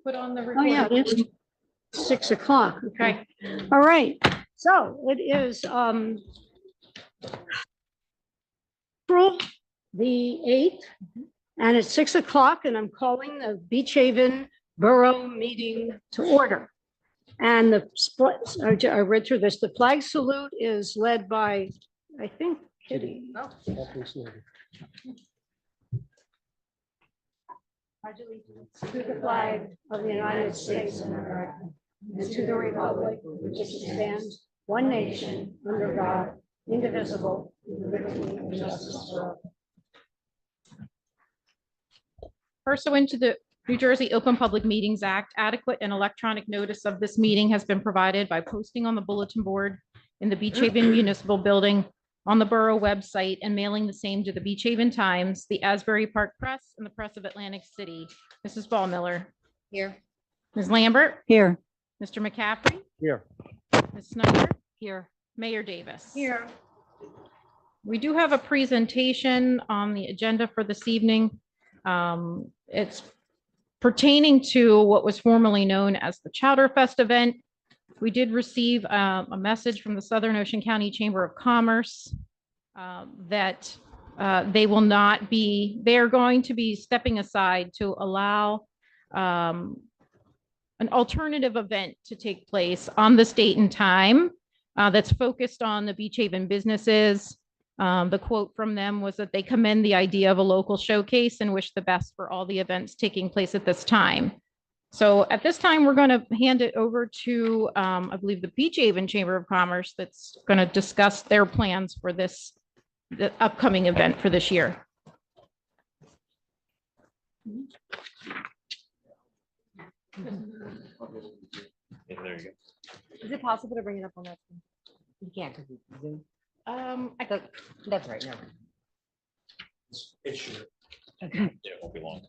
put on the Oh, yeah, recording. it is 6 o'clock. Okay. All right. So it is April the 8th, and it's 6 o'clock, and I'm calling the Beach Haven Borough meeting to order. And I read through this. The flag salute is led by, I think, Kitty. To the flag of the United States of America, and to the republic which stands one nation under God, indivisible, with liberty and justice for all. Pursuant to the New Jersey Open Public Meetings Act, adequate and electronic notice of this meeting has been provided by posting on the bulletin board in the Beach Haven Municipal Building, on the borough website, and mailing the same to the Beach Haven Times, the Asbury Park Press, and the Press of Atlantic City. Mrs. Ballmiller. Here. Ms. Lambert. Here. Mr. McCaffrey. Here. Ms. Snyder. Here. Mayor Davis. Here. We do have a presentation on the agenda for this evening. It's pertaining to what was formerly known as the Chowderfest event. We did receive a message from the Southern Ocean County Chamber of Commerce that they are going to be stepping aside to allow an alternative event to take place on this date and time that's focused on the Beach Haven businesses. The quote from them was that they commend the idea of a local showcase and wish the best for all the events taking place at this time. So at this time, we're going to hand it over to, I believe, the Beach Haven Chamber of Commerce that's going to discuss their plans for the upcoming event for this year. There you go. Is it possible to bring it up on that? You can't because it's Zoom. That's right. No. It should. Yeah, it won't be long.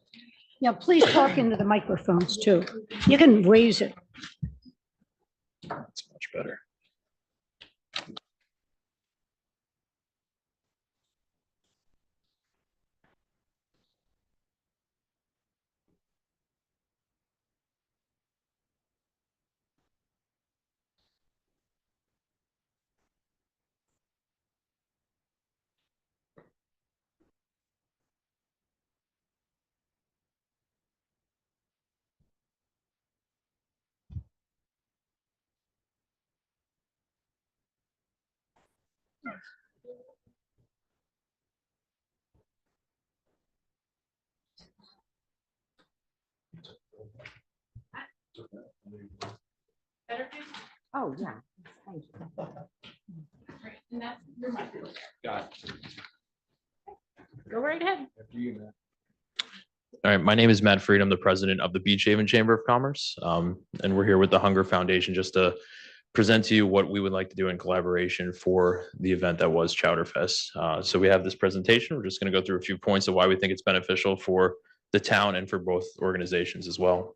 Yeah, please talk into the microphones too. You can raise it. That's much better. Oh, yeah. Thank you. Got it. Go right ahead. All right, my name is Matt Freed. I'm the president of the Beach Haven Chamber of Commerce. And we're here with the Hunger Foundation just to present to you what we would like to do in collaboration for the event that was Chowderfest. So we have this presentation. We're just going to go through a few points of why we think it's beneficial for the town and for both organizations as well.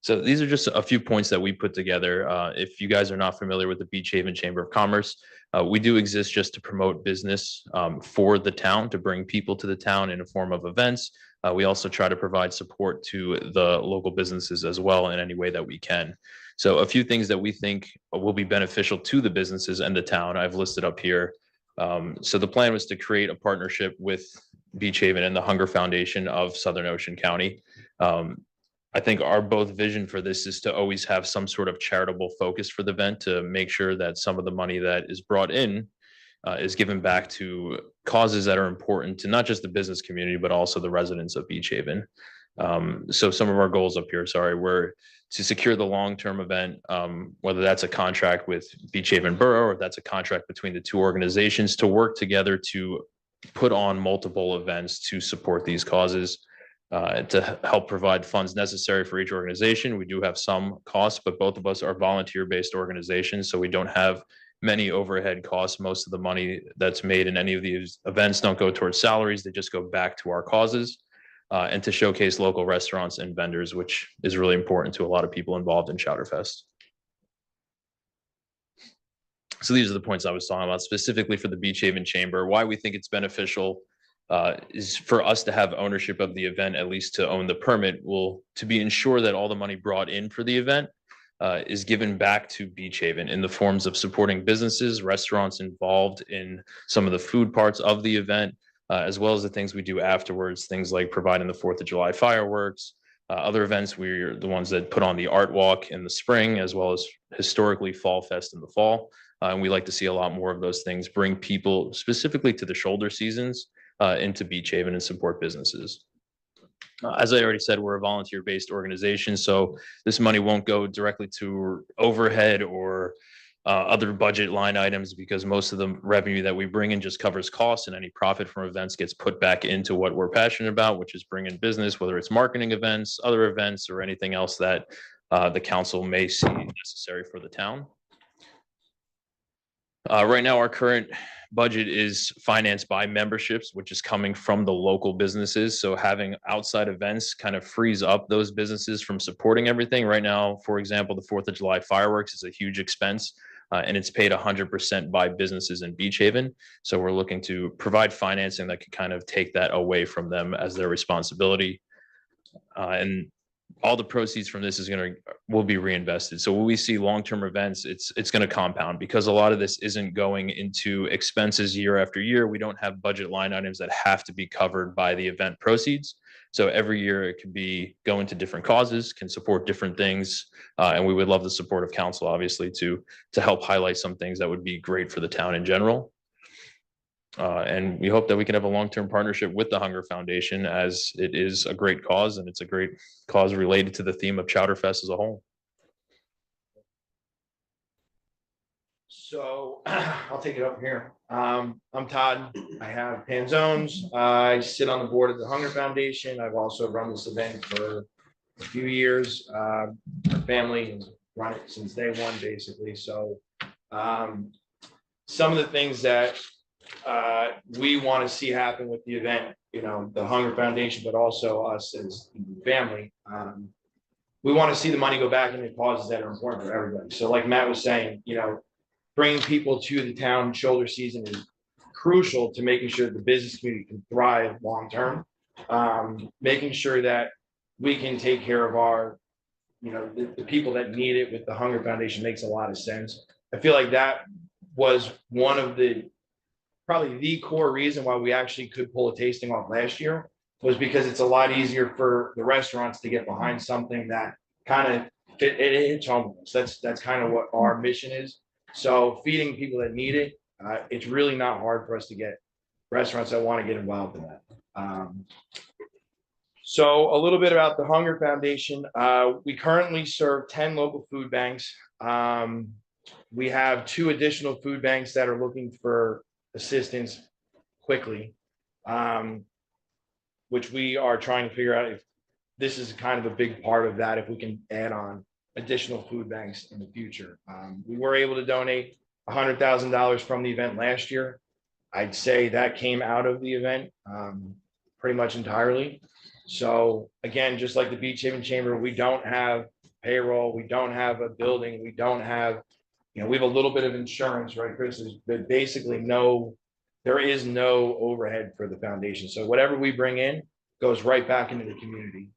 So these are just a few points that we put together. If you guys are not familiar with the Beach Haven Chamber of Commerce, we do exist just to promote business for the town, to bring people to the town in a form of events. We also try to provide support to the local businesses as well in any way that we can. So a few things that we think will be beneficial to the businesses and the town, I've listed up here. So the plan was to create a partnership with Beach Haven and the Hunger Foundation of Southern Ocean County. I think our both vision for this is to always have some sort of charitable focus for the event, to make sure that some of the money that is brought in is given back to causes that are important to not just the business community, but also the residents of Beach Haven. So some of our goals up here, were to secure the long-term event, whether that's a contract with Beach Haven Borough, or if that's a contract between the two organizations to work together to put on multiple events to support these causes. To help provide funds necessary for each organization. We do have some costs, but both of us are volunteer-based organizations, so we don't have many overhead costs. Most of the money that's made in any of these events don't go towards salaries. They just go back to our causes and to showcase local restaurants and vendors, which is really important to a lot of people involved in Chowderfest. So these are the points I was talking about specifically for the Beach Haven Chamber, why we think it's beneficial. is for us to have ownership of the event, at least to own the permit, to be ensure that all the money brought in for the event is given back to Beach Haven in the forms of supporting businesses, restaurants involved in some of the food parts of the event, as well as the things we do afterwards, things like providing the 4th of July fireworks, other events. We're the ones that put on the art walk in the spring, as well as historically Fall Fest in the fall. And we like to see a lot more of those things, bring people specifically to the shoulder seasons into Beach Haven and support businesses. As I already said, we're a volunteer-based organization, so this money won't go directly to overhead or other budget line items, because most of the revenue that we bring in just covers costs, and any profit from events gets put back into what we're passionate about, which is bringing business, whether it's marketing events, other events, or anything else that the council may see necessary for the town. Right now, our current budget is financed by memberships, which is coming from the local businesses. So having outside events kind of frees up those businesses from supporting everything. Right now, for example, the 4th of July fireworks is a huge expense, and it's paid 100% by businesses in Beach Haven. So we're looking to provide financing that could kind of take that away from them as their responsibility. And all the proceeds from this will be reinvested. So when we see long-term events, it's going to compound, because a lot of this isn't going into expenses year after year. We don't have budget line items that have to be covered by the event proceeds. So every year it could be going to different causes, can support different things. And we would love the support of council, obviously, to help highlight some things that would be great for the town in general. And we hope that we can have a long-term partnership with the Hunger Foundation, as it is a great cause, and it's a great cause related to the theme of Chowderfest as a whole. So I'll take it up here. I'm Todd. I have Panzones. I sit on the board of the Hunger Foundation. I've also run this event for a few years. Our family has run it since day one, basically. So some of the things that we want to see happen with the event, the Hunger Foundation, but also us as family. We want to see the money go back into causes that are important for everybody. So like Matt was saying, bringing people to the town shoulder season is crucial to making sure the business community can thrive long-term. Making sure that we can take care of our, the people that need it with the Hunger Foundation makes a lot of sense. I feel like that was one of probably the core reason why we actually could pull a tasting off last year, was because it's a lot easier for the restaurants to get behind something that kind of it hits home with us. That's kind of what our mission is. So feeding people that need it, it's really not hard for us to get restaurants that want to get involved in that. So a little bit about the Hunger Foundation. We currently serve 10 local food banks. We have 2 additional food banks that are looking for assistance quickly, which we are trying to figure out if this is kind of a big part of that, if we can add on additional food banks in the future. We were able to donate $100,000 from the event last year. I'd say that came out of the event pretty much entirely. So again, just like the Beach Haven Chamber, we don't have payroll, we don't have a building, we don't have, we have a little bit of insurance, right, Chris? There's basically there is no overhead for the foundation. So whatever we bring in goes right back into the community.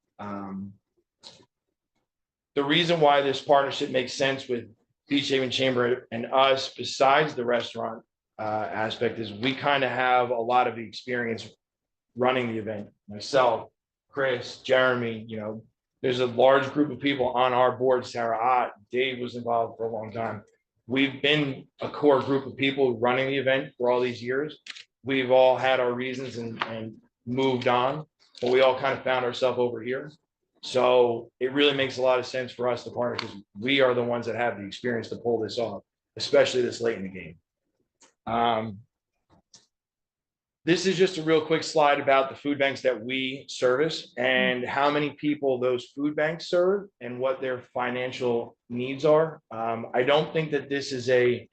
The reason why this partnership makes sense with Beach Haven Chamber and us, besides the restaurant aspect, is we kind of have a lot of the experience running the event. Myself, Chris, Jeremy, there's a large group of people on our board. Sarah Ott, Dave was involved for a long time. We've been a core group of people running the event for all these years. We've all had our reasons and moved on, but we all kind of found ourselves over here. So it really makes a lot of sense for us to partner, because we are the ones that have the experience to pull this off, especially this late in the game. This is just a real quick slide about the food banks that we service and how many people those food banks serve and what their financial needs are. I don't think that this is a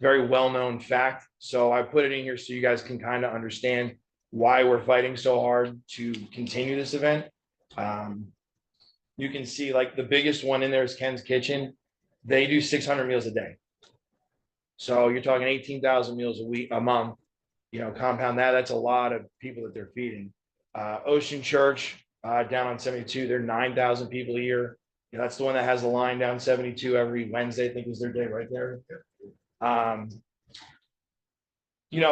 very well-known fact, so I put it in here so you guys can kind of understand why we're fighting so hard to continue this event. You can see like the biggest one in there is Ken's Kitchen. They do 600 meals a day. So you're talking 18,000 meals a month. compound that, that's a lot of people that they're feeding. Ocean Church, down on 72, they're 9,000 people a year. That's the one that has the line down 72 every Wednesday, I think is their day right there.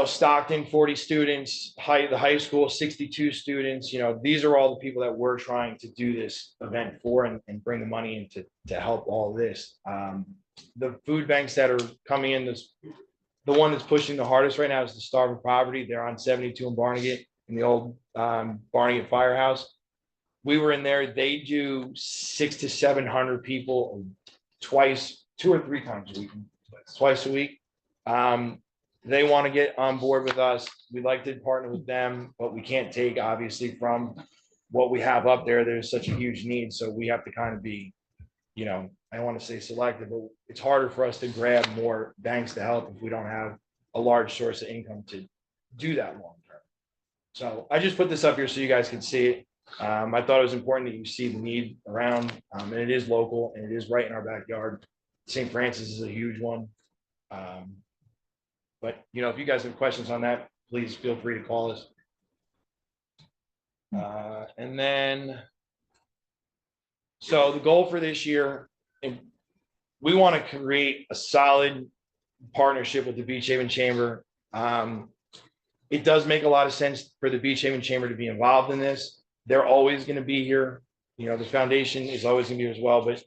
Stockton, 40 students, the high school, 62 students, these are all the people that we're trying to do this event for and bring the money in to help all this. The food banks that are coming in, the one that's pushing the hardest right now is the Starving Poverty. They're on 72 in Barnegat, in the old Barnegat Firehouse. We were in there, they do 600 to 700 people twice, 2 or 3 times a week, twice a week. They want to get on board with us. We'd like to partner with them, but we can't take obviously from what we have up there. There's such a huge need. So we have to kind of be, I don't want to say selective, but it's harder for us to grab more banks to help if we don't have a large source of income to do that long term. So I just put this up here so you guys can see it. I thought it was important that you see the need around, and it is local and it is right in our backyard. St. Francis is a huge one. But if you guys have questions on that, please feel free to call us. And then, so the goal for this year, and we want to create a solid partnership with the Beach Haven Chamber. It does make a lot of sense for the Beach Haven Chamber to be involved in this. They're always going to be here. The foundation is always going to be here as well, but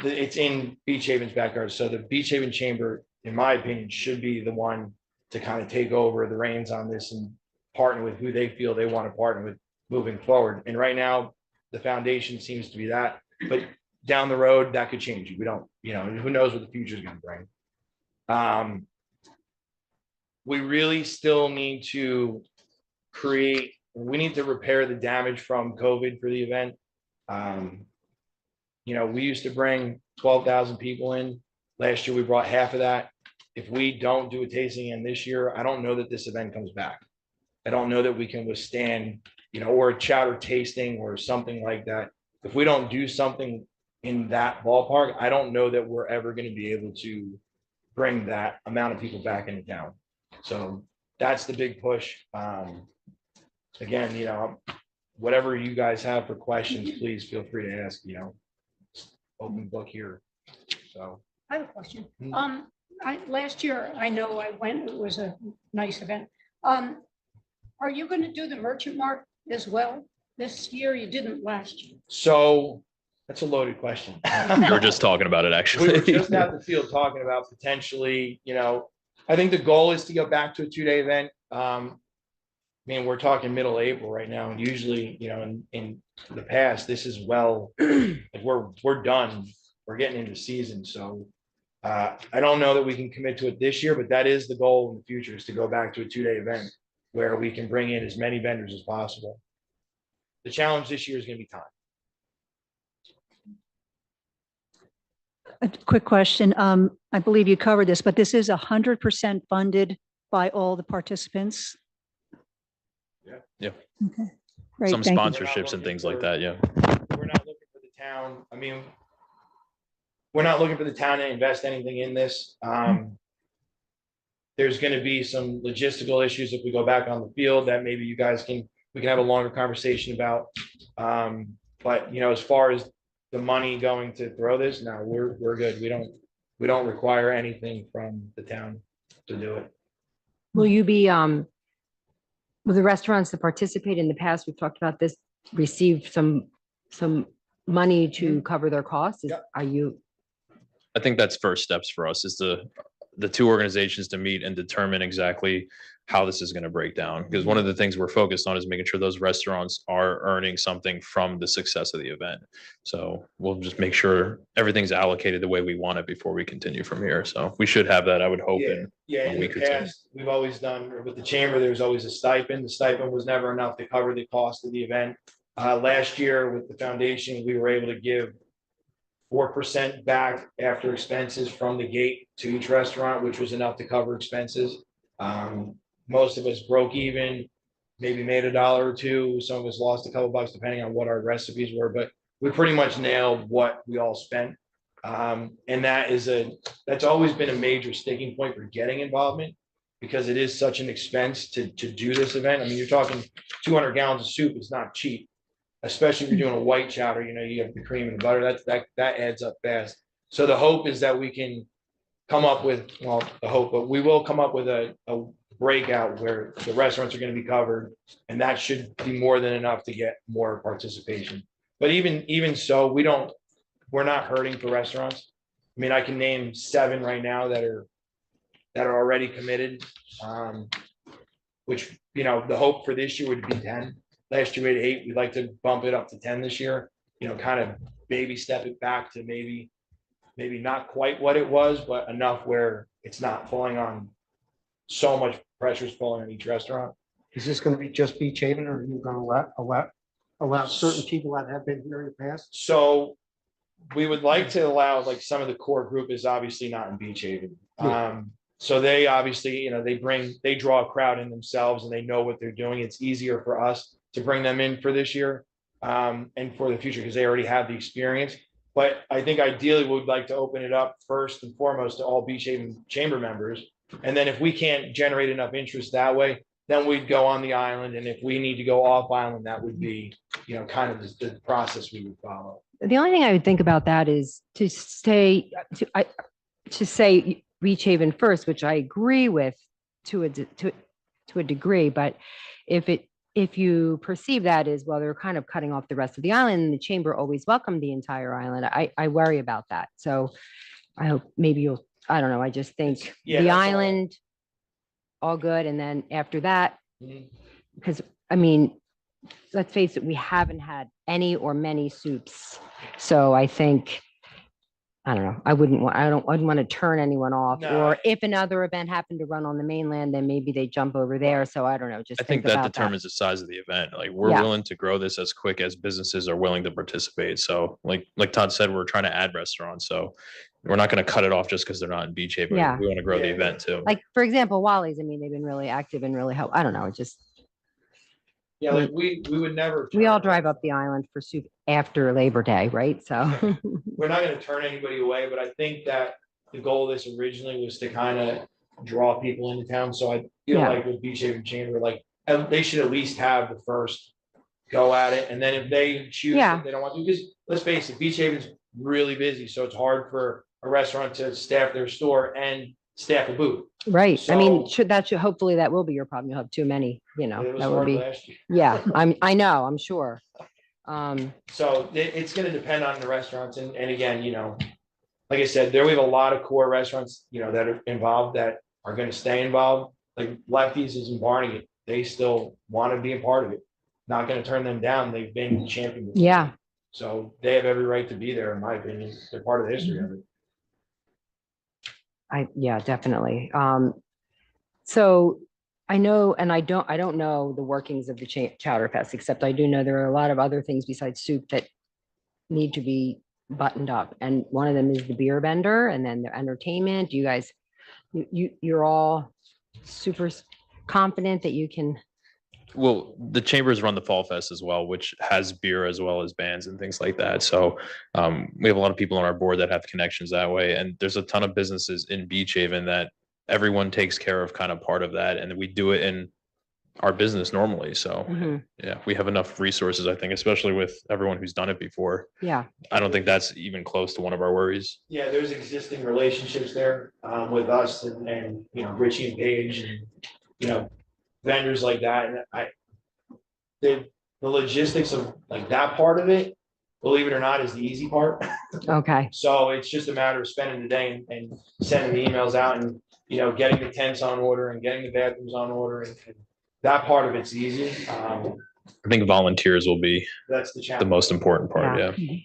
it's in Beach Haven's backyard. So the Beach Haven Chamber, in my opinion, should be the one to kind of take over the reins on this and partner with who they feel they want to partner with moving forward. And right now, the foundation seems to be that, but down the road, that could change. We don't, who knows what the future is going to bring. We really still need to we need to repair the damage from COVID for the event. We used to bring 12,000 people in. Last year, we brought half of that. If we don't do a tasting in this year, I don't know that this event comes back. I don't know that we can withstand, or a chowder tasting or something like that. If we don't do something in that ballpark, I don't know that we're ever going to be able to bring that amount of people back into town. So that's the big push. Again, whatever you guys have for questions, please feel free to ask, open book here. So I have a question. Mhm. Last year, I know I went, it was a nice event. Are you going to do the Merchant Mart as well this year? You didn't last year. So that's a loaded question. We were just talking about it, We actually. were just out in the field talking about potentially, I think the goal is to go back to a 2-day event. We're talking middle April right now, and usually, in the past, this is we're done. We're getting into season, so I don't know that we can commit to it this year, but that is the goal in the future, is to go back to a 2-day event where we can bring in as many vendors as possible. The challenge this year is going to be time. A quick question. I believe you covered this, but this is 100% funded by all the participants? Yeah. Okay. Great, Some thank you. sponsorships and things like that. Yeah. We're not looking for the town. We're not looking for the town to invest anything in this. There's going to be some logistical issues if we go back on the field that maybe we can have a longer conversation about. But as far as the money going to throw this, no, we're good. We don't require anything from the town to do it. Will you be, will the restaurants that participate in the past, we've talked about this, receive some money to cover their costs? Yep. Are you? I think that's first steps for us, is the 2 organizations to meet and determine exactly how this is going to break down. Because one of the things we're focused on is making sure those restaurants are earning something from the success of the event. So we'll just make sure everything's allocated the way we want it before we continue from here. So we should have that, I would hope. Yeah, a in the week or two. past, we've always done, with the chamber, there's always a stipend. The stipend was never enough to cover the cost of the event. Last year with the foundation, we were able to give 4% back after expenses from the gate to each restaurant, which was enough to cover expenses. Most of us broke even, maybe made $1 or $2. Some of us lost a couple bucks depending on what our recipes were, but we pretty much nailed what we all spent. And that's always been a major sticking point for getting involvement, because it is such an expense to do this event. I mean, you're talking 200 gallons of soup is not cheap. Especially if you're doing a white chowder, you know, you have the cream and the butter, that adds up fast. So the hope is that we can come up with, well, the hope, but we will come up with a breakout where the restaurants are gonna be covered. And that should be more than enough to get more participation. But even so, we're not hurting for restaurants. I mean, I can name 7 right now that are already committed. Which, you know, the hope for this year would be 10. Last year we had 8. We'd like to bump it up to 10 this year, you know, kind of baby step it back to maybe not quite what it was, but enough where it's not falling on so much pressure is falling on each restaurant. Is this gonna be just Beach Haven, or are you gonna allow certain people that have been here in the past? So we would like to allow, like, some of the core group is obviously not in Beach Haven. So they obviously, you know, they draw a crowd in themselves and they know what they're doing. It's easier for us to bring them in for this year and for the future because they already have the experience. But I think ideally we'd like to open it up first and foremost to all Beach Haven Chamber members. And then if we can't generate enough interest that way, then we'd go on the island. And if we need to go off island, that would be, you know, kind of the process we would follow. The only thing I would think about that is to say Beach Haven first, which I agree with to a degree, but if you perceive that as, well, they're kind of cutting off the rest of the island, and the chamber always welcomed the entire island, I worry about that. So I hope maybe I don't know, I just think Yeah, the that's all. island, all good, and then after that, Mhm. because I mean, let's face it, we haven't had any or many soups. So I think, I don't know, I wouldn't want to turn anyone off. No. Or if another event happened to run on the mainland, then maybe they jump over there. So I don't know, just I think think that about determines the size of the event. Like, we're Yeah. willing to grow this as quick as businesses are willing to participate. So like Todd said, we're trying to add restaurants. So we're not going to cut it off just because they're not in Beach Haven. Yeah. We want to grow the Yeah. event too. Like, for example, Wally's, I mean, they've been really active and really help. I don't know, it just, Yeah, like we would never. we all turn- drive up the island for soup after Labor Day, right? So, We're not gonna turn anybody away, but I think that the goal of this originally was to kind of draw people into town. So I feel Yeah. like with Beach Haven Chamber, like, they should at least have the first go at it. And then if they choose Yeah. that they don't want to, because let's face it, Beach Haven's really busy. So it's hard for a restaurant to staff their store and staff a booth. right. I mean, So- hopefully that will be your problem. You'll have too many, you know, It was that will hard be, last year. yeah, I know, I'm sure. So it's gonna depend on the restaurants and again, you know, like I said, we have a lot of core restaurants, you know, that are involved that are gonna stay involved. Like Lefty's is in Barnegat, they still want to be a part of it. Not gonna turn them down. They've been champions. Yeah. So they have every right to be there, in my opinion. They're part of the history of it. Yeah, definitely. So I know, and I don't know the workings of the Chowder Fest, except I do know there are a lot of other things besides soup that need to be buttoned up. And one of them is the beer vendor and then the entertainment. You guys, you're all super confident that you can, Well, the chambers run the Fall Fest as well, which has beer as well as bands and things like that. So we have a lot of people on our board that have connections that way. And there's a ton of businesses in Beach Haven that everyone takes care of kind of part of that. And we do it in our business normally. So Mhm. yeah, we have enough resources, I think, especially with everyone who's done it before. Yeah, I don't think that's even close to one of our worries. Yeah, there's existing relationships there with us and, you know, Richie and Paige and, you know, vendors like that. And the logistics of like that part of it, believe it or not, is the easy part. okay, So it's just a matter of spending the day and sending the emails out and, you know, getting the tents on order and getting the bathrooms on order. And that part of it's easy. I think volunteers will be That's the the challenge. most important part. Yeah. Yeah.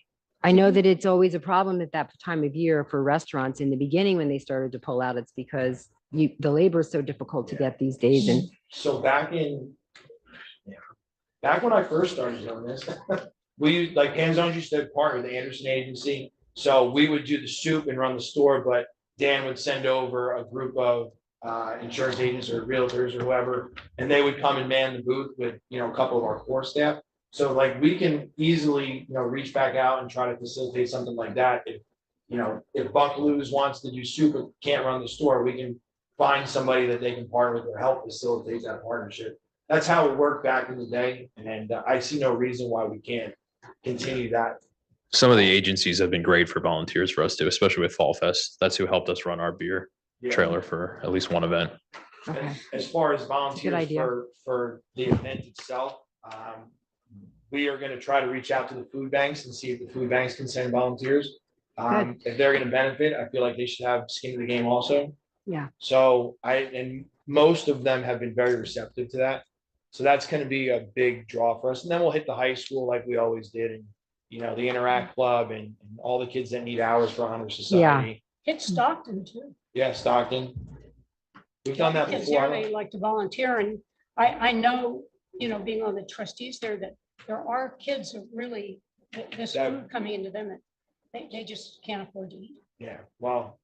I know that it's always a problem at that time of year for restaurants in the beginning when they started to pull out. It's because the labor is so difficult to get these days and So back when I first started doing this, we, like Panzones used to partner with the Anderson Agency. So we would do the soup and run the store, but Dan would send over a group of insurance agents or realtors or whoever, and they would come and man the booth with, you know, a couple of our core staff. So like we can easily, you know, reach back out and try to facilitate something like that. If, you know, if Buckaloo's wants to do soup, but can't run the store, we can find somebody that they can partner with or help facilitate that partnership. That's how it worked back in the day, and I see no reason why we can't continue that. Some of the agencies have been great for volunteers for us too, especially with Fall Fest. That's who helped us run our beer Yeah. trailer for at least one event. Okay. As far as volunteers idea. for the event itself, we are gonna try to reach out to the food banks and see if the food banks can send volunteers. If they're gonna benefit, I feel like they should have skin in the game also. Yeah. So and most of them have been very receptive to that. So that's gonna be a big draw for us. And then we'll hit the high school like we always did, and, you know, the Interact Club and all the kids that need hours for Honor Society. Hit Stockton too. Yeah, Stockton. We've done that Kids before. here, they like to volunteer, and I know, you know, being on the trustees there, that there are kids who really, this That- food coming into them, and they just can't afford to eat. Yeah, well,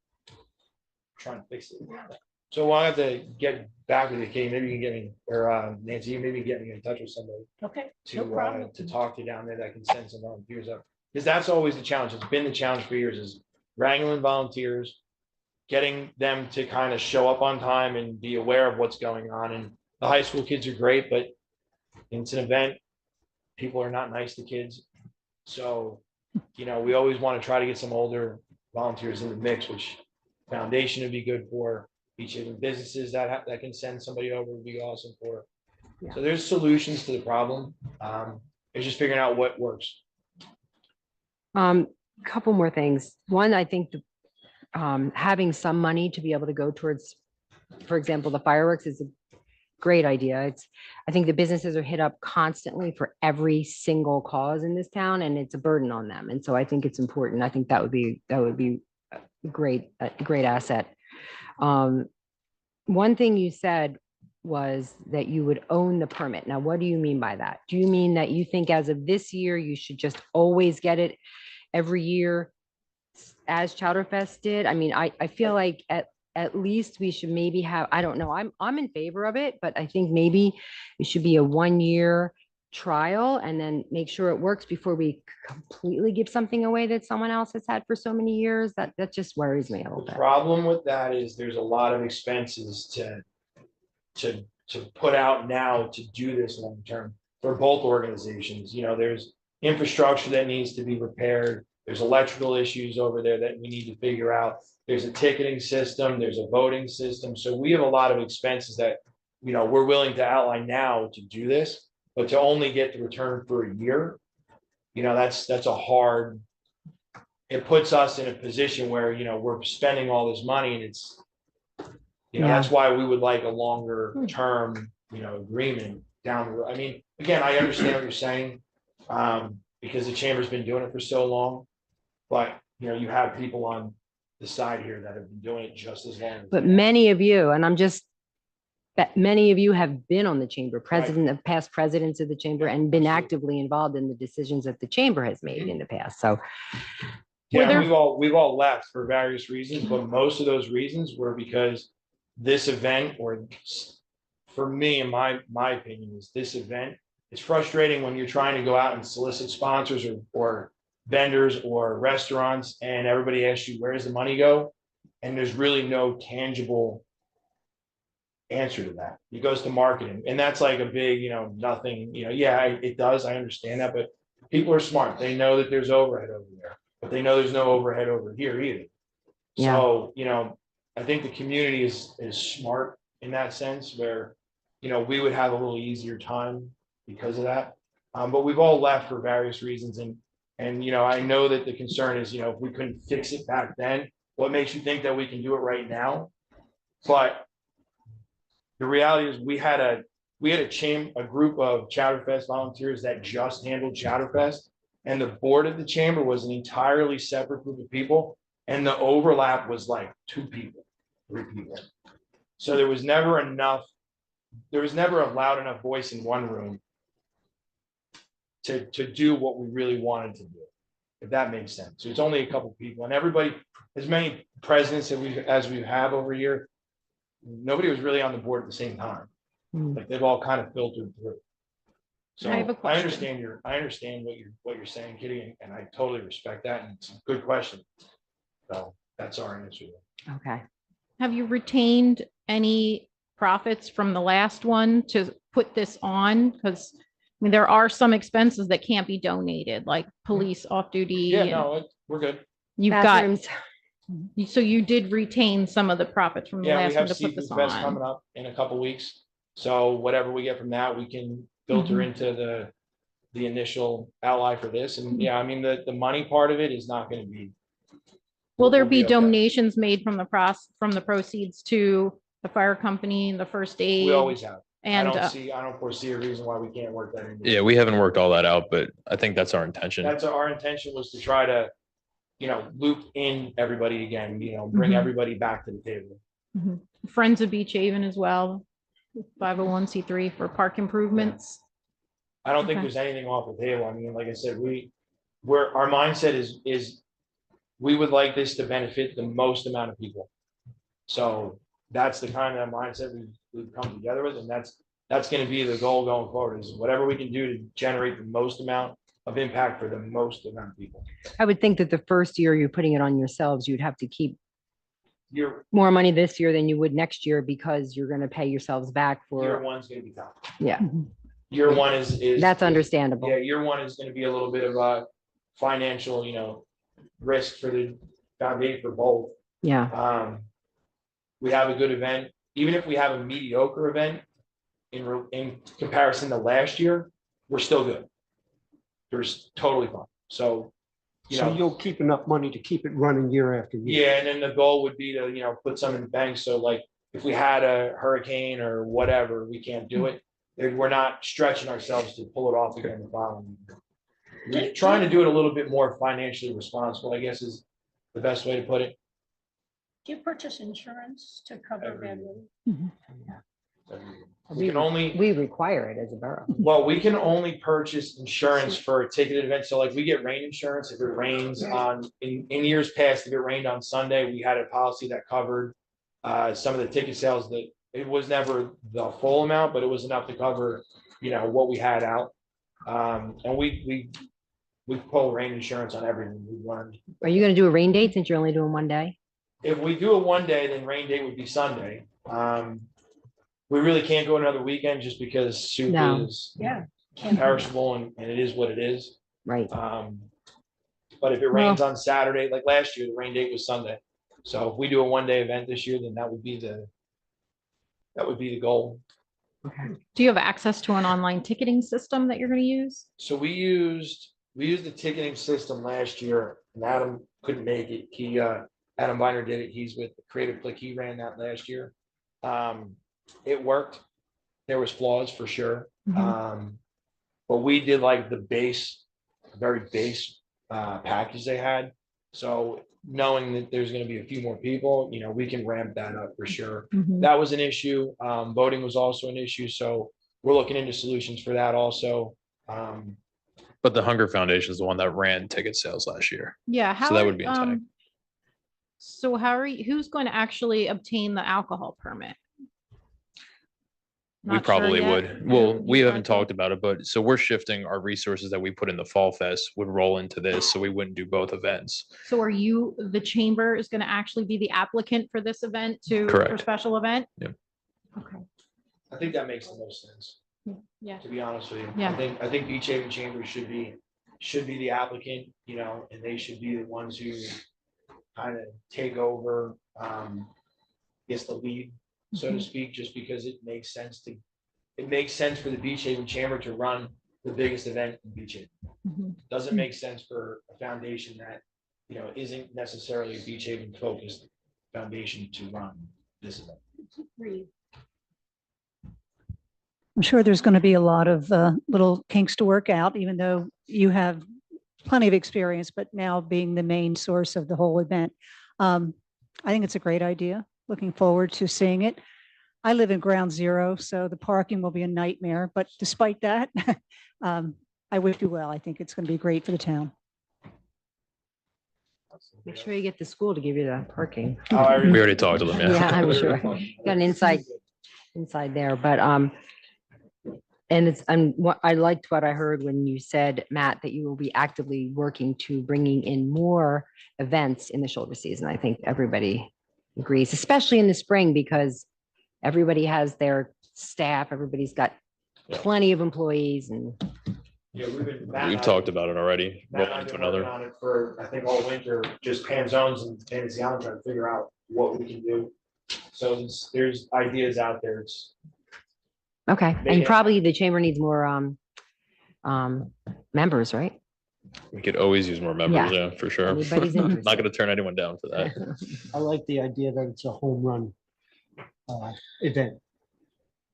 trying to fix it. So I'll have to get back with you, Katie. Maybe you can get me, or Nancy, you maybe get me in touch with somebody Okay, no to problem. to talk to down there that can send some volunteers up. Because that's always the challenge. It's been the challenge for years, is wrangling volunteers, getting them to kind of show up on time and be aware of what's going on. And the high school kids are great, but it's an event. People are not nice to kids. So, you know, we always want to try to get some older volunteers in the mix, which foundation would be good for. Each of the businesses that can send somebody over would be awesome for. Yeah. So there's solutions to the problem. It's just figuring out what works. Couple more things. One, I think having some money to be able to go towards, for example, the fireworks is a great idea. I think the businesses are hit up constantly for every single cause in this town, and it's a burden on them. And so I think it's important. I think that would be a great asset. One thing you said was that you would own the permit. Now, what do you mean by that? Do you mean that you think as of this year, you should just always get it every year as Chowderfest did? I mean, I feel like at least we should maybe have, I don't know, I'm in favor of it, but I think maybe it should be a 1-year trial and then make sure it works before we completely give something away that someone else has had for so many years. That just worries me a little The bit. problem with that is there's a lot of expenses to put out now to do this long term for both organizations. You know, there's infrastructure that needs to be repaired. There's electrical issues over there that we need to figure out. There's a ticketing system, there's a voting system. So we have a lot of expenses that, you know, we're willing to outline now to do this, but to only get the return for a year, you know, that's a hard, it puts us in a position where, you know, we're spending all this money and it's, you know, Yeah. that's why we would like a longer term, you know, agreement down the road. I mean, again, I understand what you're saying, because the chamber's been doing it for so long. But, you know, you have people on the side here that have been doing it just as long. as But we have. many of you, and many of you have been on the chamber, past presidents of the chamber, and been actively involved in the decisions that the chamber has made in the past. So Yeah, we've all left for various reasons, but most of those reasons were because this event, or for me, in my opinion, is this event. It's frustrating when you're trying to go out and solicit sponsors or vendors or restaurants, and everybody asks you, where does the money go? And there's really no tangible answer to that. It goes to marketing, and that's like a big, you know, nothing, you know, yeah, it does. I understand that, but people are smart. They know that there's overhead over there, but they know there's no overhead over here either. Yeah. So, you know, I think the community is smart in that sense where, you know, we would have a little easier time because of that. But we've all left for various reasons, and, you know, I know that the concern is, you know, if we couldn't fix it back then, what makes you think that we can do it right now? But the reality is we had a group of Chowderfest volunteers that just handled Chowderfest. And the board of the chamber was an entirely separate group of people. And the overlap was like 2 people, 3 people. So there was never a loud enough voice in one room to do what we really wanted to do, if that makes sense. So it's only a couple people, and everybody, as many presidents as we have over here, nobody was really on the board at the same time. Like they've all kind of filtered through. So I have a I question. understand what you're saying, Kitty, and I totally respect that, and it's a good question. So that's our answer. okay. have you retained any profits from the last one to put this on? Because I mean, there are some expenses that can't be donated, like police off-duty. Yeah, and no, we're good. You've got, Bathrooms, so you did retain some of the profits from the Yeah, we last one have to put Seafood this Fest coming on. up in a couple weeks. So whatever we get from that, we can filter Mhm. into the initial outlay for this. And yeah, I mean, the money part of it is not gonna be. Will there we'll be okay. donations made from the proceeds to the fire company and the first aid? We always have. I And, don't foresee a reason why we can't work that in. Yeah, we haven't worked all that out, but I think that's our intention. That's our intention, was to try to, loop in everybody again, bring Mhm. everybody back to the table. Friends of Beach Haven as well, 501c3 for park improvements. I don't think Okay. there's anything off the table. I mean, like I said, our mindset is we would like this to benefit the most amount of people. So that's the kind of mindset we've come together with, and that's gonna be the goal going forward, is whatever we can do to generate the most amount of impact for the most amount of people. I would think that the first year you're putting it on yourselves, you'd have to keep Year, more money this year than you would next year because you're gonna pay yourselves back year for, one's gonna be tough. yeah, Year one is. that's understandable. Yeah, year one is gonna be a little bit of a financial, risk for the foundation for both. Yeah, We have a good event, even if we have a mediocre event in comparison to last year, we're still good. We're totally fine. So, So you'll keep enough money to keep it running year after year. yeah, and then the goal would be to, put some in the bank. So like, if we had a hurricane or whatever, we can't do it. Then we're not stretching ourselves to pull it off again the following year. We're trying to do it a little bit more financially responsible, I guess, is the best way to put it. Do you purchase insurance to cover Every bad year. weather? We can only, we require it as a borough. well, we can only purchase insurance for a ticketed event. So like, we get rain insurance if it rains in years past, if it rained on Sunday, we had a policy that covered some of the ticket sales. That it was never the full amount, but it was enough to cover, what we had out. And we pull rain insurance on everything we've learned. Are you gonna do a rain date since you're only doing one day? If we do it one day, then rain date would be Sunday. We really can't go another weekend just because soup No. is Yeah. perishable and it is what it is. Right, But if it rains on Saturday, like last year, the rain date was Sunday. So if we do a one-day event this year, then that would be the goal. okay. Do you have access to an online ticketing system that you're going to use? So we used the ticketing system last year, and Adam couldn't make it. Adam Viner did it. He's with Creative Click. He ran that last year. It worked. There was flaws for sure. But we did like the very base package they had. So knowing that there's going to be a few more people, we can ramp that up for sure. That was an issue. Voting was also an issue. So we're looking into solutions for that also. But the Hunger Foundation is the one that ran ticket sales last year. Yeah. How that are- would be intact. So who's going to actually obtain the alcohol permit? We Not sure probably yet. would. Well, Yeah, we you haven't guys will? talked about it, but so we're shifting our resources that we put in the Fall Fest would roll into this, so we wouldn't do both events. So are you, the chamber is going to actually be the applicant for this event for Correct. special event? Yep. Okay. I think that makes the most sense, Yeah. to be honest with you. Yeah. I think Beach Haven Chamber should be the applicant, and they should be the ones who kind of take over, the lead, so to speak, just because it makes sense for the Beach Haven Chamber to run the biggest event in Beach Haven. Mhm. Doesn't make sense for a foundation that, isn't necessarily a Beach Haven focused foundation to run this event. I'm sure there's going to be a lot of little kinks to work out, even though you have plenty of experience, but now being the main source of the whole event. I think it's a great idea. Looking forward to seeing it. I live in Ground Zero, so the parking will be a nightmare, but despite that, I wish you well. I think it's going to be great for the town. Make sure you get the school to give you the parking. Oh, I We already talked to them, Yeah, yeah. I'm sure. Got an inside there, but, and I liked what I heard when you said, Matt, that you will be actively working to bringing in more events in the shoulder season. I think everybody agrees, especially in the spring because everybody has their staff, everybody's got Yeah. plenty of employees and Yeah, Matt and We've I- talked about it already, Matt and rolling I've into been working another. on it for, I think, all winter, just Pan Zones and Fantasy Island, trying to figure out what we can do. So there's ideas out there. It's, okay. Maybe- And probably the chamber needs more members, right? We could always use more members, yeah, for sure. Anybody's Not interested. gonna turn anyone down for that. I like the idea that it's a home run event.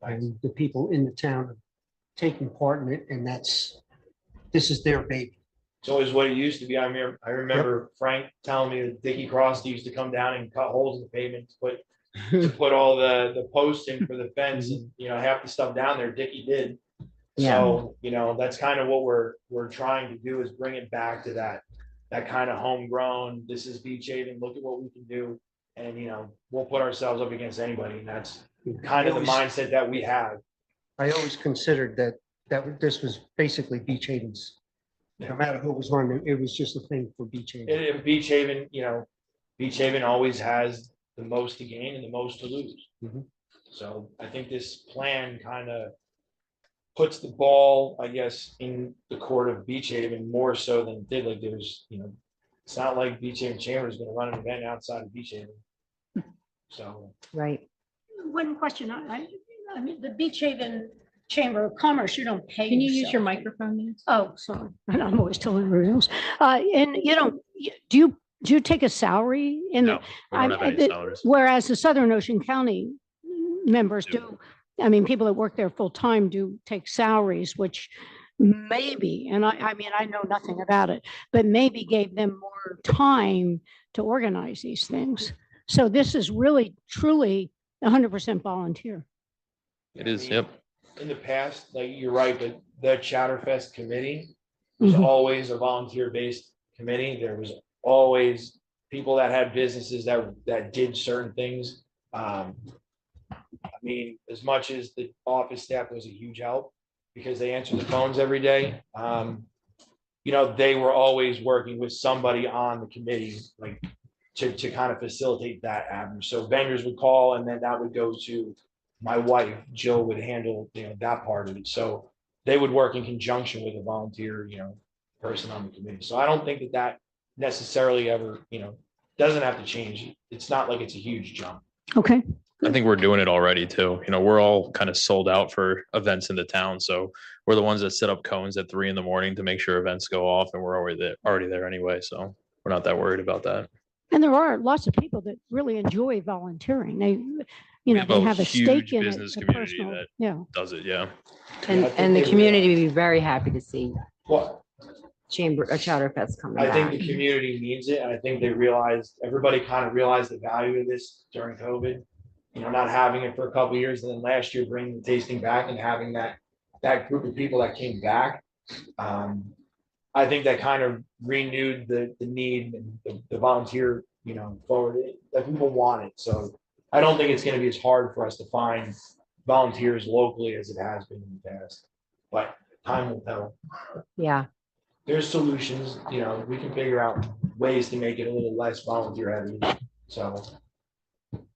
And the people in the town are taking part in it, and this is their baby. it's always what it used to be. I remember Frank telling me that Dickie Cross used to come down and cut holes in the pavement to put all the posts in for the fence and, half the stuff down there, Dickie did. Yeah. So, that's kind of what we're trying to do is bring it back to that kind of homegrown, this is Beach Haven, look at what we can do. And, we'll put ourselves up against anybody. And that's kind of the mindset that we have. I always considered that this was basically Beach Haven's. No matter who was running, it was just a thing for Beach Haven. And Beach Haven, Beach Haven always has the most to gain and the most to lose. Mhm. So I think this plan kind of puts the ball, I guess, in the court of Beach Haven more so than it did. Like there's, it's not like Beach Haven Chamber is going to run an event outside of Beach Haven. So Right. One question, I mean, the Beach Haven Chamber of Commerce, you don't pay. Can you use your yourself. microphone, Nancy? Oh, sorry. I'm always telling everyone else. And do you take a salary in No, we don't have any salaries. whereas the Southern Ocean County members do, I mean, people that work there full time do take salaries, which maybe, and I mean, I know nothing about it, but maybe gave them more time to organize these things. So this is really truly 100% volunteer. It is, yep. in the past, like you're right, but the Chowderfest committee was Mhm. always a volunteer-based committee. There was always people that had businesses that did certain things. I mean, as much as the office staff was a huge help because they answered the phones every day. They were always working with somebody on the committee, like to kind of facilitate that avenue. So vendors would call and then that would go to my wife, Jill would handle, that part of it. So they would work in conjunction with a volunteer, person on the committee. So I don't think that necessarily ever, doesn't have to change. It's not like it's a huge jump. Okay. I think we're doing it already too. We're all kind of sold out for events in the town. So we're the ones that set up cones at 3 a.m. to make sure events go off and we're already there anyway. So we're not that worried about that. And there are lots of people that really enjoy volunteering. They, We they have a stake huge in it. business a community personal- that Yeah. does it. Yeah. And, I think and the they community would realize- be very happy to see Well, Chowderfest coming I think back. the community needs it, and I think everybody kind of realized the value of this during COVID. Not having it for a couple of years, and then last year bringing the tasting back and having that group of people that came back. I think that kind of renewed the need and the volunteer, forward, that people want it. So I don't think it's gonna be as hard for us to find volunteers locally as it has been in the past. But time will tell. Yeah, There's solutions, we can figure out ways to make it a little less volunteer heavy. So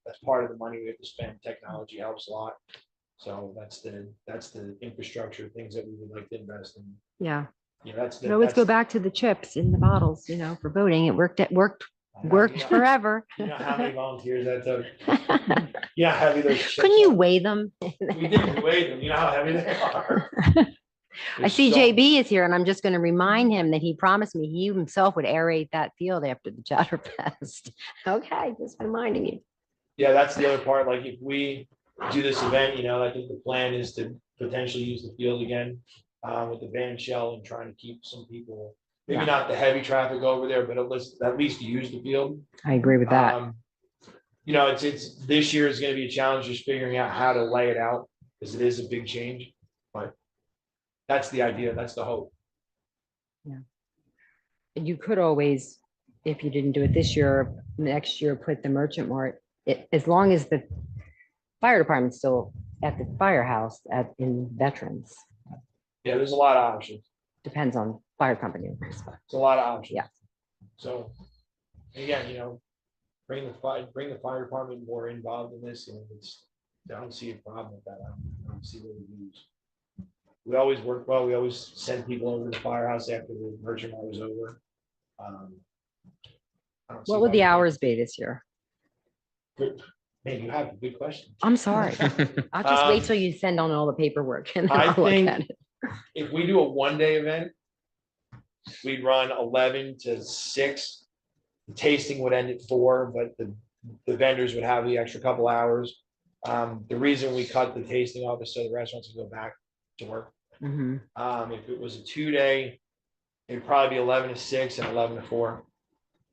that's part of the money we have to spend. Technology helps a lot. So that's the infrastructure, things that we would like to invest in. yeah. That's the. Could always go that's- back to the chips in the bottles, for voting. It worked You know- forever. You know how many volunteers that took? Yeah, how heavy those. chips Couldn't you are. weigh them? We didn't weigh them. You know how heavy they are. I see JB is here and I'm just going to remind him that he promised me he himself would aerate that field after the Chowderfest. Okay, just reminding you. Yeah, that's the other part. Like if we do this event, I think the plan is to potentially use the field again with the band shell and trying to keep some people, maybe Yeah. not the heavy traffic over there, but at least use the field. I agree with that. It's this year is going to be a challenge just figuring out how to lay it out because it is a big change, but that's the idea. That's the hope. And you could always, if you didn't do it this year, next year, put the Merchant Mart, as long as the fire department's still at the firehouse in Veterans. Yeah, there's a lot of options. Depends on fire company. It's a lot of options. Yeah. So again, bring the fire department more involved in this, and I don't see a problem with that. I don't see what we lose. We always work well. We always send people over to the firehouse after the merchant mart was over. I don't see What would why the we can't- hours be this year? Man, you have a good question. I'm sorry. I'll just wait till you send on all the paperwork and then I I'll look think- at it. If we do a 1-day event, we'd run 11 to 6. The tasting would end at 4, but the vendors would have the extra couple hours. The reason we cut the tasting off is so the restaurants can go back to work. Mhm. If it was a 2-day, it'd probably be 11 to 6 and 11 to 4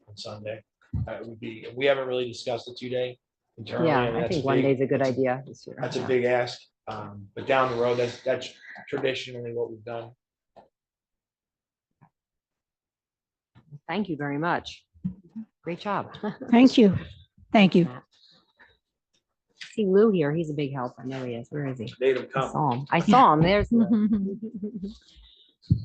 on Sunday. It would be, we haven't really discussed the 2-day internally. Yeah, mean, I that's think a one big- day is a good idea this year. That's a Yeah. big ask. But down the road, that's traditionally what we've done. Thank you very much. Great job. Thank you. Thank you. See Lou here. He's a big help. I know he is. Where is he? Made them I come. saw him. I saw him. There's.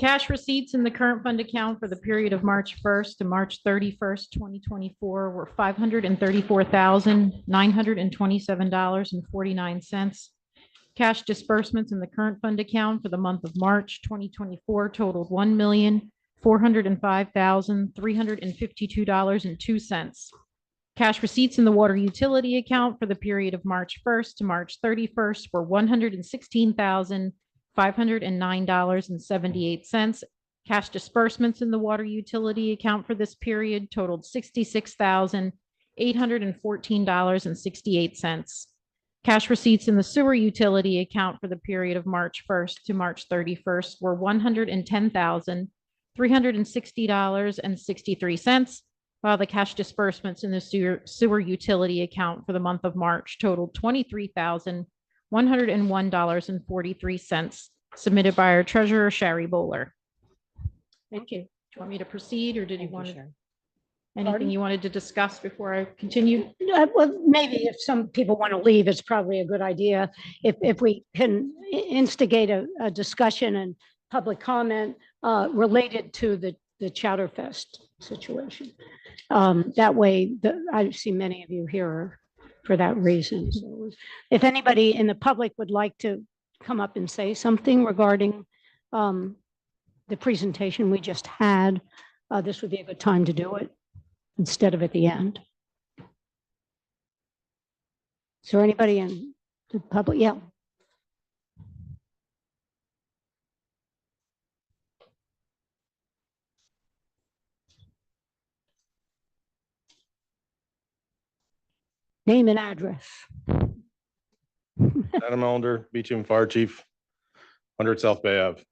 Cash receipts in the current fund account for the period of March 1st to March 31st, 2024 were $534,927.49. Cash disbursements in the current fund account for the month of March 2024 totaled $1,405,352.02. Cash receipts in the water utility account for the period of March 1st to March 31st were $116,509.78. Cash disbursements in the water utility account for this period totaled $66,814.68. Cash receipts in the sewer utility account for the period of March 1st to March 31st were $110,360.63, while the cash disbursements in the sewer utility account for the month of March totaled $23,101.43, submitted by our treasurer, Sherry Bowler. Thank you. Do you want me to proceed, or did you Thank you, want Sharon. anything Pardon? you wanted to discuss before I continue? Well, maybe if some people want to leave, it's probably a good idea. If we can instigate a discussion and public comment related to the Chowder Fest situation. That way, I see many of you here for that reason. So if anybody in the public would like to come up and say something regarding the presentation we just had, this would be a good time to do it instead of at the end. Is there anybody in the public? Yeah. Name and address. Adam Ellender, Beach and Fire Chief, 100 South Bay Ave.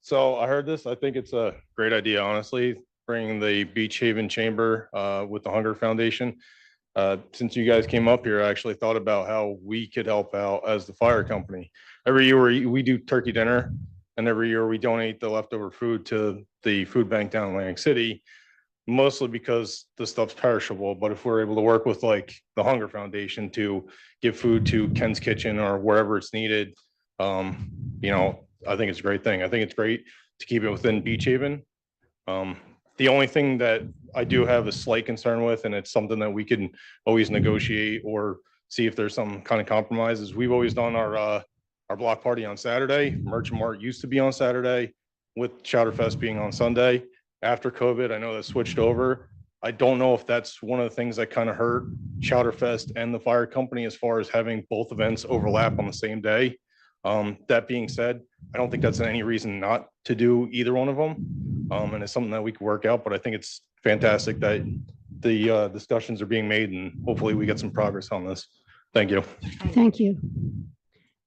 So I heard this. I think it's a great idea, honestly, bringing the Beach Haven Chamber with the Hunger Foundation. Since you guys came up here, I actually thought about how we could help out as the fire company. Every year we do turkey dinner, and every year we donate the leftover food to the food bank down in Atlantic City, mostly because the stuff's perishable. But if we're able to work with like the Hunger Foundation to give food to Ken's Kitchen or wherever it's needed, I think it's a great thing. I think it's great to keep it within Beach Haven. The only thing that I do have a slight concern with, and it's something that we can always negotiate or see if there's some kind of compromise, is we've always done our block party on Saturday. Merchant Mart used to be on Saturday, with Chowder Fest being on Sunday. After COVID, I know that switched over. I don't know if that's one of the things that kind of hurt Chowder Fest and the fire company as far as having both events overlap on the same day. That being said, I don't think that's any reason not to do either one of them. And it's something that we can work out, but I think it's fantastic that the discussions are being made, and hopefully we get some progress on this. Thank you. Thank you.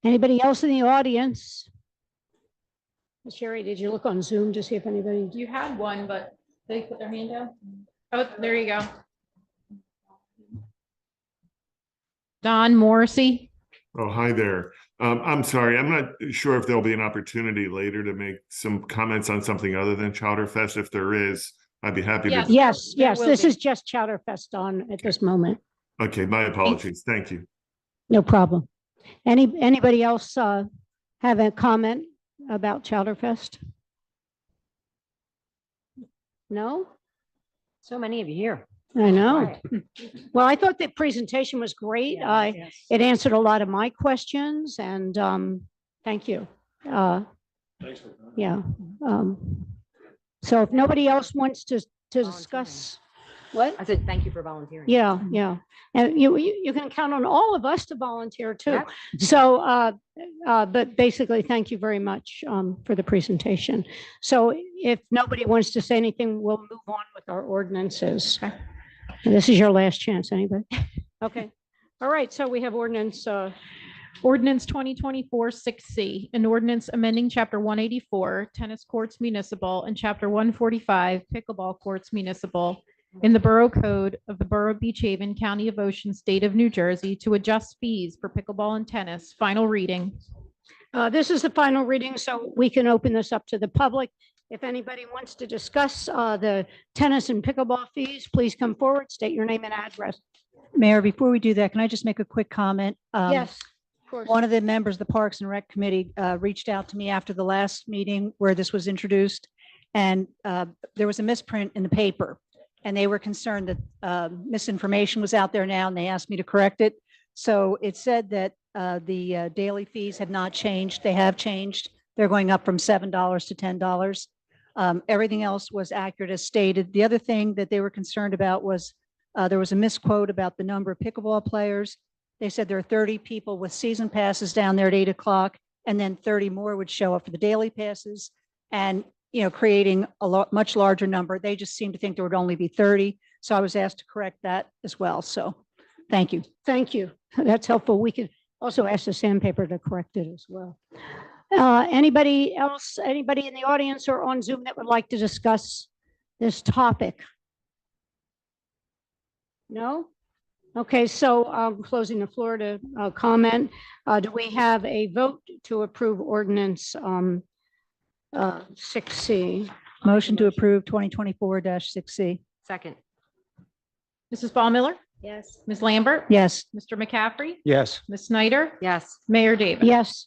Anybody else in the audience? Sherry, did you look on Zoom to see if anybody? You had one, but they put their hand down. Oh, there you go. Don Morrissey. Oh, hi there. I'm sorry, I'm not sure if there'll be an opportunity later to make some comments on something other than Chowder Fest. If there is, I'd be happy Yes. to. Yes, There yes, will this be. is just Chowder Fest on at this moment. Okay, my apologies. Thank you. No problem. Anybody else have a comment about Chowder Fest? No? So many of you here. I know. Well, I thought the presentation was great. It answered a lot of my questions and thank you. Yeah. So if nobody else wants to discuss, what? I said, thank you for volunteering. Yeah, yeah. And you can count on all of us to volunteer too. Yep. So, but basically, thank you very much for the presentation. So if nobody wants to say anything, we'll move on with our ordinances. And this is your last chance, anybody? Okay. All right, so we have ordinance, Ordinance 2024-6C, an ordinance amending Chapter 184, Tennis Courts Municipal, and Chapter 145, Pickleball Courts Municipal, in the Borough Code of the Borough of Beach Haven, County of Ocean, State of New Jersey, to adjust fees for pickleball and tennis. Final reading. this is the final reading, so we can open this up to the public. If anybody wants to discuss the tennis and pickleball fees, please come forward, state your name and address. Mayor, before we do that, can I just make a quick comment? Yes, of course. One of the members of the Parks and Rec Committee reached out to me after the last meeting where this was introduced. And there was a misprint in the paper. And they were concerned that misinformation was out there now, and they asked me to correct it. So it said that the daily fees had not changed. They have changed. They're going up from $7 to $10. Everything else was accurate as stated. The other thing that they were concerned about was there was a misquote about the number of pickleball players. They said there are 30 people with season passes down there at 8 o'clock, and then 30 more would show up for the daily passes. And creating a much larger number. They just seemed to think there would only be 30. So I was asked to correct that as well. So thank you. Thank you. That's helpful. We could also ask the sandpaper to correct it as well. Anybody else, anybody in the audience or on Zoom that would like to discuss this topic? No? Okay, so I'm closing the floor to comment. Do we have a vote to approve ordinance 6C? Motion to approve 2024-6C. Second. Mrs. Ball Miller, Yes. Ms. Lambert, Yes. Mr. McCaffrey, Yes. Ms. Snyder, Yes. Mayor Davis. Yes.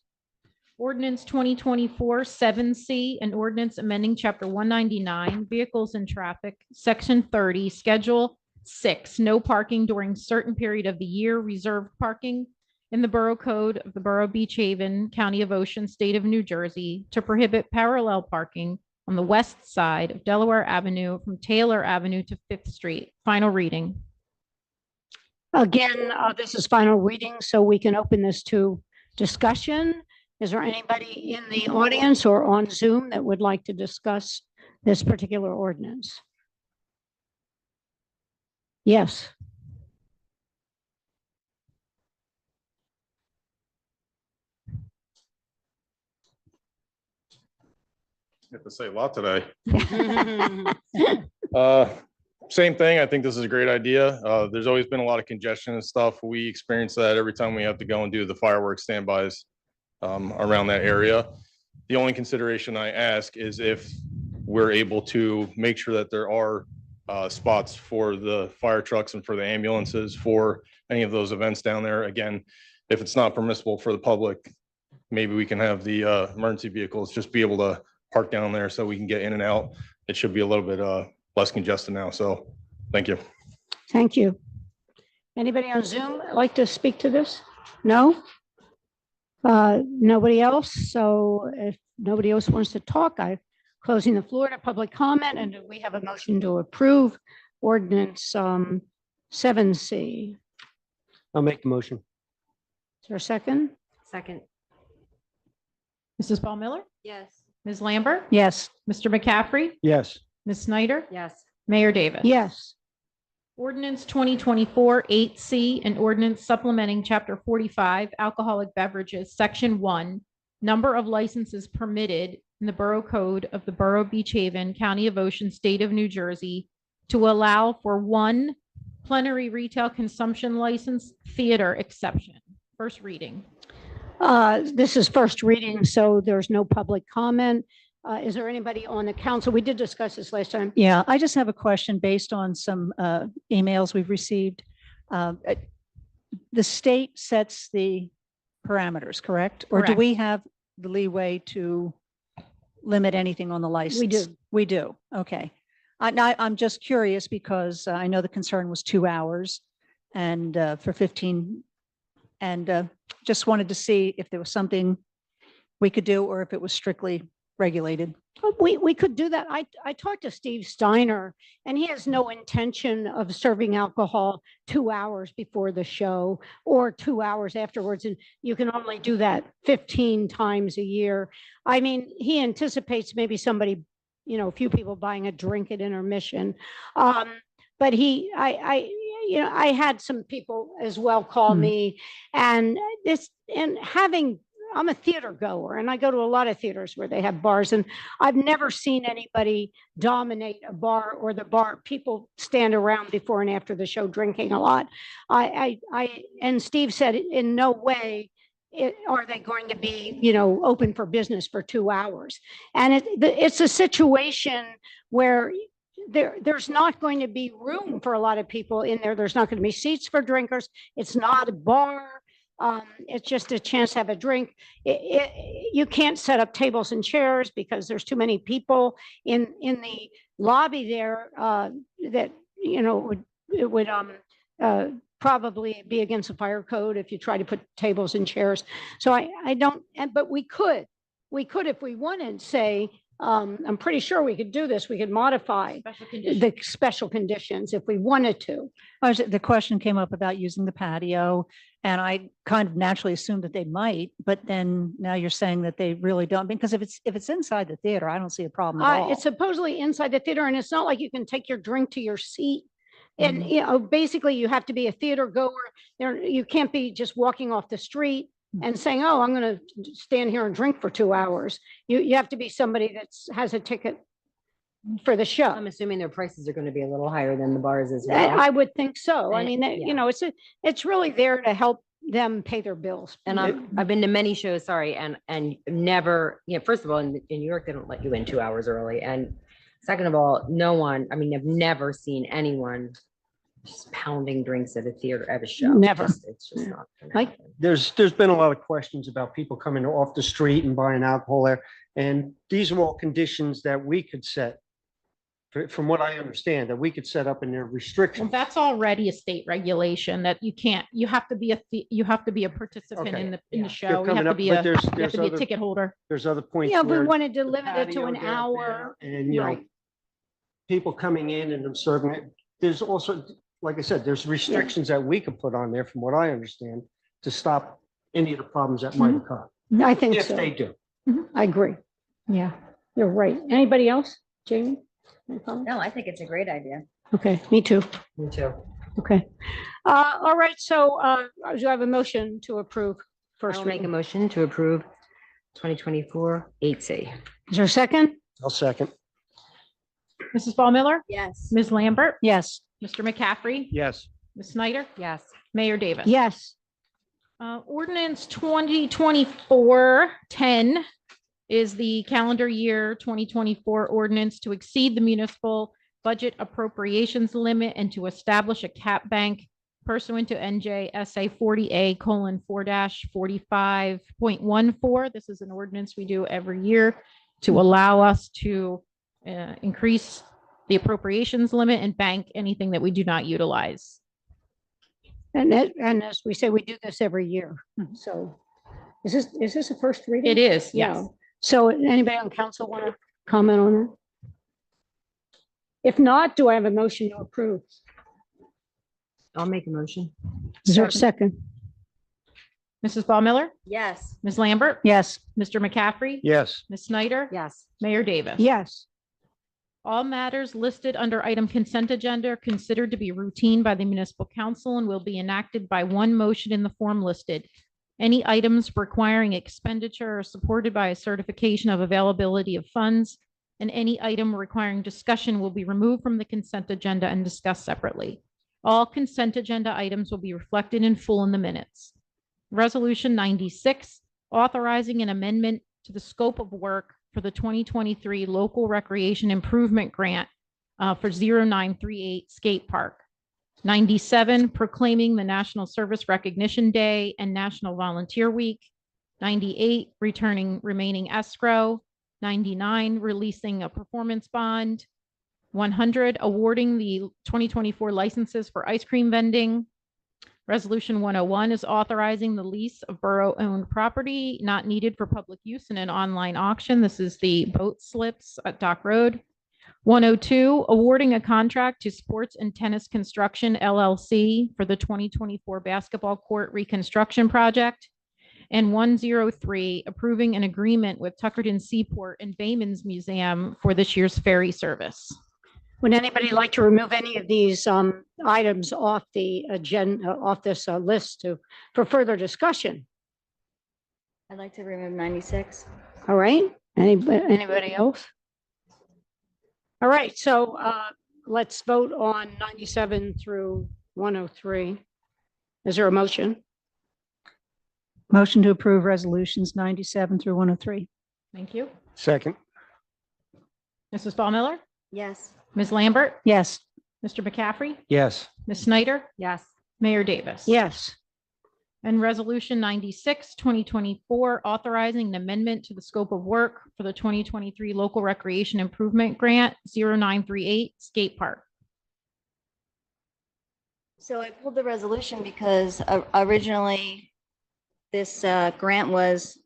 Ordinance 2024-7C, an ordinance amending Chapter 199, Vehicles and Traffic, Section 30, Schedule 6, no parking during certain period of the year, reserved parking in the Borough Code of the Borough of Beach Haven, County of Ocean, State of New Jersey, to prohibit parallel parking on the west side of Delaware Avenue from Taylor Avenue to Fifth Street. Final reading. Again, this is final reading, so we can open this to discussion. Is there anybody in the audience or on Zoom that would like to discuss this particular ordinance? Yes. You have to say a lot today. Same thing. I think this is a great idea. There's always been a lot of congestion and stuff. We experience that every time we have to go and do the fireworks standbys around that area. The only consideration I ask is if we're able to make sure that there are spots for the fire trucks and for the ambulances for any of those events down there. Again, if it's not permissible for the public, maybe we can have the emergency vehicles just be able to park down there so we can get in and out. It should be a little bit less congested now. So thank you. Thank you. Anybody on Zoom like to speak to this? No? Nobody else? So if nobody else wants to talk, I'm closing the floor to public comment. And do we have a motion to approve ordinance 7C? I'll make the motion. Is there a second? Second. Mrs. Ball Miller, Yes. Ms. Lambert, Yes. Mr. McCaffrey, Yes. Ms. Snyder, Yes. Mayor Davis. Yes. Ordinance 2024-8C, an ordinance supplementing Chapter 45, Alcoholic Beverages, Section 1, number of licenses permitted in the Borough Code of the Borough of Beach Haven, County of Ocean, State of New Jersey, to allow for one plenary retail consumption license theater exception. First reading. This is first reading, so there's no public comment. Is there anybody on the council? We did discuss this last time. Yeah, I just have a question based on some emails we've received. The state sets the parameters, correct? Or do Correct. we have the leeway to limit anything on the license? do. We do, okay. I'm just curious because I know the concern was 2 hours and for 15. And just wanted to see if there was something we could do or if it was strictly regulated. We could do that. I talked to Steve Steiner and he has no intention of serving alcohol 2 hours before the show or 2 hours afterwards. And you can only do that 15 times a year. I mean, he anticipates maybe somebody, a few people buying a drink at intermission. But I had some people as well call me and I'm a theater goer and I go to a lot of theaters where they have bars and I've never seen anybody dominate a bar or the bar. People stand around before and after the show drinking a lot. And Steve said in no way are they going to be, open for business for 2 hours. And it's a situation where there's not going to be room for a lot of people in there. There's not going to be seats for drinkers. It's not a bar. It's just a chance to have a drink. You can't set up tables and chairs because there's too many people in the lobby there that, it would probably be against the fire code if you try to put tables and chairs. So but we could if we wanted, say, I'm pretty sure we could do this. We could modify the special conditions if we wanted to. The question came up about using the patio and I kind of naturally assumed that they might, but then now you're saying that they really don't, because if it's inside the theater, I don't see a problem at all. It's supposedly inside the theater and it's not like you can take your drink to your seat. And, basically you have to be a theater goer. You can't be just walking off the street and saying, oh, I'm going to stand here and drink for 2 hours. You have to be somebody that has a ticket for the show. I'm assuming their prices are going to be a little higher than the bars as well. I would think so. I mean, Yeah. it's really there to help them pay their bills. And I've been to many shows, sorry, and never, first of all, in New York, they don't let you in 2 hours early. And second of all, I've never seen anyone just pounding drinks at a theater, at a show. Never. It's just not. gonna Like- happen. There's been a lot of questions about people coming off the street and buying alcohol there. And these are all conditions that we could set. From what I understand, that we could set up in their Well, restrictions. that's already a state regulation that you have to be a participant Okay, in the They're show. You coming have to up, be but a, there's, you have there's to be a other, ticket holder. there's other points. Yeah, if we where wanted to the limit it to patio an down hour. there And, Right. people coming in and observing it. There's also, like I said, there's restrictions that we could put on there, from what I understand, to stop any of the problems that might occur. I think If so. they do. I agree. Yeah, you're right. Anybody else? Jamie? Any comments? No, I think it's a great idea. Okay, me too. Me too. Okay. All right, so do I have a motion to approve first I'll make a reading? motion to approve 2024 8C. Is there a second? I'll second. Mrs. Ball Miller, Yes. Ms. Lambert, Yes, Mr. McCaffrey, Yes. Ms. Snyder, Yes. Mayor Davis. Yes. Ordinance 2024-10 is the calendar year 2024 ordinance to exceed the municipal budget appropriations limit and to establish a cap bank pursuant to NJSA 40A:4-45.14. This is an ordinance we do every year to allow us to increase the appropriations limit and bank anything that we do not utilize. And as we say, we do this every year. So is this a first reading? It is, Yeah. yes. So anybody on council want to comment on it? If not, do I have a motion to approve? I'll make a motion. Is there a second? Mrs. Ball Miller, Yes. Ms. Lambert, yes, Mr. McCaffrey, Yes. Ms. Snyder, Yes. Mayor Davis. Yes. All matters listed under item consent agenda are considered to be routine by the municipal council and will be enacted by one motion in the form listed. Any items requiring expenditure are supported by a certification of availability of funds, and any item requiring discussion will be removed from the consent agenda and discussed separately. All consent agenda items will be reflected in full in the minutes. Resolution 96, authorizing an amendment to the scope of work for the 2023 Local Recreation Improvement Grant for 0938 Skate Park. 97, proclaiming the National Service Recognition Day and National Volunteer Week. 98, returning remaining escrow. 99, releasing a performance bond. 100, awarding the 2024 licenses for ice cream vending. Resolution 101 is authorizing the lease of borough-owned property not needed for public use in an online auction. This is the boat slips at Dock Road. 102, awarding a contract to Sports and Tennis Construction LLC for the 2024 basketball court reconstruction project. And 103, approving an agreement with Tuckerton Seaport and Bayman's Museum for this year's ferry service. Would anybody like to remove any of these items off the agenda, off this list for further discussion? I'd like to remove 96. All right, anybody else? All right, so let's vote on 97 through 103. Is there a motion? Motion to approve resolutions 97 through 103. Thank you. Second. Mrs. Ball Miller, Yes. Ms. Lambert, Yes. Mr. McCaffrey, Yes. Ms. Snyder, Yes. Mayor Davis. Yes. And Resolution 96, 2024, authorizing an amendment to the scope of work for the 2023 Local Recreation Improvement Grant 0938 Skate Park. So I pulled the resolution because originally this grant was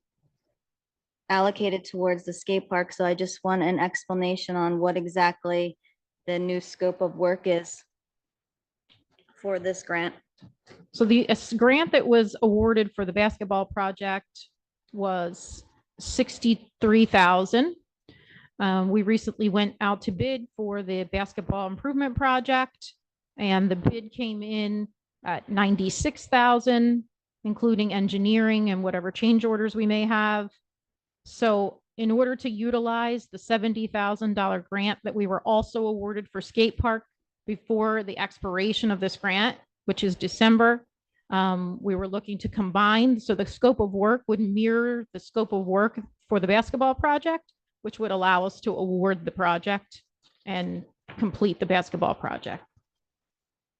allocated towards the skate park. So I just want an explanation on what exactly the new scope of work is for this grant. So the grant that was awarded for the basketball project was 63,000. We recently went out to bid for the basketball improvement project, and the bid came in at 96,000, including engineering and whatever change orders we may have. So in order to utilize the $70,000 grant that we were also awarded for skate park before the expiration of this grant, which is December, we were looking to combine. So the scope of work would mirror the scope of work for the basketball project, which would allow us to award the project and complete the basketball project.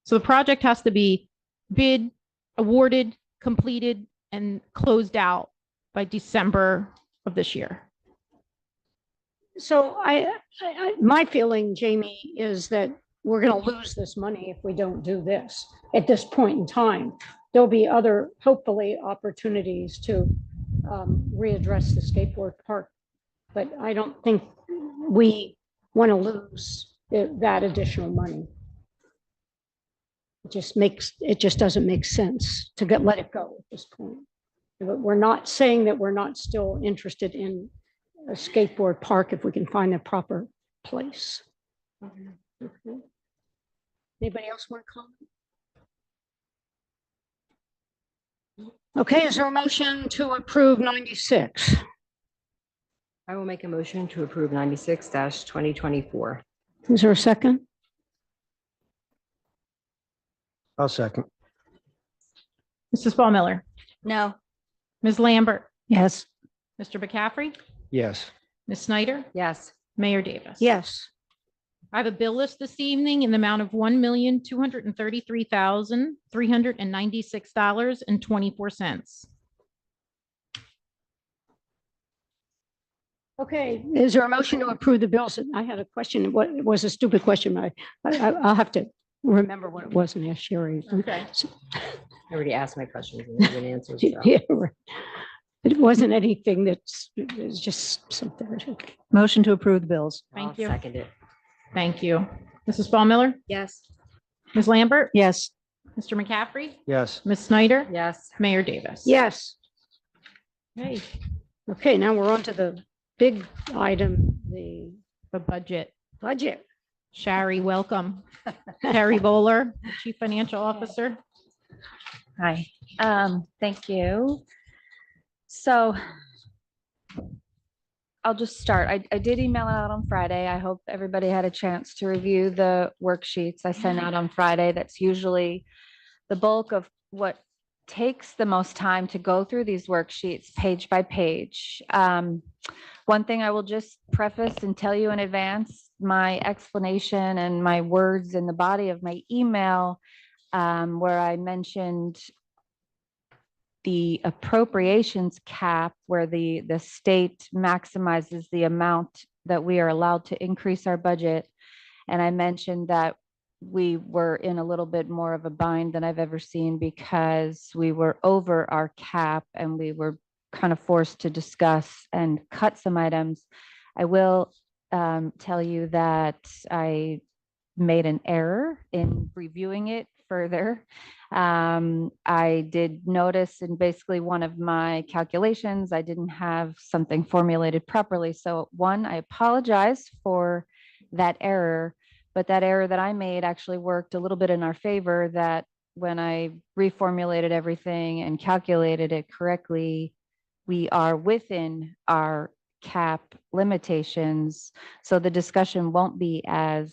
So the project has to be bid, awarded, completed, and closed out by December of this year. So my feeling, Jamie, is that we're going to lose this money if we don't do this at this point in time. There'll be other, hopefully, opportunities to readdress the skateboard park. But I don't think we want to lose that additional money. It just doesn't make sense to let it go at this point. But we're not saying that we're not still interested in a skateboard park if we can find the proper place. Okay. Anybody else want to comment? Okay, is there a motion to approve 96? I will make a motion to approve 96-2024. Is there a second? I'll second. Mrs. Ball Miller, No. Ms. Lambert, Yes. Mr. McCaffrey, Yes. Ms. Snyder, Yes. Mayor Davis. Yes. I have a bill list this evening in the amount of $1,233,396.24. Okay, is there a motion to approve the bills? I had a question. What it was a stupid question, but I'll have to remember what it was and ask Sherry. Okay. I already asked my questions and they've been answered. So. Yeah, right. It wasn't anything it's just something. Motion to approve the bills. Thank I'll you. Second it. Thank you. Mrs. Ball Miller, Yes. Ms. Lambert, Yes. Mr. McCaffrey, Yes. Ms. Snyder, Yes. Mayor Davis. Yes. Okay, Okay, now we're on to the big item, the the budget. budget. Shari, welcome. Terry Bowler, Chief Financial Officer. Hi, thank you. So I'll just start. I did email out on Friday. I hope everybody had a chance to review the worksheets I sent out on Friday. That's usually the bulk of what takes the most time to go through these worksheets page by page. One thing I will just preface and tell you in advance, my explanation and my words in the body of my email, where I mentioned the appropriations cap, where the state maximizes the amount that we are allowed to increase our budget. And I mentioned that we were in a little bit more of a bind than I've ever seen because we were over our cap and we were kind of forced to discuss and cut some items. I will tell you that I made an error in reviewing it further. I did notice in basically one of my calculations, I didn't have something formulated properly. So one, I apologize for that error, but that error that I made actually worked a little bit in our favor, that when I reformulated everything and calculated it correctly, we are within our cap limitations. So the discussion won't be as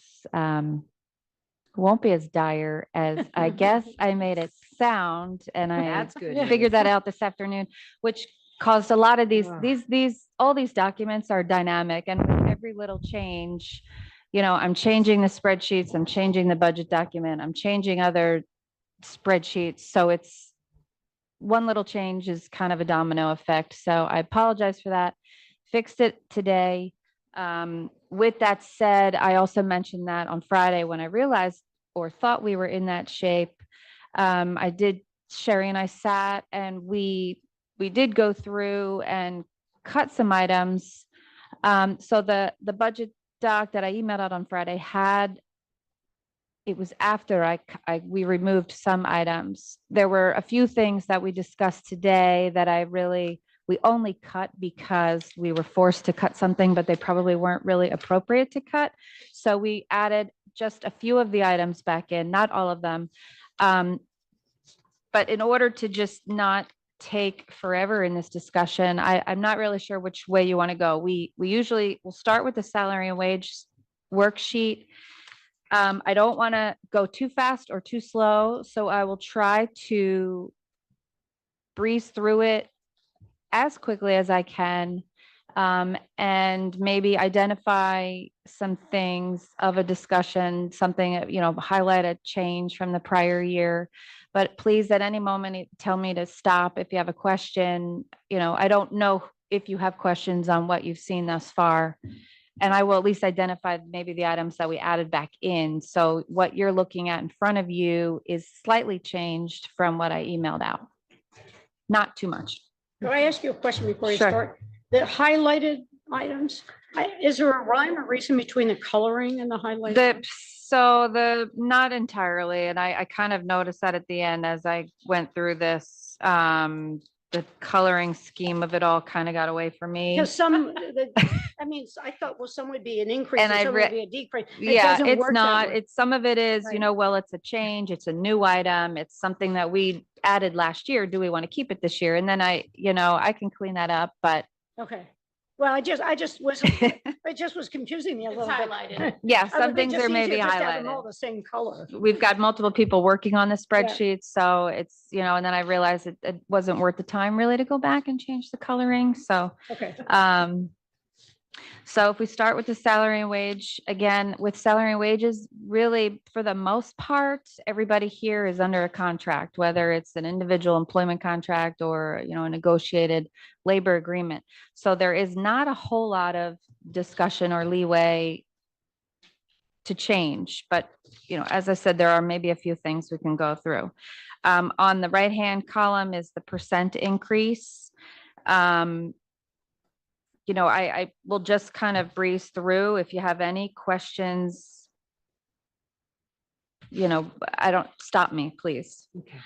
dire as I guess I made it sound. And I That's good. figured that out this afternoon, which caused a lot of Wow. all these documents are dynamic, and with every little change, I'm changing the spreadsheets, I'm changing the budget document, I'm changing other spreadsheets. So it's one little change is kind of a domino effect. So I apologize for that. Fixed it today. With that said, I also mentioned that on Friday when I realized or thought we were in that shape. Sherry and I sat and we did go through and cut some items. So the budget doc that I emailed out on Friday it was after we removed some items. There were a few things that we discussed today that we only cut because we were forced to cut something, but they probably weren't really appropriate to cut. So we added just a few of the items back in, not all of them. But in order to just not take forever in this discussion, I'm not really sure which way you want to go. We'll start with the salary and wage worksheet. I don't want to go too fast or too slow, so I will try to breeze through it as quickly as I can, and maybe identify some things of a discussion, something, highlight a change from the prior year. But please, at any moment, tell me to stop if you have a question. I don't know if you have questions on what you've seen thus far. And I will at least identify maybe the items that we added back in. So what you're looking at in front of you is slightly changed from what I emailed out. Not too much. Can I ask you a question before you Sure. start? The highlighted items, is there a rhyme or reason between the coloring and the highlighted? Not entirely, and I kind of noticed that at the end as I went through this, the coloring scheme of it all kind of got away from me. Because I thought, well, some would be an increase And and I some re- would be a decrease. It Yeah, doesn't it's work that not, way. it's, some of it is, Right. well, it's a change, it's a new item, it's something that we added last year. Do we want to keep it this year? And then I can clean that up, but Okay. Well, it just was confusing me a little bit. highlighted. yeah, I would some think things just are maybe easier just to have them all highlighted. the same color. We've got multiple people working on the spreadsheet, so it's, and then I realized it wasn't worth the time really to go back and change the coloring, so. Okay. So if we start with the salary and wage, again, with salary and wages, really, for the most part, everybody here is under a contract, whether it's an individual employment contract or, a negotiated labor agreement. So there is not a whole lot of discussion or leeway to change, but, as I said, there are maybe a few things we can go through. On the right-hand column is the percent increase. I will just kind of breeze through. If you have any questions, stop me, please. Okay.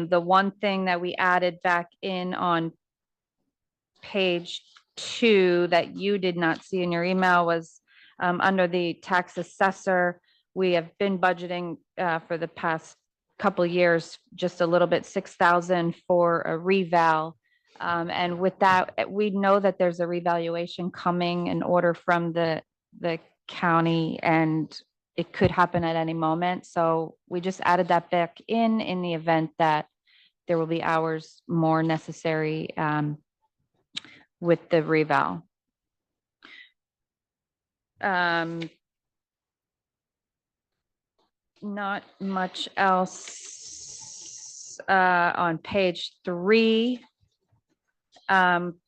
The one thing that we added back in on page 2 that you did not see in your email was under the tax assessor. We have been budgeting for the past couple years, just a little bit, 6,000 for a reval. And with that, we know that there's a revaluation coming, in order from the county, and it could happen at any moment. So we just added that back in the event that there will be hours more necessary with the reval. Not much else on page 3.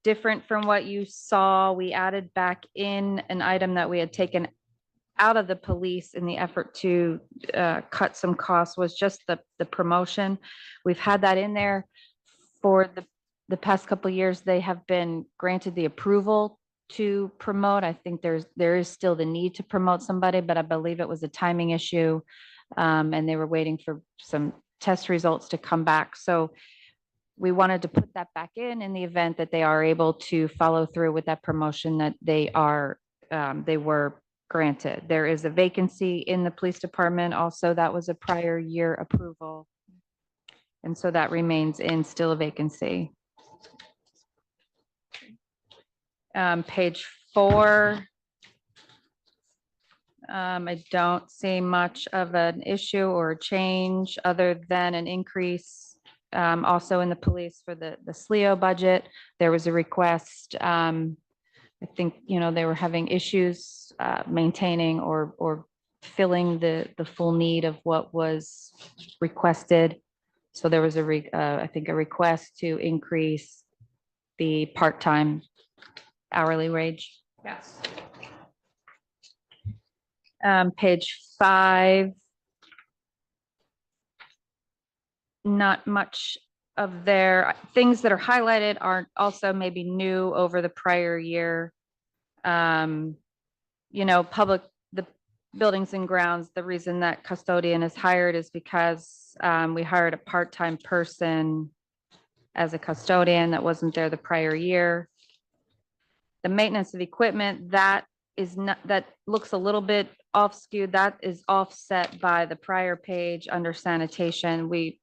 Different from what you saw, we added back in an item that we had taken out of the police in the effort to cut some costs was just the promotion. We've had that in there for the past couple of years. They have been granted the approval to promote. I think there is still the need to promote somebody, but I believe it was a timing issue. And they were waiting for some test results to come back. So we wanted to put that back in the event that they are able to follow through with that promotion that they were granted. There is a vacancy in the police department. Also, that was a prior year approval. And so that remains still a vacancy. Page 4. I don't see much of an issue or a change other than an increase also in the police for the SLEO budget. There was a request. I think, they were having issues maintaining or filling the full need of what was requested. So there was I think a request to increase the part-time hourly wage. Yes. Page 5. Not much of their things that are highlighted are also maybe new over the prior year. The buildings and grounds, the reason that custodian is hired is because we hired a part-time person as a custodian that wasn't there the prior year. The maintenance of equipment, that looks a little bit off skewed. That is offset by the prior page under sanitation. We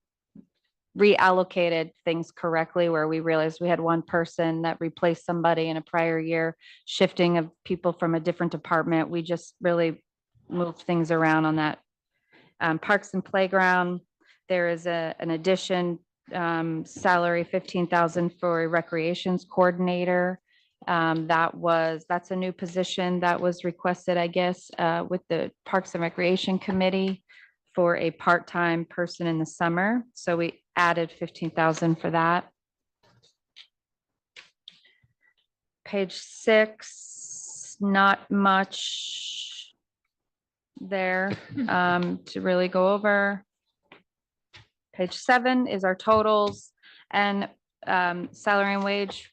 reallocated things correctly where we realized we had one person that replaced somebody in a prior year, shifting of people from a different department. We just really moved things around on that. Parks and playground, there is an addition, salary 15,000 for a recreations coordinator. That's a new position that was requested, I guess, with the Parks and Recreation Committee for a part-time person in the summer. So we added 15,000 for that. Page 6, not much there to really go over. Page 7 is our totals and salary and wage.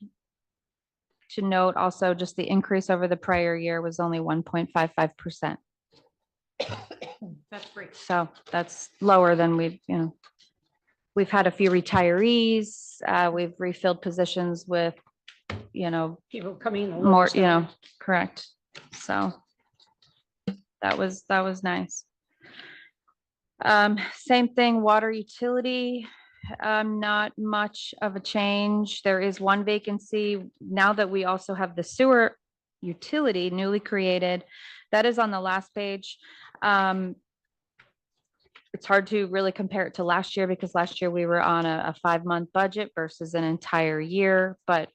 To note also, just the increase over the prior year was only 1.55%. That's great. So that's lower than we've had a few retirees. We've refilled positions with, People coming in. the more, lowest hour. correct. So that was nice. Same thing, water utility, not much of a change. There is one vacancy now that we also have the sewer utility newly created. That is on the last page. It's hard to really compare it to last year because last year we were on a 5-month budget versus an entire year, but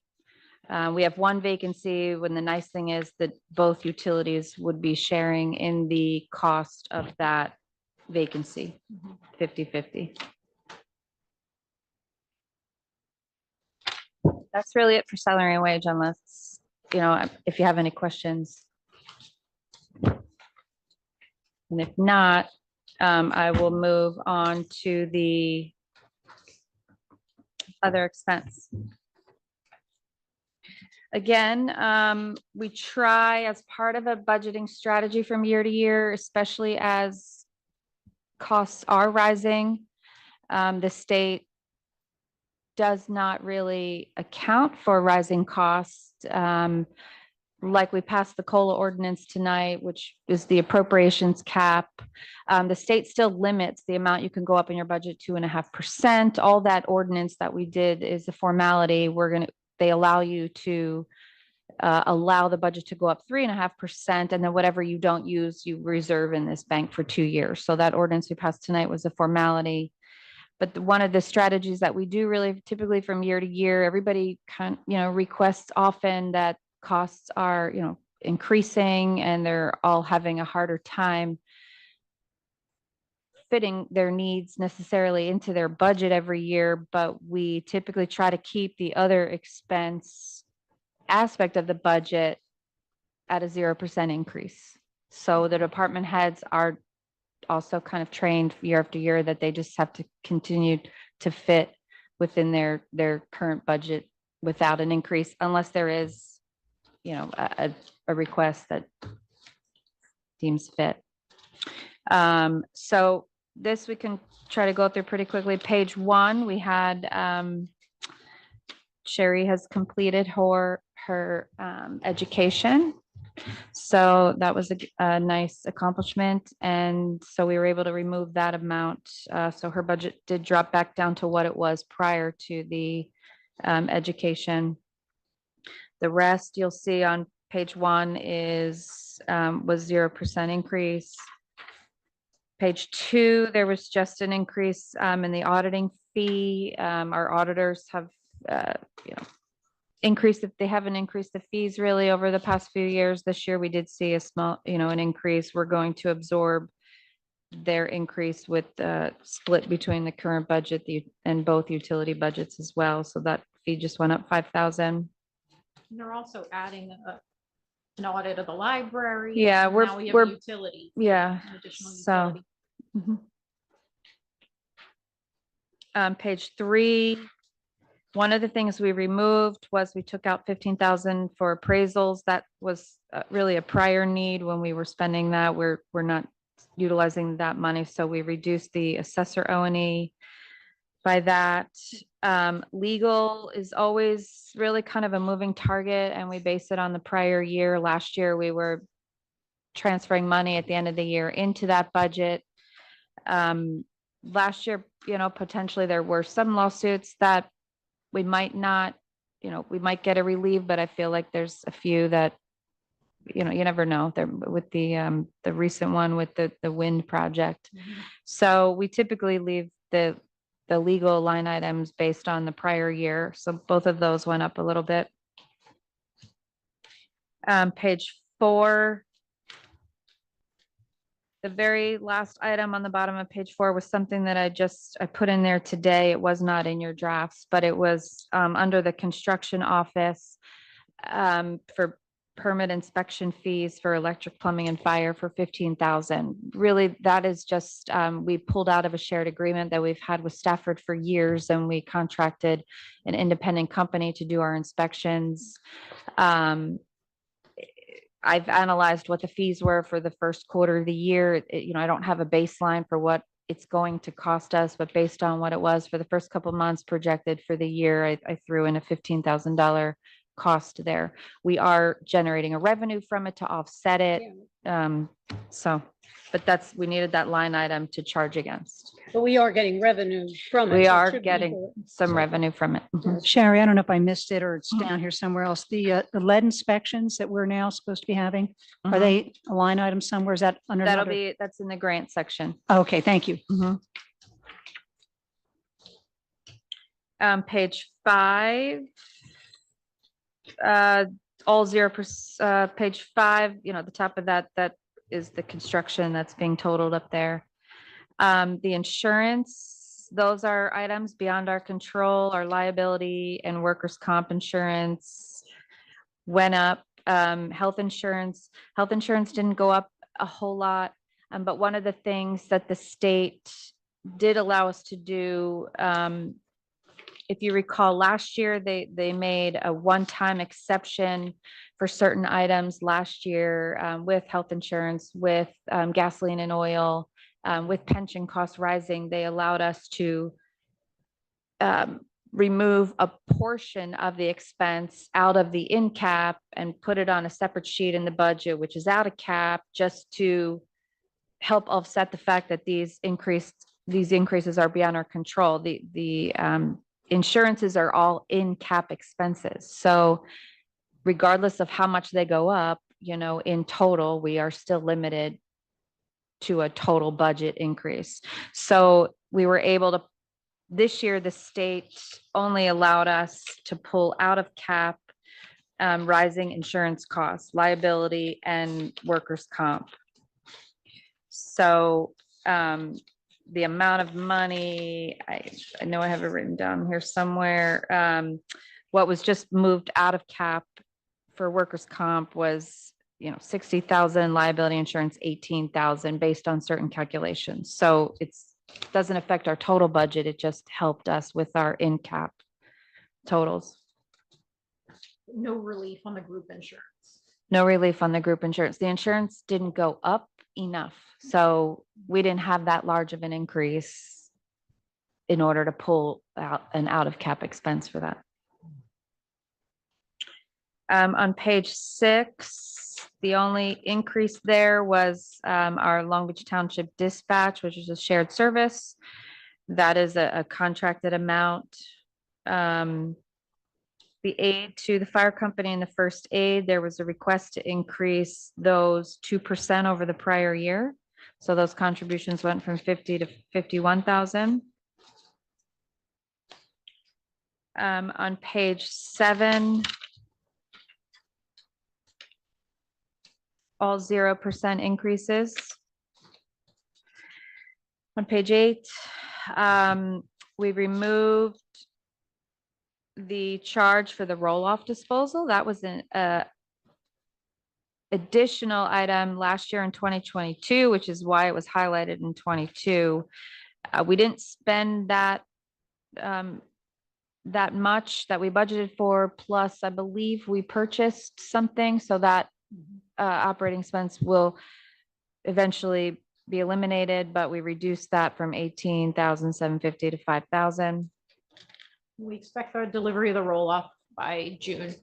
we have one vacancy when the nice thing is that both utilities would be sharing in the cost of that vacancy, 50-50. That's really it for salary and wage, unless, if you have any questions. And if not, I will move on to the other expense. Again, we try as part of a budgeting strategy from year to year, especially as costs are rising. The state does not really account for rising costs. Like we passed the COLA ordinance tonight, which is the appropriations cap. The state still limits the amount you can go up in your budget 2.5%. All that ordinance that we did is a formality. They allow you to allow the budget to go up 3.5%, and then whatever you don't use, you reserve in this bank for 2 years. So that ordinance we passed tonight was a formality. But one of the strategies that we do really typically from year to year, everybody requests often that costs are, increasing and they're all having a harder time fitting their needs necessarily into their budget every year. But we typically try to keep the other expense aspect of the budget at a 0% increase. So the department heads are also kind of trained year after year that they just have to continue to fit within their current budget without an increase unless there is, a request that deems fit. So this we can try to go through pretty quickly. Page 1, we had Sherry has completed her education. So that was a nice accomplishment. And so we were able to remove that amount. So her budget did drop back down to what it was prior to the education. The rest you'll see on page 1 was 0% increase. Page 2, there was just an increase in the auditing fee. Our auditors have, increased, if they haven't increased the fees really over the past few years. This year, we did see a small, an increase. We're going to absorb their increase with the split between the current budget and both utility budgets as well. So that fee just went up 5,000. They're also adding an audit of the library. Yeah, and we're- now we have we're- utility. Yeah. an additional So. utility. Page 3, one of the things we removed was we took out 15,000 for appraisals. That was really a prior need when we were spending that. We're not utilizing that money, so we reduced the assessor O&E by that. Legal is always really kind of a moving target, and we base it on the prior year. Last year, we were transferring money at the end of the year into that budget. Last year, potentially there were some lawsuits that we might not, we might get a relief, but I feel like there's a few that, you never know. There with the recent one with the wind project. So we typically leave the legal line items based on the prior year. So both of those went up a little bit. Page 4. The very last item on the bottom of page 4 was something that I put in there today. It was not in your drafts, but it was under the construction office for permit inspection fees for electric, plumbing, and fire for 15,000. Really, that is just, we pulled out of a shared agreement that we've had with Stafford for years, and we contracted an independent company to do our inspections. I've analyzed what the fees were for the first quarter of the year. I don't have a baseline for what it's going to cost us, but based on what it was for the first couple of months projected for the year, I threw in a $15,000 cost there. We are generating a revenue from it to offset it. But we needed that line item to charge against. But we are getting revenue from it. We so it are should be getting good. some revenue from it. Sherry, I don't know if I missed it or it's down here somewhere else. The lead inspections that we're now supposed to be having, are they a line item somewhere? Is that under That'll another? that's in the grant section. Okay, thank you. Page 5. All 0%, page 5, the top of that is the construction that's being totaled up there. The insurance, those are items beyond our control. Our liability and workers' comp insurance went up. Health insurance didn't go up a whole lot. But one of the things that the state did allow us to do, if you recall, last year, they made a one-time exception for certain items last year with health insurance, with gasoline and oil, with pension costs rising. They allowed us to remove a portion of the expense out of the in cap and put it on a separate sheet in the budget, which is out of cap, just to help offset the fact that these increases are beyond our control. The insurances are all in cap expenses. So regardless of how much they go up, in total, we are still limited to a total budget increase. So we were able to, this year, the state only allowed us to pull out of cap rising insurance costs, liability, and workers' comp. So the amount of money, I know I have it written down here somewhere. What was just moved out of cap for workers' comp was 60,000, liability insurance, 18,000 based on certain calculations. So doesn't affect our total budget. It just helped us with our in cap totals. No relief on the group insurance. No relief on the group insurance. The insurance didn't go up enough. So we didn't have that large of an increase in order to pull out an out of cap expense for that. On page 6, the only increase there was our Long Beach Township dispatch, which is a shared service. That is a contracted amount. The aid to the fire company and the first aid, there was a request to increase those 2% over the prior year. So those contributions went from 50 to 51,000. On page 7, all 0% increases. On page 8, we removed the charge for the roll-off disposal. That was an additional item last year in 2022, which is why it was highlighted in 22. We didn't spend that that much that we budgeted for, plus I believe we purchased something, so that operating expense will eventually be eliminated, but we reduced that from 18,750 to 5,000. We expect our delivery of the roll-off by June.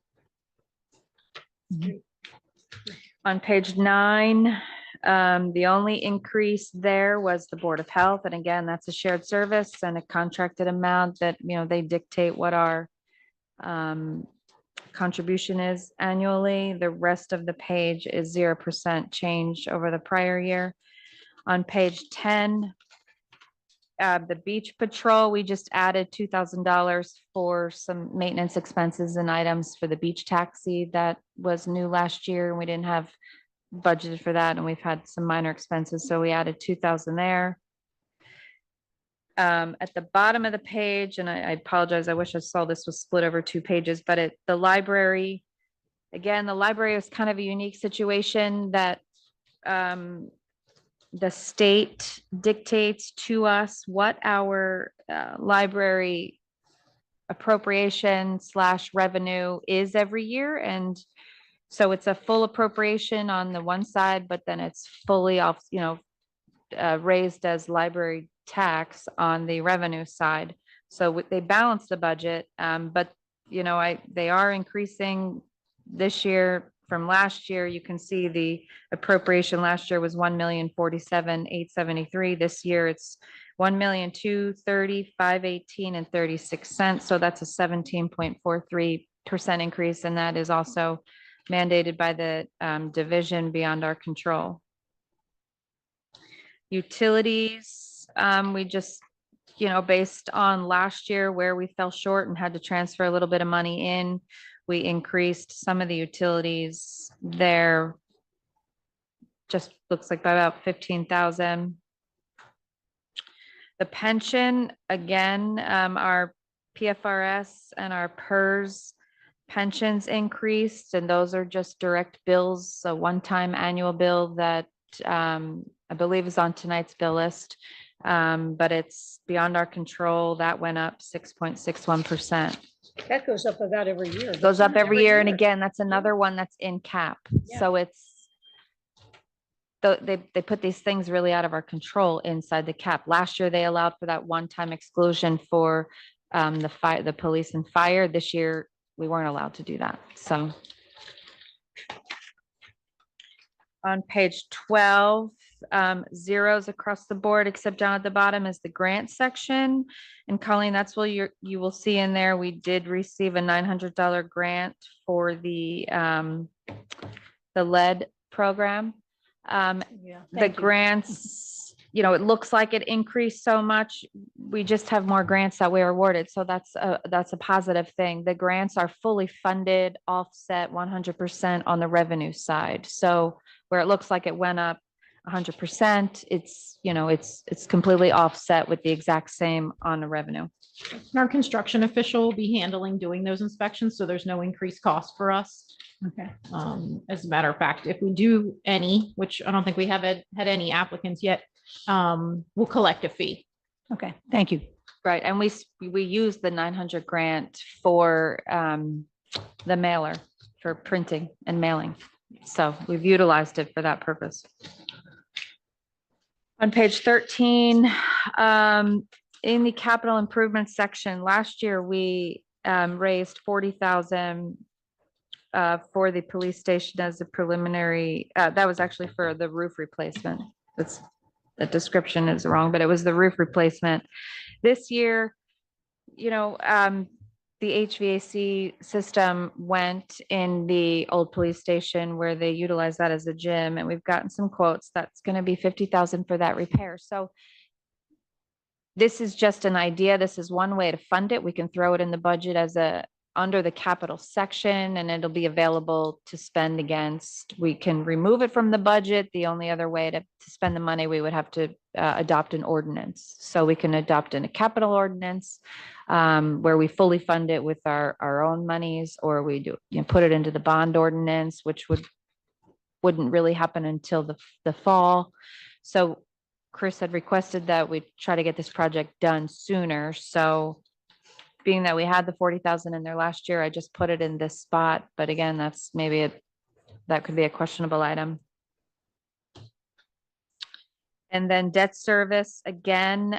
On page 9, the only increase there was the Board of Health. And again, that's a shared service and a contracted amount that, they dictate what our contribution is annually. The rest of the page is 0% change over the prior year. On page 10, the beach patrol, we just added $2,000 for some maintenance expenses and items for the beach taxi that was new last year. And we didn't have budgeted for that, and we've had some minor expenses, so we added 2,000 there. At the bottom of the page, and I apologize, I wish I saw this was split over 2 pages, but the library, again, the library is kind of a unique situation that the state dictates to us what our library appropriation / revenue is every year. And so it's a full appropriation on the one side, but then it's fully off, raised as library tax on the revenue side. So they balance the budget, but they are increasing this year from last year. You can see the appropriation last year was 1,047,873. This year it's 1,230,518 and 36 cents. So that's a 17.43% increase, and that is also mandated by the division beyond our control. Utilities, we just, based on last year where we fell short and had to transfer a little bit of money in, we increased some of the utilities there. Just looks like by about 15,000. The pension, again, our PFRS and our PERS pensions increased, and those are just direct bills, a one-time annual bill that I believe is on tonight's bill list, but it's beyond our control. That went up 6.61%. That goes up about every year. Goes up every year, and again, that's another one that's in cap. Yeah. So they put these things really out of our control inside the cap. Last year, they allowed for that one-time exclusion for the police and fire. This year, we weren't allowed to do that. So on page 12, zeros across the board, except down at the bottom is the grant section. And Colleen, that's what you will see in there. We did receive a $900 grant for the lead program. The grants, it looks like it increased so much. We just have more grants that we are awarded. So that's a positive thing. The grants are fully funded, offset 100% on the revenue side. So where it looks like it went up 100%, it's completely offset with the exact same on the revenue. Our construction official will be handling doing those inspections, so there's no increased cost for us. Okay. As a matter of fact, if we do any, which I don't think we have had any applicants yet, we'll collect a fee. Okay, thank you. Right, and we use the 900 grant for the mailer, for printing and mailing. So we've utilized it for that purpose. On page 13, in the capital improvement section, last year we raised 40,000 for the police station as a preliminary, that was actually for the roof replacement. The description is wrong, but it was the roof replacement. This year, you know, the HVAC system went in the old police station where they utilize that as a gym, and we've gotten some quotes. That's going to be 50,000 for that repair. So this is just an idea. This is one way to fund it. We can throw it in the budget as under the capital section, and it'll be available to spend against. We can remove it from the budget. The only other way to spend the money, we would have to adopt an ordinance. So we can adopt in a capital ordinance where we fully fund it with our own monies, or we do, you know, put it into the bond ordinance, which wouldn't really happen until the fall. So Chris had requested that we try to get this project done sooner. So being that we had the 40,000 in there last year, I just put it in this spot. But again, that's maybe that could be a questionable item. And then debt service again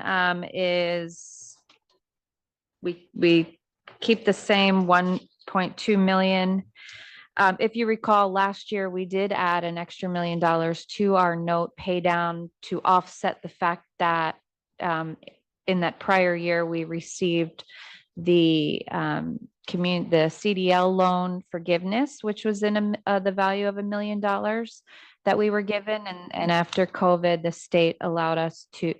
is we keep the same 1.2 million. If you recall, last year we did add an extra $1 million to our note pay down to offset the fact that in that prior year we received the CDL loan forgiveness, which was in the value of $1 million that we were given. And after COVID, the state allowed us to,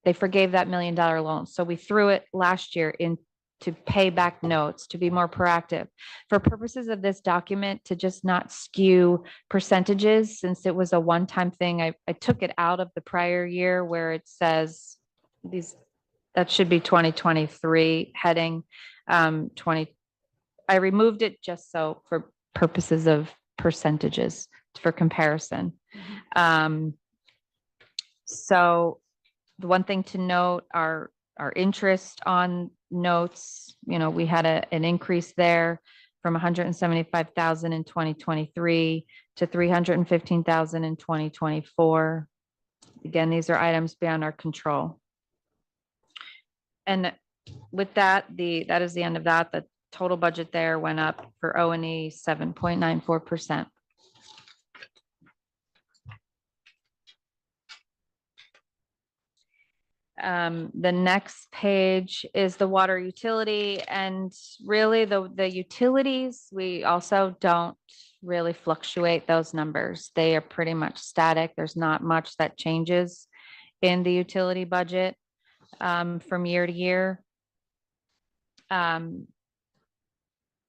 they forgave that $1 million loan. So we threw it last year in to pay back notes, to be more proactive. For purposes of this document, to just not skew percentages, since it was a one-time thing, I took it out of the prior year where it says that should be 2023 heading 20. I removed it just so for purposes of percentages for comparison. So the one thing to note, our interest on notes, you know, we had an increase there from 175,000 in 2023 to 315,000 in 2024. Again, these are items beyond our control. And with that, that is the end of that. The total budget there went up for O&E 7.94%. The next page is the water utility, and really the utilities, we also don't really fluctuate those numbers. They are pretty much static. There's not much that changes in the utility budget from year to year.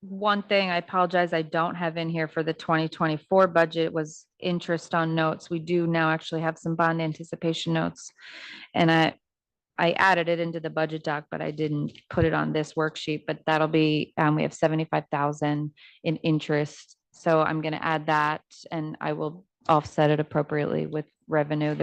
One thing, I apologize, I don't have in here for the 2024 budget was interest on notes. We do now actually have some bond anticipation notes, and I added it into the budget doc, but I didn't put it on this worksheet. But that'll be, we have 75,000 in interest. So I'm going to add that, and I will offset it appropriately with revenue.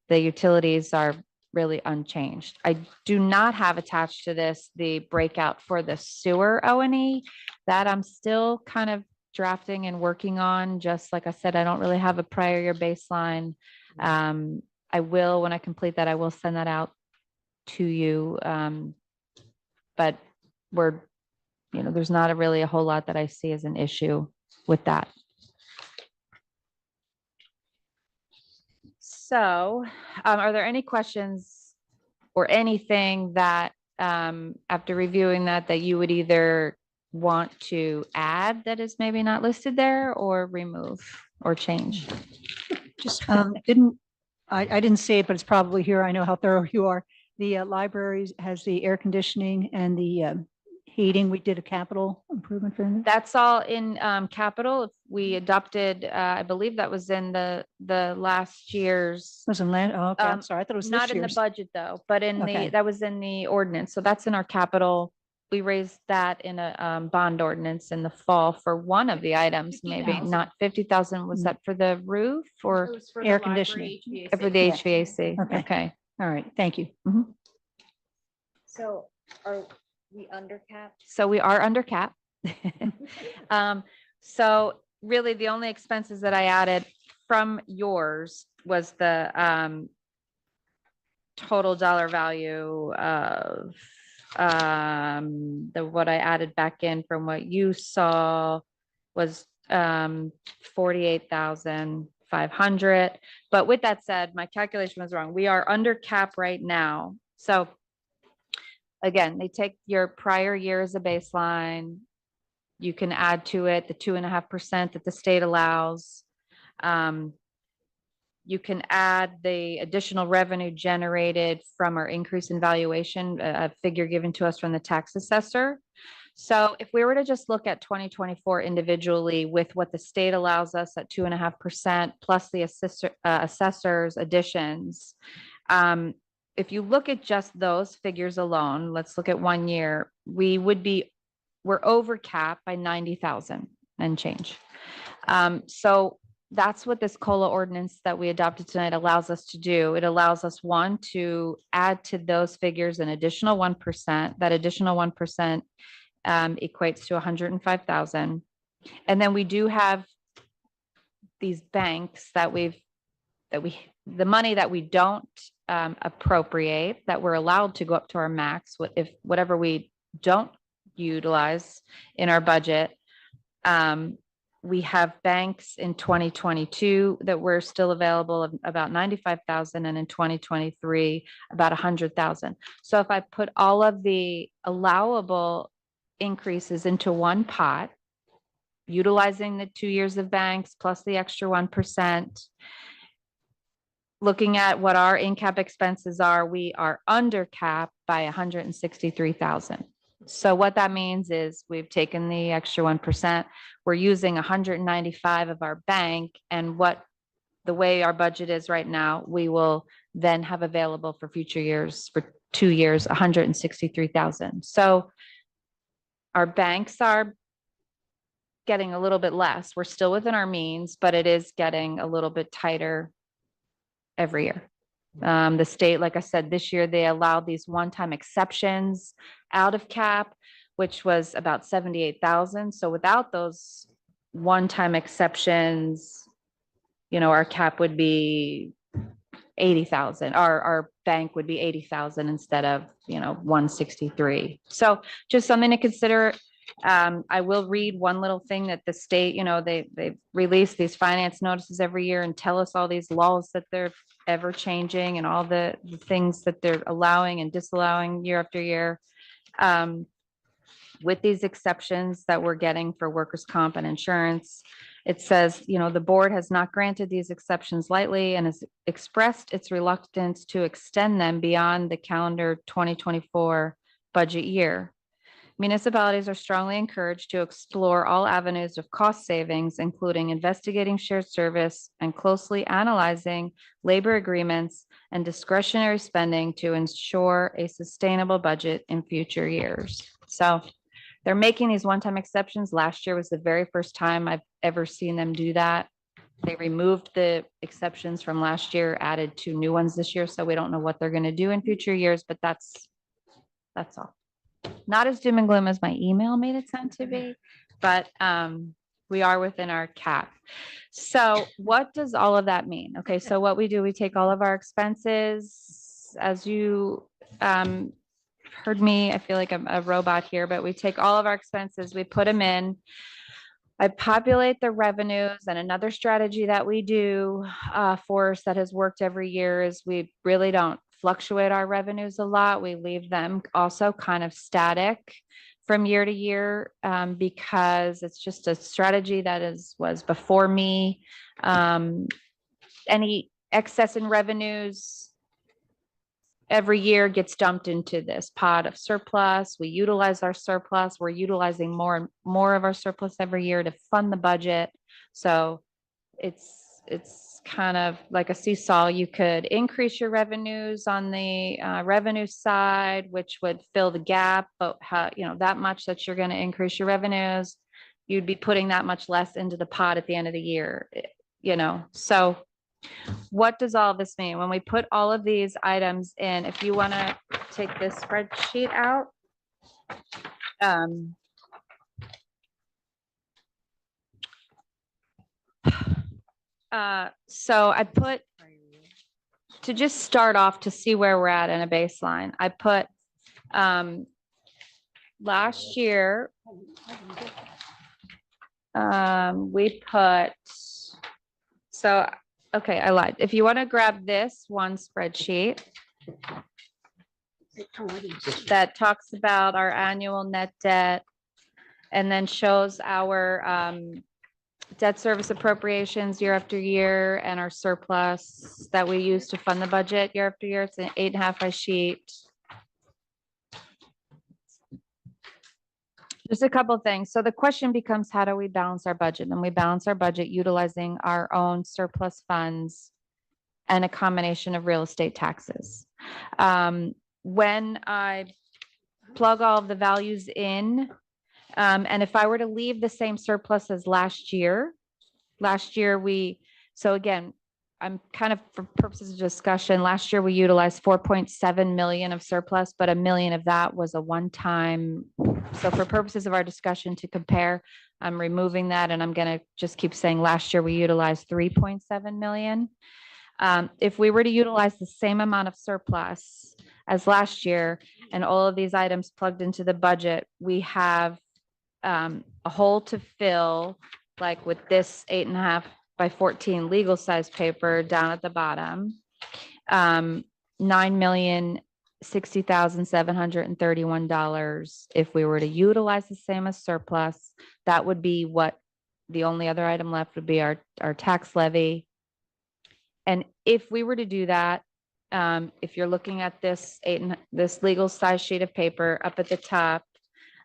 The utilities are really unchanged. I do not have attached to this the breakout for the sewer O&E that I'm still kind of drafting and working on. Just like I said, I don't really have a prior year baseline. I will, when I complete that, I will send that out to you. But there's not really a whole lot that I see as an issue with that. So are there any questions or anything that after reviewing that you would either want to add that is maybe not listed there, or remove or change? Just I didn't see it, but it's probably here. I know how thorough you are. The library has the air conditioning and the heating, we did a capital improvement for them. That's all in capital. We adopted, I believe that was in the last year's, Was in land, oh, okay, I'm Um, sorry, I thought it was not this in the year's. budget though, but in Okay. that was in the ordinance. So that's in our capital. We raised that in a bond ordinance in the fall for one of the items, maybe 50,000. not 50,000. Was Mm. that for the roof or It was for air the library conditioning. HVAC. for the Yeah. HVAC? Okay. Okay. All right, thank you. So are we under cap? So we are under cap. So really the only expenses that I added from yours was the total dollar value of what I added back in from what you saw was 48,500. But with that said, my calculation was wrong. We are under cap right now. So again, they take your prior year as a baseline. You can add to it the 2.5% that the state allows. You can add the additional revenue generated from our increase in valuation, a figure given to us from the tax assessor. So if we were to just look at 2024 individually with what the state allows us at 2.5% plus the assessor's additions, if you look at just those figures alone, let's look at 1 year, we're over cap by 90,000 and change. So that's what this COLA ordinance that we adopted tonight allows us to do. It allows us, one, to add to those figures an additional 1%. That additional 1% equates to 105,000. And then we do have these banks that the money that we don't appropriate, that we're allowed to go up to our max, if whatever we don't utilize in our budget. We have banks in 2022 that were still available of about 95,000, and in 2023, about 100,000. So if I put all of the allowable increases into one pot, utilizing the 2 years of banks plus the extra 1%, looking at what our in-cap expenses are, we are under cap by 163,000. So what that means is we've taken the extra 1%, we're using 195 of our bank, and the way our budget is right now, we will then have available for future years, for 2 years, 163,000. So our banks are getting a little bit less. We're still within our means, but it is getting a little bit tighter every year. The state, like I said, this year they allowed these one-time exceptions out of cap, which was about 78,000. So without those one-time exceptions, our cap would be 80,000. Our bank would be 80,000 instead of 163. So just something to consider. I will read one little thing that the state, they release these finance notices every year and tell us all these laws that they're ever changing and all the things that they're allowing and disallowing year after year. With these exceptions that we're getting for workers' comp and insurance, it says, the board has not granted these exceptions lightly and has expressed its reluctance to extend them beyond the calendar 2024 budget year. Municipalities are strongly encouraged to explore all avenues of cost savings, including investigating shared service and closely analyzing labor agreements and discretionary spending to ensure a sustainable budget in future years. So they're making these one-time exceptions. Last year was the very first time I've ever seen them do that. They removed the exceptions from last year, added 2 new ones this year. So we don't know what they're going to do in future years, but that's all. Not as doom and gloom as my email made it sound to be, but we are within our cap. So what does all of that mean? Okay, so what we do, we take all of our expenses, as you heard me, I feel like I'm a robot here, but we take all of our expenses, we put them in. I populate the revenues, and another strategy that we do for us that has worked every year is we really don't fluctuate our revenues a lot. We leave them also kind of static from year to year because it's just a strategy that was before me. Any excess in revenues every year gets dumped into this pot of surplus. We utilize our surplus. We're utilizing more and more of our surplus every year to fund the budget. So it's kind of like a seesaw. You could increase your revenues on the revenue side, which would fill the gap, but how, that much that you're going to increase your revenues, you'd be putting that much less into the pot at the end of the year, So what does all this mean? When we put all of these items in, if you want to take this spreadsheet out. So I put, to just start off to see where we're at in a baseline, I put last year, we put, okay, I lied. If you want to grab this one spreadsheet that talks about our annual net debt and then shows our debt service appropriations year after year and our surplus that we use to fund the budget year after year. It's an 8.5 by sheet. Just a couple of things. So the question becomes, how do we balance our budget? And we balance our budget utilizing our own surplus funds and a combination of real estate taxes. When I plug all of the values in, and if I were to leave the same surplus as last year, so again, I'm kind of, for purposes of discussion, last year we utilized 4.7 million of surplus, but $1 million of that was a one-time. So for purposes of our discussion to compare, I'm removing that and I'm going to just keep saying last year we utilized 3.7 million. If we were to utilize the same amount of surplus as last year and all of these items plugged into the budget, we have a hole to fill, like with this 8.5 by 14 legal size paper down at the bottom, $9,060,731. If we were to utilize the same as surplus, that would be what the only other item left would be our tax levy. And if we were to do that, if you're looking at this this legal size sheet of paper up at the top,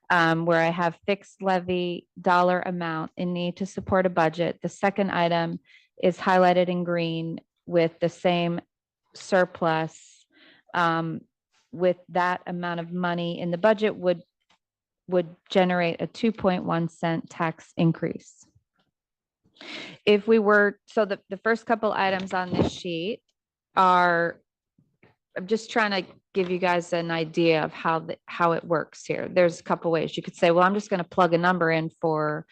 where I have fixed levy dollar amount in need to support a budget. The second item is highlighted in green with the same surplus. With that amount of money in the budget would generate a 2.1 cent tax increase. If we were, so the first couple items on this sheet are, I'm just trying to give you guys an idea of how it works here. There's a couple ways. You could say, well, I'm just going to plug a number in for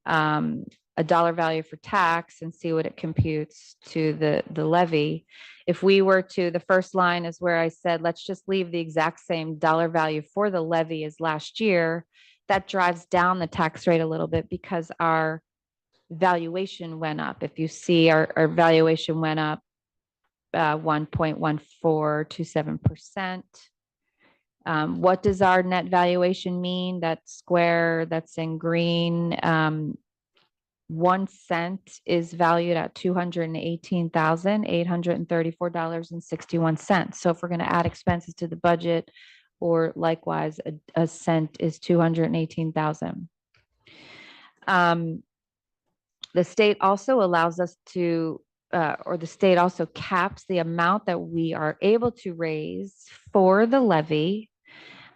a dollar value for tax and see what it computes to the levy. If we were to, the first line is where I said, let's just leave the exact same dollar value for the levy as last year. That drives down the tax rate a little bit because our valuation went up. If you see our valuation went up 1.1427%. What does our net valuation mean? That square that's in green, 1 cent is valued at $218,834.61. So if we're going to add expenses to the budget, or likewise, a cent is 218,000. The state also allows us to, or the state also caps the amount that we are able to raise for the levy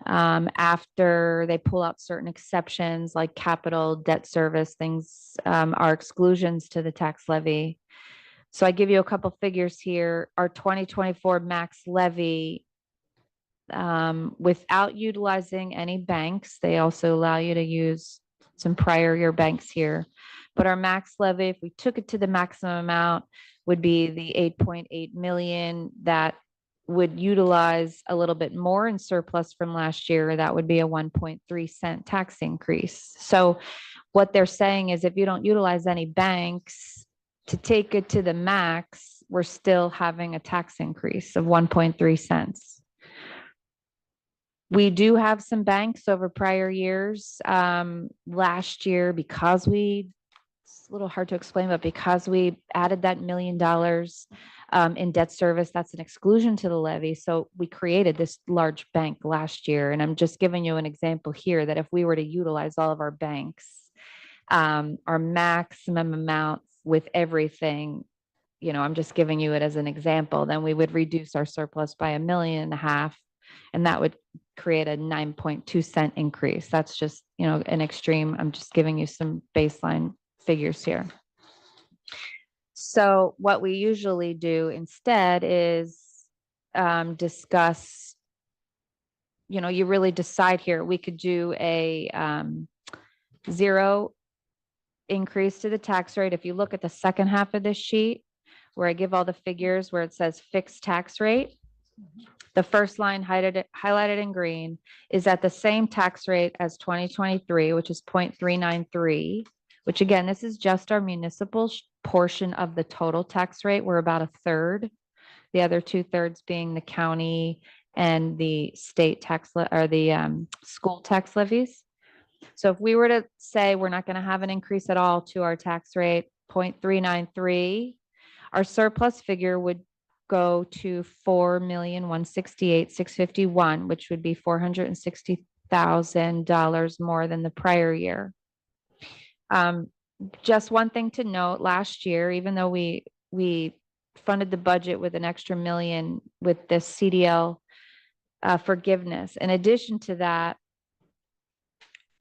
after they pull out certain exceptions like capital, debt service, things are exclusions to the tax levy. So I give you a couple figures here. Our 2024 max levy, without utilizing any banks, they also allow you to use some prior year banks here. But our max levy, if we took it to the maximum amount, would be the 8.8 million that would utilize a little bit more in surplus from last year. That would be a 1.3 cent tax increase. So what they're saying is if you don't utilize any banks to take it to the max, we're still having a tax increase of 1.3 cents. We do have some banks over prior years. Last year, because it's a little hard to explain, but because we added that $1 million In debt service, that's an exclusion to the levy. So we created this large bank last year. And I'm just giving you an example here that if we were to utilize all of our banks, our maximum amount with everything, I'm just giving you it as an example, then we would reduce our surplus by $1.5 million. And that would create a 9.2 cent increase. That's just, an extreme. I'm just giving you some baseline figures here. So what we usually do instead is discuss, you really decide here. We could do a 0 increase to the tax rate. If you look at the second half of this sheet, where I give all the figures where it says fixed tax rate, the first line highlighted in green is at the same tax rate as 2023, which is 0.393, which again, this is just our municipal portion of the total tax rate. We're about 1/3, the other 2/3 being the county and the state tax or the school tax levies. So if we were to say we're not going to have an increase at all to our tax rate, 0.393, our surplus figure would go to $4,168,651, which would be $460,000 more than the prior year. Just one thing to note, last year, even though we funded the budget with an extra $1 million with this CDL forgiveness, in addition to that,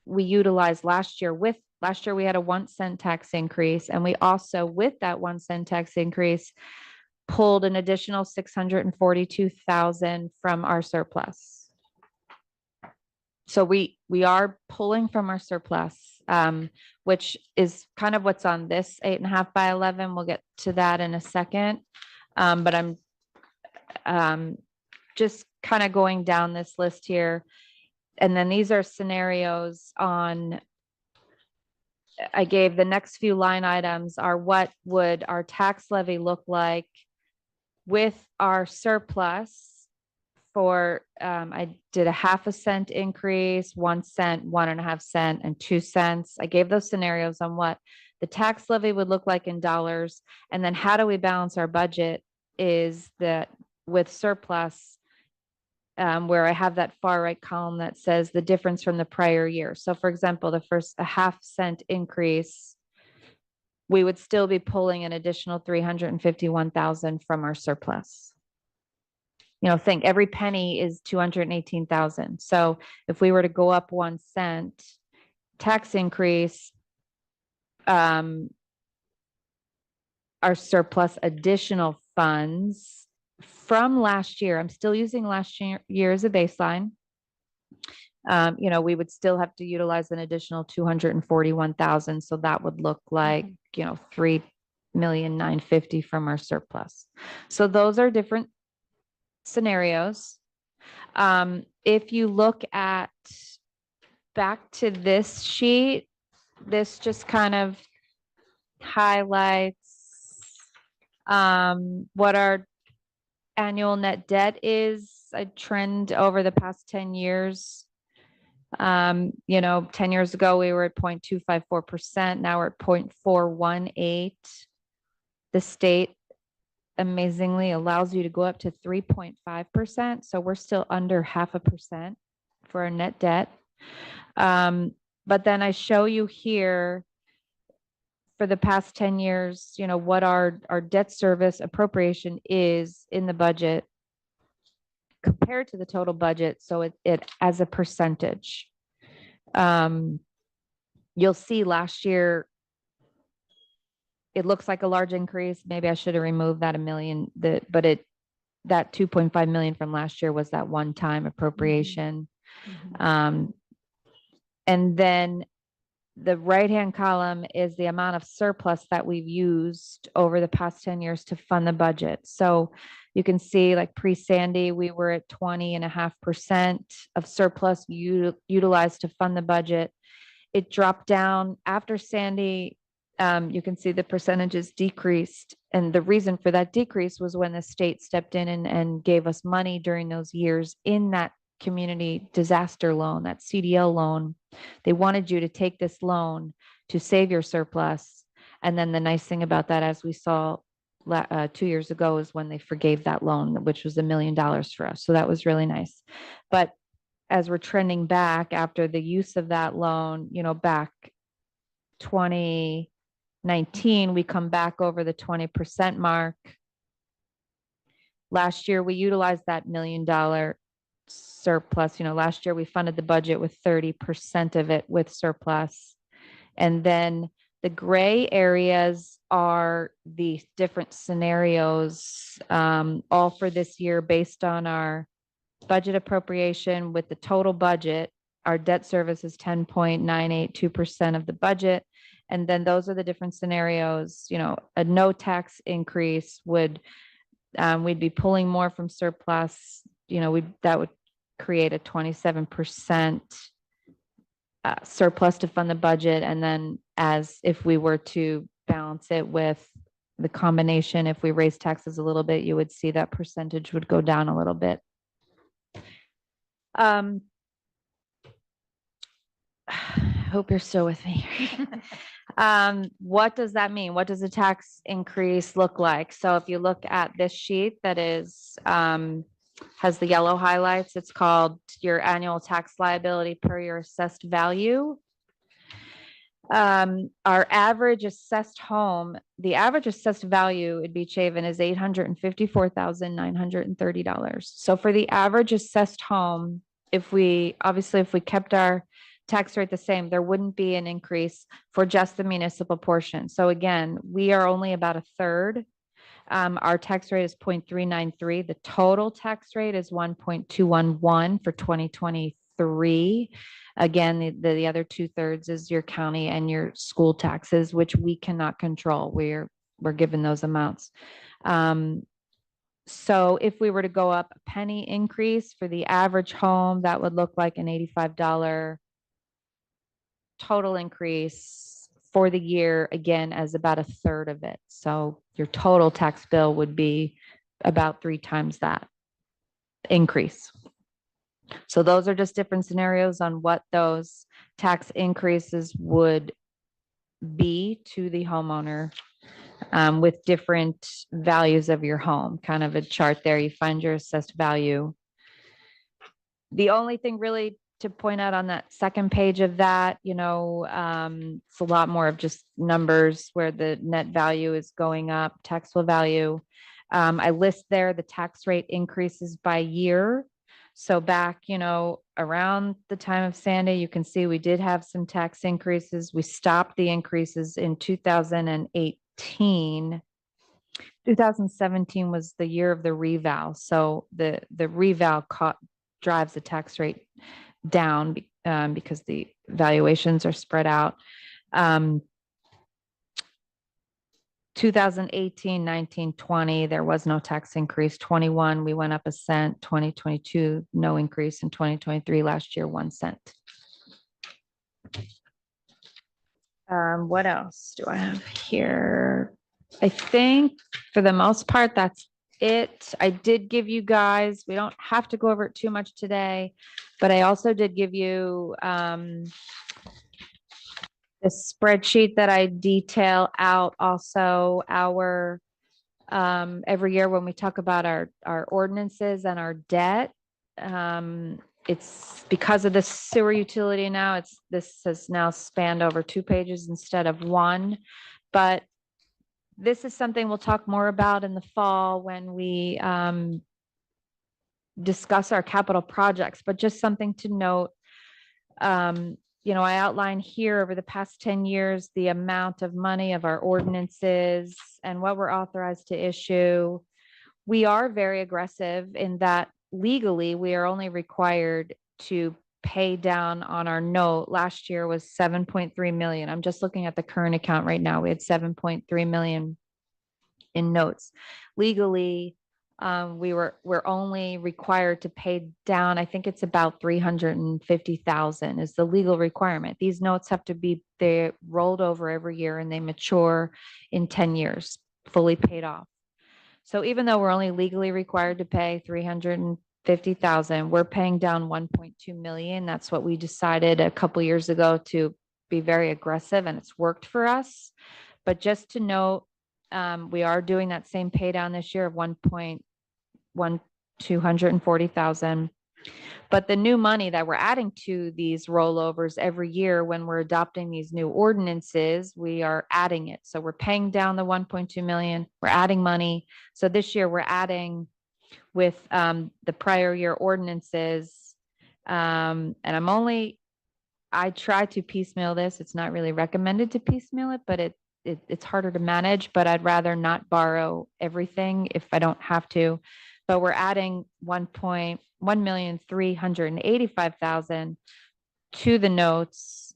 we utilized last year we had a 1 cent tax increase, and we also, with that 1 cent tax increase, pulled an additional $642,000 from our surplus. So we are pulling from our surplus, which is kind of what's on this 8.5 by 11. We'll get to that in a second. But I'm just kind of going down this list here. And then these are scenarios on, I gave the next few line items are what would our tax levy look like with our surplus for, I did a 0.5 cent increase, 1 cent, 1.5 cent, and 2 cents. I gave those scenarios on what the tax levy would look like in dollars. And then how do we balance our budget is that with surplus, where I have that far right column that says the difference from the prior year. So for example, the first a 0.5 cent increase, we would still be pulling an additional $351,000 from our surplus. Think every penny is 218,000. So if we were to go up 1 cent tax increase, our surplus additional funds from last year, I'm still using last year as a baseline. We would still have to utilize an additional 241,000. So that would look like, $3,950,000 from our surplus. So those are different scenarios. If you look at back to this sheet, this just kind of highlights what our annual net debt is, a trend over the past 10 years. 10 years ago, we were at 0.254%. Now we're at 0.418. The state amazingly allows you to go up to 3.5%. So we're still under 0.5% for our net debt. But then I show you here for the past 10 years, what our debt service appropriation is in the budget compared to the total budget. So it as a percentage. You'll see last year, it looks like a large increase. Maybe I should have removed that $1 million, that 2.5 million from last year was that one-time appropriation. And then the right-hand column is the amount of surplus that we've used over the past 10 years to fund the budget. So you can see like pre-Sandy, we were at 20.5% of surplus utilized to fund the budget. It dropped down after Sandy. You can see the percentages decreased. And the reason for that decrease was when the state stepped in and gave us money during those years in that community disaster loan, that CDL loan. They wanted you to take this loan to save your surplus. And then the nice thing about that, as we saw 2 years ago is when they forgave that loan, which was $1 million for us. So that was really nice. But as we're trending back after the use of that loan, back 2019, we come back over the 20% mark. Last year, we utilized that $1 million surplus. Last year we funded the budget with 30% of it with surplus. And then the gray areas are the different scenarios, all for this year based on our budget appropriation with the total budget. Our debt service is 10.982% of the budget. And then those are the different scenarios. A no tax increase would, we'd be pulling more from surplus. That would create a 27% surplus to fund the budget. And then as if we were to balance it with the combination, if we raise taxes a little bit, you would see that percentage would go down a little bit. Hope you're still with me. What does that mean? What does a tax increase look like? So if you look at this sheet that is has the yellow highlights, it's called your annual tax liability per your assessed value. Our average assessed home, the average assessed value in Beach Haven is $854,930. So for the average assessed home, if we kept our tax rate the same, there wouldn't be an increase for just the municipal portion. So again, we are only about a third. Our tax rate is 0.393. The total tax rate is 1.211 for 2023. Again, the other 2/3 is your county and your school taxes, which we cannot control. We're given those amounts. So if we were to go up a penny increase for the average home, that would look like an $85 total increase for the year, again, as about a third of it. So your total tax bill would be about 3 times that increase. So those are just different scenarios on what those tax increases would be to the homeowner, with different values of your home. Kind of a chart there. You find your assessed value. The only thing really to point out on that second page of that, it's a lot more of just numbers where the net value is going up, taxable value. I list there the tax rate increases by year. So back, around the time of Sandy, you can see we did have some tax increases. We stopped the increases in 2018. 2017 was the year of the reval. So the reval drives the tax rate down because the valuations are spread out. 2018, 19, 20, there was no tax increase. 21, we went up a cent. 2022, no increase. In 2023, last year, 1 cent. What else do I have here? I think for the most part, that's it. I did give you guys, we don't have to go over it too much today, but I also did give you the spreadsheet that I detail out also our every year when we talk about our ordinances and our debt. It's because of the sewer utility now, this has now spanned over 2 pages instead of 1, but this is something we'll talk more about in the fall when we discuss our capital projects, but just something to note. I outline here over the past 10 years, the amount of money of our ordinances and what we're authorized to issue. We are very aggressive in that legally, we are only required to pay down on our note. Last year was 7.3 million. I'm just looking at the current account right now. We had 7.3 million in notes. Legally, we're only required to pay down, I think it's about 350,000 is the legal requirement. These notes have to be rolled over every year and they mature in 10 years, fully paid off. So even though we're only legally required to pay 350,000, we're paying down 1.2 million. That's what we decided a couple years ago to be very aggressive, and it's worked for us. But just to note, We are doing that same pay down this year of 240,000. But the new money that we're adding to these rollovers every year when we're adopting these new ordinances, we are adding it. So we're paying down the 1.2 million, we're adding money. So this year we're adding with the prior year ordinances. And I try to piecemeal this. It's not really recommended to piecemeal it, but it's harder to manage, but I'd rather not borrow everything if I don't have to. But we're adding 1,385,000 to the notes.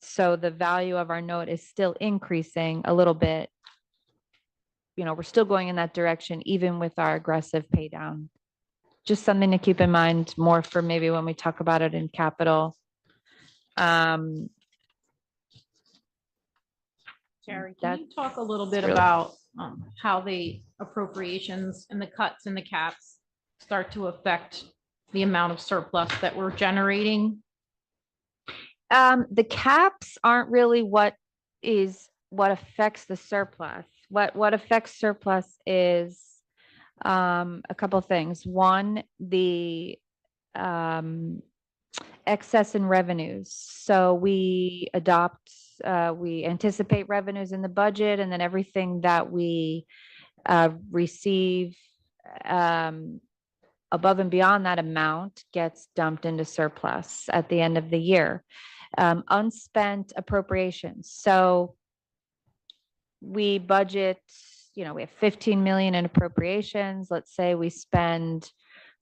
So the value of our note is still increasing a little bit. You know, we're still going in that direction, even with our aggressive pay down. Just something to keep in mind more for maybe when we talk about it in capital. Terry, can you talk a little bit really- about how the appropriations and the cuts and the caps start to affect the amount of surplus that we're generating? The caps aren't really what affects the surplus. What affects surplus is a couple of things. One, the excess in revenues. So we anticipate revenues in the budget, and then everything that we receive above and beyond that amount gets dumped into surplus at the end of the year. Unspent appropriations. So we budget, we have 15 million in appropriations. Let's say we spend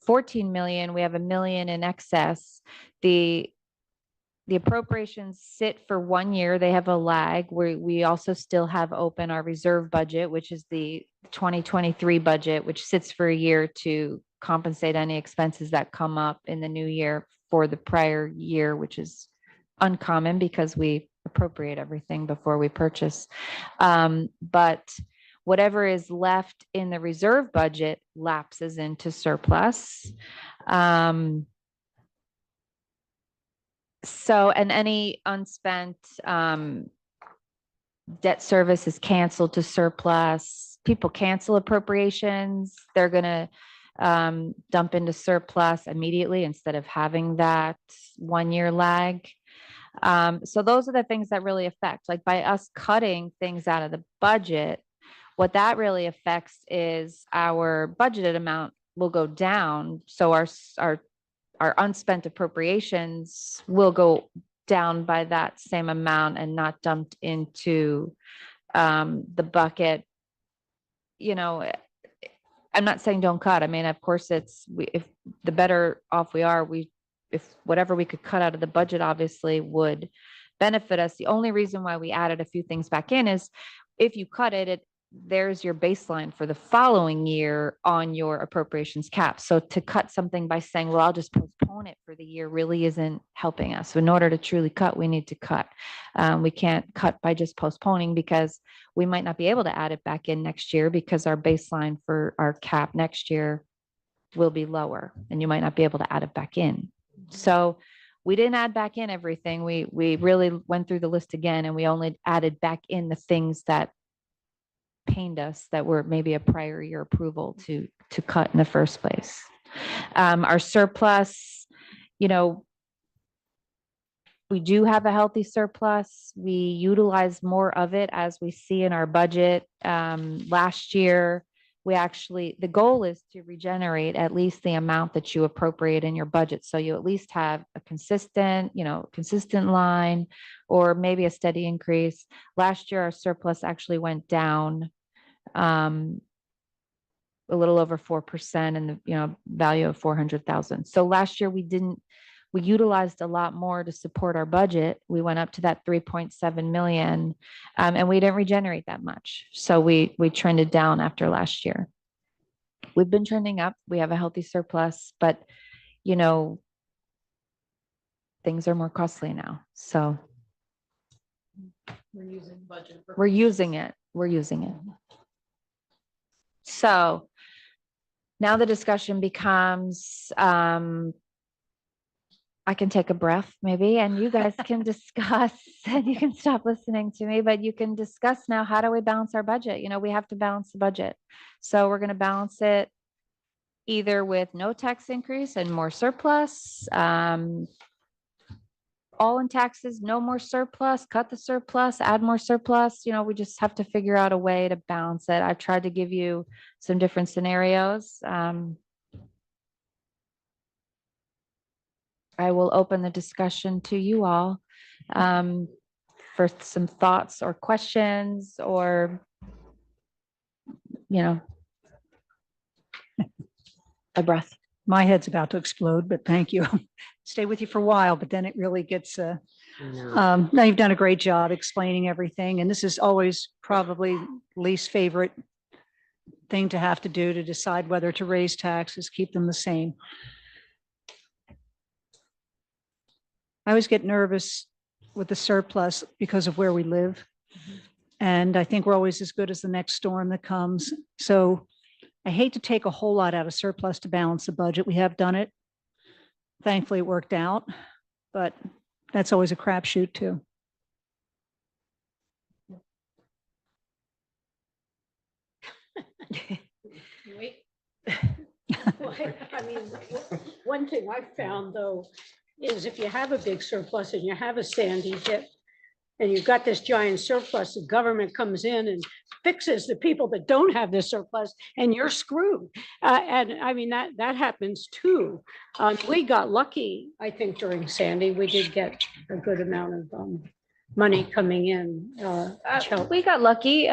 14 million, we have $1 million in excess. The appropriations sit for 1 year. They have a lag. We also still have open our reserve budget, which is the 2023 budget, which sits for a year to compensate any expenses that come up in the new year for the prior year, which is uncommon because we appropriate everything before we purchase. But whatever is left in the reserve budget lapses into surplus. So, and any unspent debt service is canceled to surplus. People cancel appropriations, they're gonna dump into surplus immediately instead of having that 1 year lag. So those are the things that really affect, like by us cutting things out of the budget, what that really affects is our budgeted amount will go down. So our unspent appropriations will go down by that same amount and not dumped into the bucket. I'm not saying don't cut. I mean, of course, if the better off we are, if whatever we could cut out of the budget obviously would benefit us. The only reason why we added a few things back in is if you cut it, there's your baseline for the following year on your appropriations cap. So to cut something by saying, well, I'll just postpone it for the year really isn't helping us. So in order to truly cut, we need to cut. We can't cut by just postponing because we might not be able to add it back in next year because our baseline for our cap next year will be lower and you might not be able to add it back in. So we didn't add back in everything. We really went through the list again and we only added back in the things that pained us that were maybe a prior year approval to cut in the first place. Our surplus, we do have a healthy surplus. We utilize more of it as we see in our budget. Last year, the goal is to regenerate at least the amount that you appropriate in your budget. So you at least have a consistent line or maybe a steady increase. Last year, our surplus actually went down a little over 4% in the value of 400,000. So last year we utilized a lot more to support our budget. We went up to that 3.7 million and we didn't regenerate that much. So we trended down after last year. We've been trending up. We have a healthy surplus, but things are more costly now. So We're using budget. we're using it. So now the discussion becomes, I'm I can take a breath maybe, and you guys can discuss, and you can stop listening to me, but you can discuss now, how do we balance our budget? You know, we have to balance the budget. So we're going to balance it either with no tax increase and more surplus, all in taxes, no more surplus, cut the surplus, add more surplus. You know, we just have to figure out a way to balance it. I've tried to give you some different scenarios. I will open the discussion to you all for some thoughts or questions, or, you know, a breath. My head's about to explode, but thank you. Stay with you for a while, but then it really gets, no, you've done a great job explaining everything. And this is always probably least favorite thing to have to do, to decide whether to raise taxes, keep them the same. I always get nervous with the surplus because of where we live. And I think we're always as good as the next storm that comes. So I hate to take a whole lot out of surplus to balance the budget. We have done it. Thankfully, it worked out, but that's always a crapshoot too. Wait. I mean, one thing I've found though, is if you have a big surplus and you have a Sandy hit, and you've got this giant surplus, the government comes in and fixes the people that don't have this surplus, and you're screwed. And I mean, that happens too. We got lucky, I think, during Sandy. We did get a good amount of money coming in. We got lucky.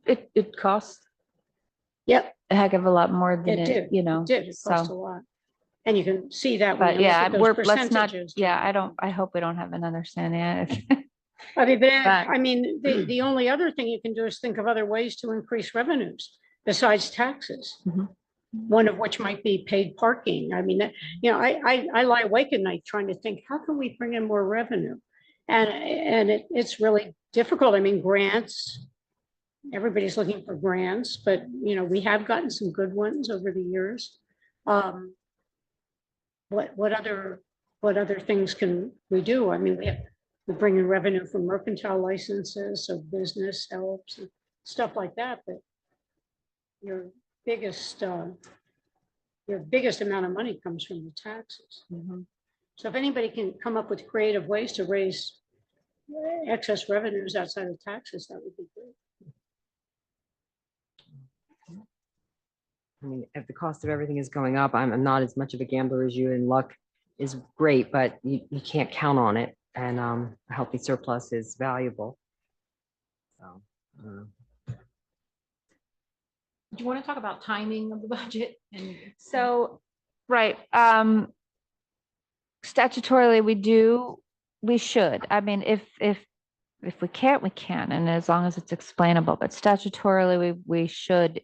It cost Yep, a heck of a lot more than it did. you know. It did. It cost a so, lot. And you can see that when but you look yeah, at those let's not, percentages. I hope we don't have another Sandy. I mean, But- I mean, the only other thing you can do is think of other ways to increase revenues besides taxes. Mhm. One of which might be paid parking. I mean, you know, I lie awake at night trying to think, how can we bring in more revenue? And it's really difficult. I mean, grants, everybody's looking for grants, but you know, we have gotten some good ones over the years. What other things can we do? I mean, we bring in revenue from mercantile licenses, so business helps and stuff like that, but your biggest amount of money comes from the taxes. So if anybody can come up with creative ways to raise excess revenues outside of taxes, that would be great. I mean, if the cost of everything is going up, I'm not as much of a gambler as you, and luck is great, but you can't count on it. And a healthy surplus is valuable. So, Do you want to talk about timing of the budget? And So, right, statutorily, we should. I mean, if we can't, we can, and as long as it's explainable, but statutorily, we should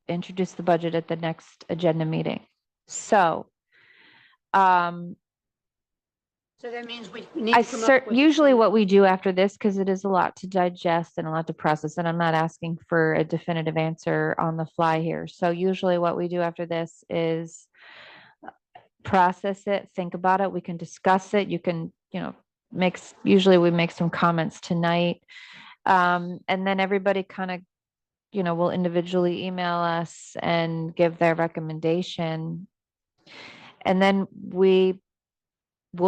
introduce the budget at the next agenda meeting. So, So that means we need to come up with. usually what we do after this, because it is a lot to digest and a lot to process, and I'm not asking for a definitive answer on the fly here. So usually what we do after this is process it, think about it. We can discuss it. You can, you know, usually we make some comments tonight. And then everybody kind of, you know, will individually email us and give their recommendation. And then we'll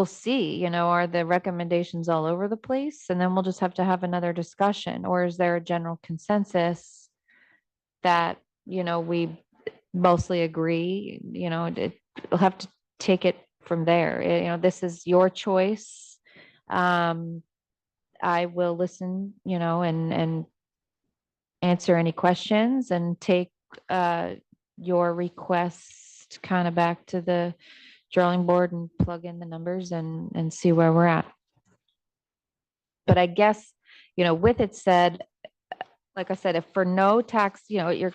see, you know, are the recommendations all over the place? And then we'll just have to have another discussion. Or is there a general consensus that, you know, we mostly agree? You know, we'll have to take it from there. You know, this is your choice. I will listen, you know, and answer any questions and take your request kind of back to the drawing board and plug in the numbers and see where we're at. But I guess, you know, with it said, like I said, if for no tax, you know,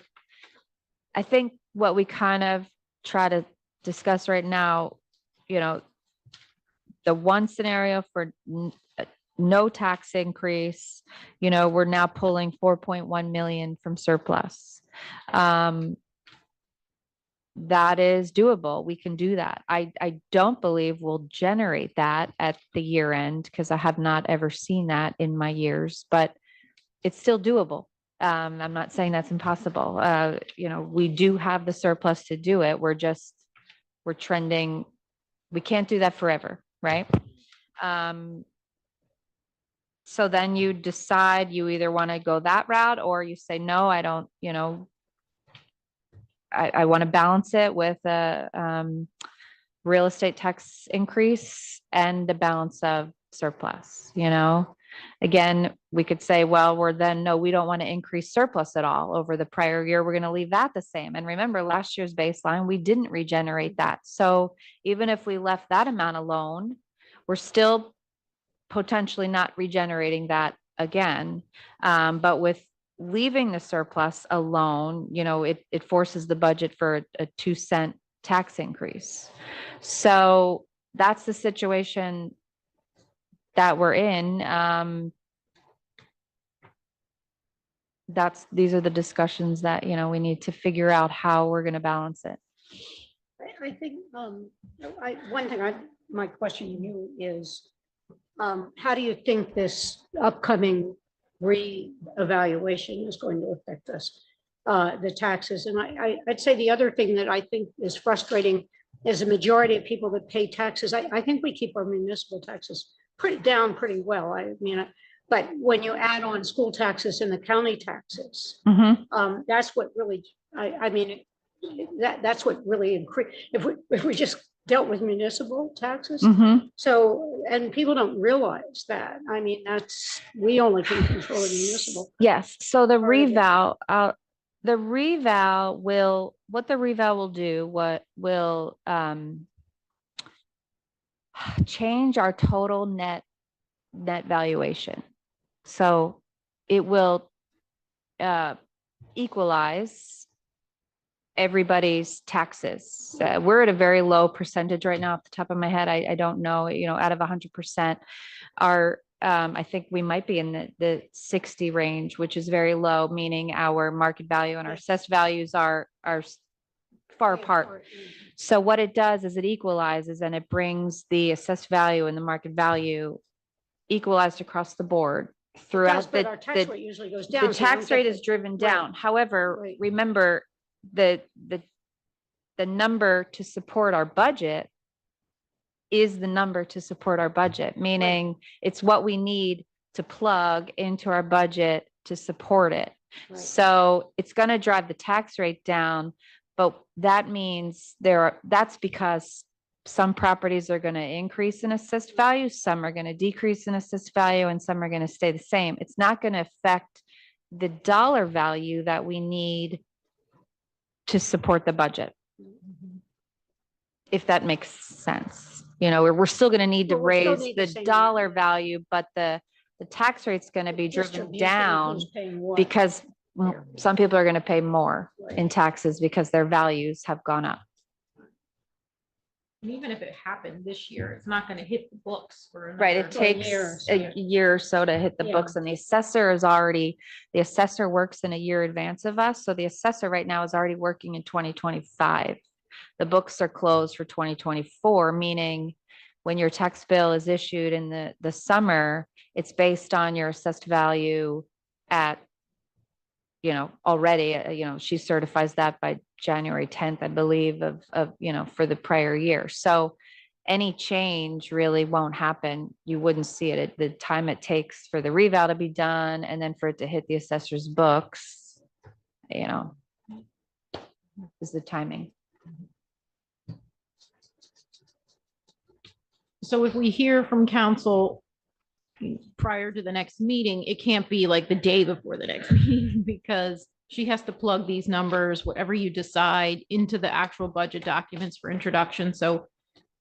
I think what we kind of try to discuss right now, you know, the one scenario for no tax increase, you know, we're now pulling 4.1 million from surplus. that is doable. We can do that. I don't believe we'll generate that at the year end because I have not ever seen that in my years, but it's still doable. I'm not saying that's impossible. We do have the surplus to do it. We're trending. We can't do that forever, right? So then you decide you either want to go that route or you say, no, I don't, I want to balance it with a real estate tax increase and the balance of surplus, Again, we could say, well, no, we don't want to increase surplus at all over the prior year. We're going to leave that the same. And remember, last year's baseline, we didn't regenerate that. So even if we left that amount alone, we're still potentially not regenerating that again. But with leaving the surplus alone, it forces the budget for a 2-cent tax increase. So that's the situation that we're in. These are the discussions that, we need to figure out how we're going to balance it. I think, my question to you is, how do you think this upcoming reevaluation is going to affect us, the taxes? And I'd say the other thing that I think is frustrating is the majority of people that pay taxes. I think we keep our municipal taxes pretty well. I mean, but when you add on school taxes and the county taxes, that's what really, that's what really increased. If we just dealt with municipal taxes. So, and people don't realize that. I mean, we only can control the municipal. Yes. So the reval will change our total net valuation. So it will equalize everybody's taxes. We're at a very low percentage right now off the top of my head. I don't know, out of 100%, I think we might be in the 60 range, which is very low, meaning our market value and our assessed values are far apart. So what it does is it equalizes and it brings the assessed value and the market value equalized across the board throughout But our tax rate usually goes down. the tax rate is driven down. However, Right. remember the number to support our budget is the number to support our budget, meaning it's what we need to plug into our budget to support it. Right. So it's going to drive the tax rate down, but that means that's because some properties are going to increase in assessed value, some are going to decrease in assessed value, and some are going to stay the same. It's not going to affect the dollar value that we need to support the budget. If that makes sense. We're still going to need to Well, we'll still raise need the the same dollar number. value, but the tax rate's going to be driven Distribution, down who's paying what? because some people are going to pay more Right. in taxes because their values have gone up. And even if it happened this year, it's not going to hit the books for Right, another it takes years, a year or so to hit the Yeah. books, and the assessor works in a year advance of us, so the assessor right now is already working in 2025. The books are closed for 2024, meaning when your tax bill is issued in the summer, it's based on your assessed value at, already, she certifies that by January 10th, I believe, of for the prior year. So any change really won't happen. You wouldn't see it at the time it takes for the reval to be done and then for it to hit the assessor's books, is the timing. So if we hear from council prior to the next meeting, it can't be like the day before the next meeting because she has to plug these numbers, whatever you decide, into the actual budget documents for introduction. So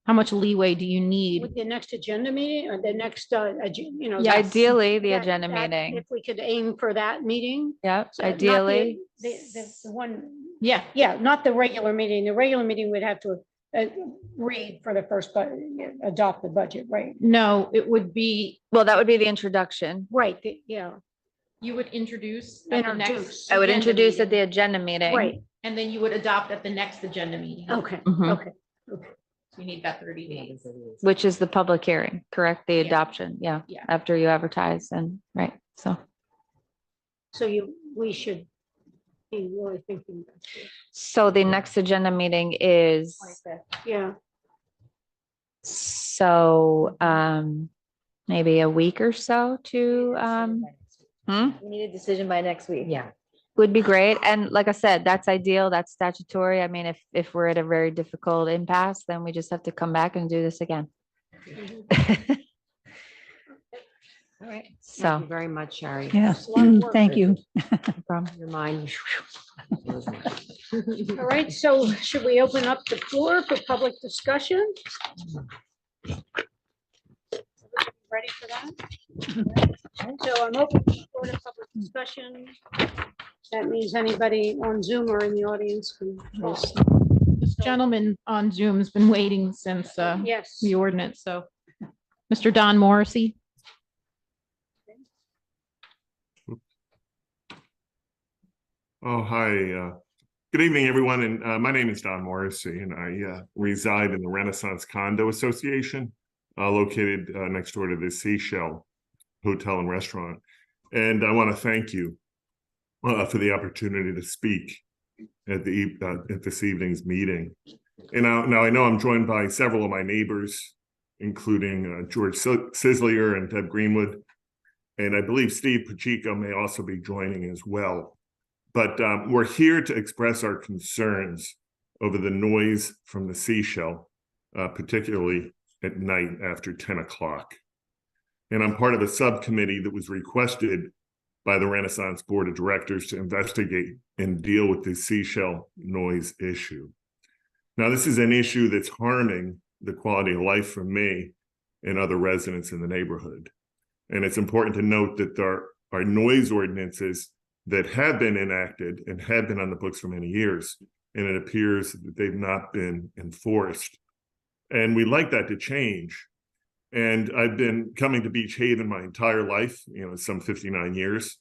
how much leeway do you need? With the next agenda meeting or the next, Yes. Ideally, the that- agenda that- meeting. If we could aim for that meeting. Yep, So not the- ideally. The one, Yeah, yeah, not the regular meeting. The regular meeting would have to read for the first, adopt the budget, right? no, it would be, Well, that would be the introduction. Right, yeah, you would introduce at the next Introduce. I would agenda introduce at the meeting. agenda meeting. right. And then you would adopt at the next agenda meeting. Okay, Mhm. okay. So you need that 30 days. Which is the public hearing, correct? The Yeah. adoption, yeah, Yeah. after you advertise and, right, so. So we should be really thinking about this. So the next agenda meeting is, Yeah, so, maybe a week or so to, We need a decision by next week. Yeah. would be great. And like I said, that's ideal, that's statutory. I mean, if we're at a very difficult impasse, then we just have to come back and do this again. All right. Thank So, you very much, Sherry. Yeah, It's a lot of work. thank you. no problem. Your mind. all right, so should we open up the floor for public discussion? Ready for that? So I'm open for the public discussion. That means anybody on Zoom or in the audience can talk. This gentleman on Zoom's been waiting since Yes. the ordinance, so. Mr. Don Morrissey. Oh, hi. Good evening, everyone. And my name is Don Morrissey, and I reside in the Renaissance Condo Association, located next door to the Seashell Hotel and Restaurant. And I want to thank you for the opportunity to speak at this evening's meeting. And now I know I'm joined by several of my neighbors, including George Sizzlier and Deb Greenwood. And I believe Steve Pacheco may also be joining as well. But we're here to express our concerns over the noise from the Seashell, particularly at night after 10 o'clock. And I'm part of a subcommittee that was requested by the Renaissance Board of Directors to investigate and deal with the Seashell noise issue. Now, this is an issue that's harming the quality of life for me and other residents in the neighborhood. And it's important to note that there are noise ordinances that have been enacted and have been on the books for many years, and it appears that they've not been enforced. And we'd like that to change. And I've been coming to Beach Haven my entire life, some 59 years.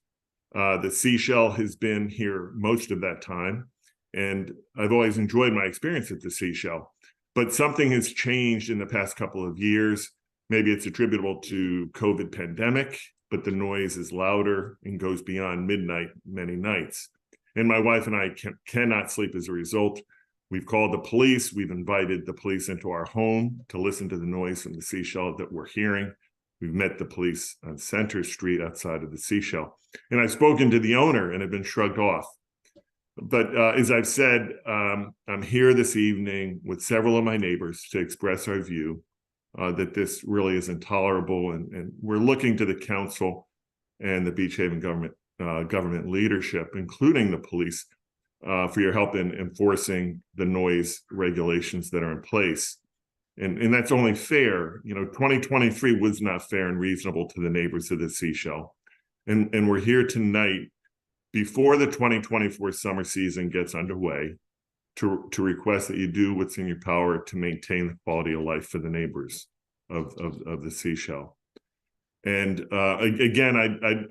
The Seashell has been here most of that time, and I've always enjoyed my experience at the Seashell. But something has changed in the past couple of years. Maybe it's attributable to COVID pandemic, but the noise is louder and goes beyond midnight many nights. And my wife and I cannot sleep as a result. We've called the police. We've invited the police into our home to listen to the noise from the Seashell that we're hearing. We've met the police on Center Street outside of the Seashell. And I've spoken to the owner and have been shrugged off. But as I've said, I'm here this evening with several of my neighbors to express our view that this really is intolerable, and we're looking to the council and the Beach Haven government leadership, including the police, for your help in enforcing the noise regulations that are in place. And that's only fair. 2023 was not fair and reasonable to the neighbors of the Seashell. And we're here tonight before the 2024 summer season gets underway to request that you do what's in your power to maintain the quality of life for the neighbors of the Seashell. And again,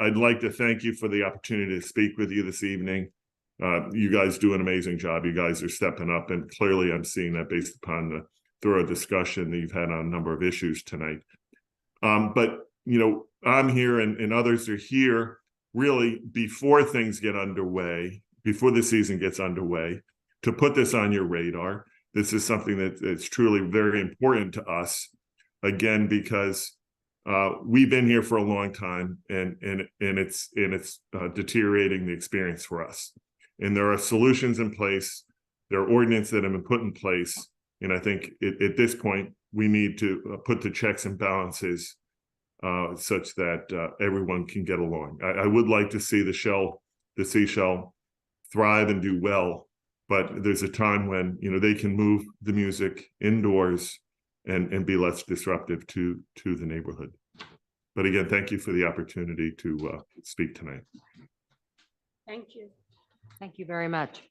I'd like to thank you for the opportunity to speak with you this evening. You guys do an amazing job. You guys are stepping up, and clearly I'm seeing that based upon the thorough discussion that you've had on a number of issues tonight. But I'm here and others are here really before things get underway, before the season gets underway, to put this on your radar. This is something that's truly very important to us, again, because we've been here for a long time, and it's deteriorating the experience for us. And there are solutions in place. There are ordinances that have been put in place. And I think at this point, we need to put the checks and balances such that everyone can get along. I would like to see the Seashell thrive and do well, but there's a time when they can move the music indoors and be less disruptive to the neighborhood. But again, thank you for the opportunity to speak tonight. Thank you. Thank you very much.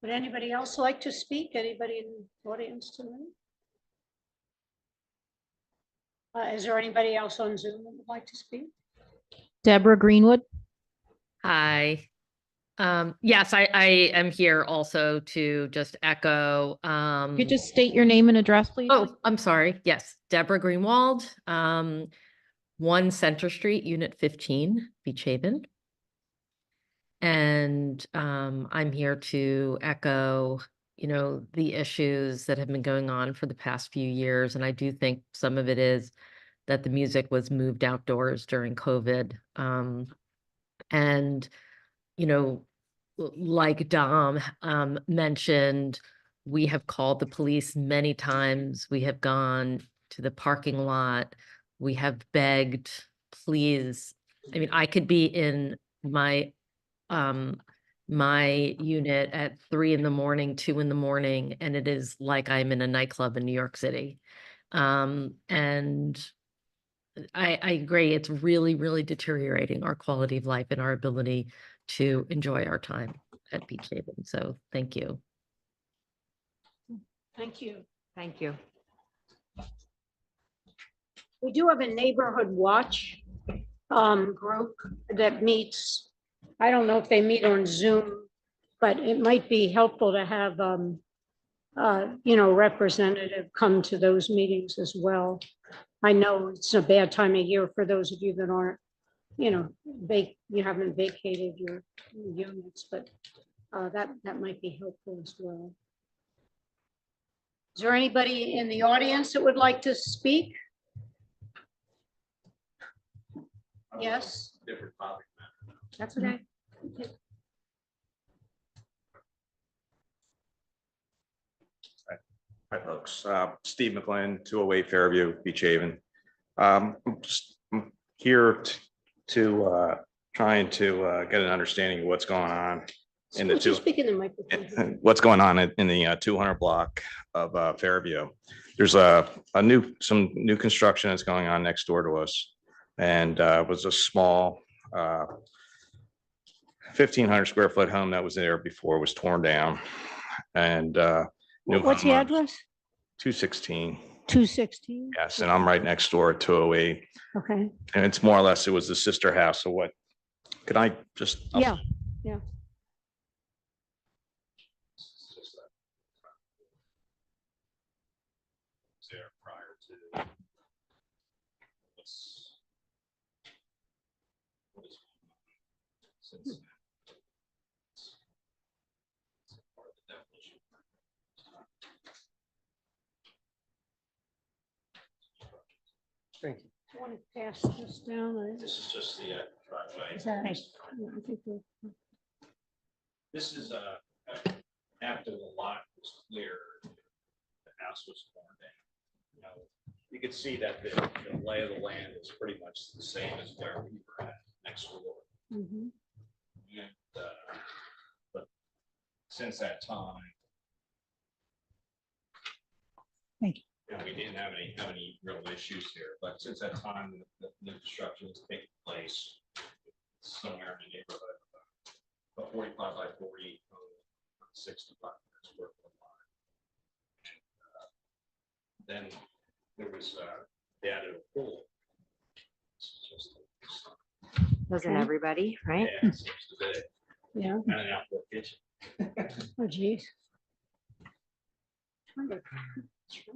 Would anybody else like to speak? Anybody in the audience tonight? Is there anybody else on Zoom that would like to speak? Deborah Greenwood. Hi. Yes, I am here also to just echo. Could you just state your name and address, please? Oh, I'm sorry. Yes, Deborah Greenwald, 1 Center Street, Unit 15, Beach Haven. And I'm here to echo, the issues that have been going on for the past few years. And I do think some of it is that the music was moved outdoors during COVID. And, like Dom mentioned, we have called the police many times. We have gone to the parking lot. We have begged, please. I mean, I could be in my unit at 3 a.m, 2 a.m, and it is like I'm in a nightclub in New York City. And I agree, it's really, really deteriorating our quality of life and our ability to enjoy our time at Beach Haven. So thank you. Thank you. Thank you. We do have a neighborhood watch group that meets. I don't know if they meet on Zoom, but it might be helpful to have representative come to those meetings as well. I know it's a bad time of year for those of you that aren't, you haven't vacated your units, but that might be helpful as well. Is there anybody in the audience that would like to speak? Yes, Different topic. that's okay. Hi, folks. Steve McLean, 208 Fairview, Beach Haven. I'm here to trying to get an understanding of what's going on in the Would you speak in the microphone? what's going on in the 200 block of Fairview. There's some new construction that's going on next door to us, and it was a small 1,500 square foot home that was there before was torn down, and What's the address? 216. 216. Yes, and I'm right next door at 208. Okay. And it's more or less, it was the sister house. So what, could I just? Yeah. There prior to. Since. Thank you. I want to pass this down. This is just the driveway. Is that- I think we'll- This is after the lot was clear, the house was torn down. You can see that the lay of the land is pretty much the same as where we were at next door. Mhm. And, but since that time. Thank you. We didn't have any real issues here, but since that time, the new construction has taken place somewhere in the neighborhood of 45 by 40, 65 square foot lot. Then there was they added a pool. Doesn't everybody, right? Yeah, it seems to be. Yeah. And an outdoor kitchen. Oh, geez.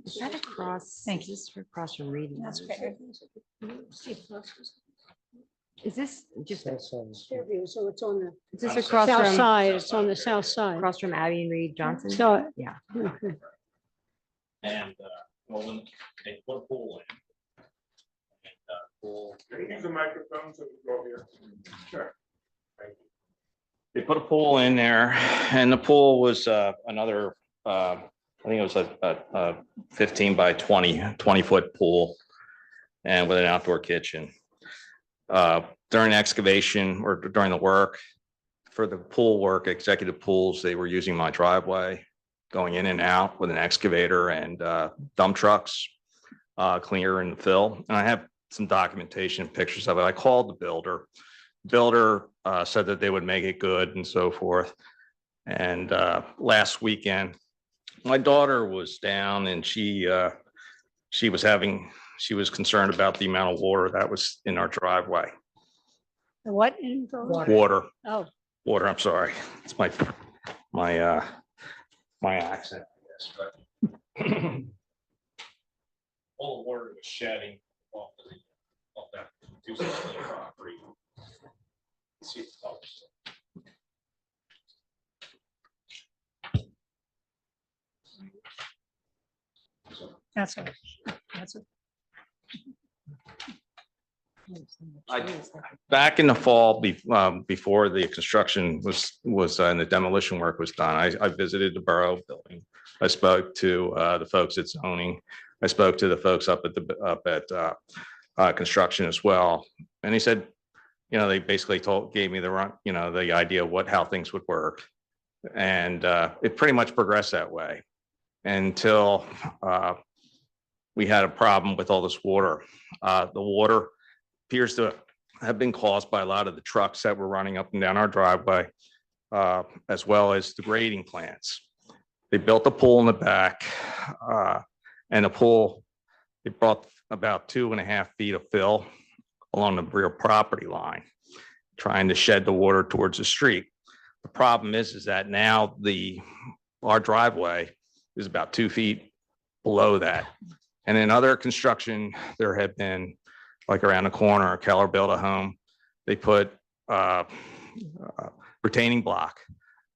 Is that across? Thank you. Is this across from Reading? That's fair. Is this just, Fairview, so it's on the is this across south from, side, it's on the south side. across from Abby and Reed Johnson? So, Yeah. okay. And well, when they put a pool in. And pool. Use the microphone so we go here. Sure. They put a pool in there, and the pool was another, I think it was a 15 by 20 foot pool, and with an outdoor kitchen. During excavation or during the work, for the pool work, executive pools, they were using my driveway, going in and out with an excavator and dump trucks, clear and fill. And I have some documentation, pictures of it. I called the builder. Builder said that they would make it good and so forth. And last weekend, my daughter was down and she was concerned about the amount of water that was in our driveway. The what? Water. Oh, water. I'm sorry. It's my accent, I guess, but all the water was shedding off that 260 property. See, it's helps. That's all. That's it. Back in the fall, before the construction was and the demolition work was done, I visited the borough building. I spoke to the folks at zoning. I spoke to the folks up at construction as well. And he said, they basically gave me the idea of how things would work. And it pretty much progressed that way until we had a problem with all this water. The water appears to have been caused by a lot of the trucks that were running up and down our driveway, as well as the grading plants. They built a pool in the back, and the pool, they brought about 2.5 feet of fill along the rear property line, trying to shed the water towards the street. The problem is that now our driveway is about 2 feet below that. And in other construction, there had been, like around the corner, Keller built a home. They put retaining block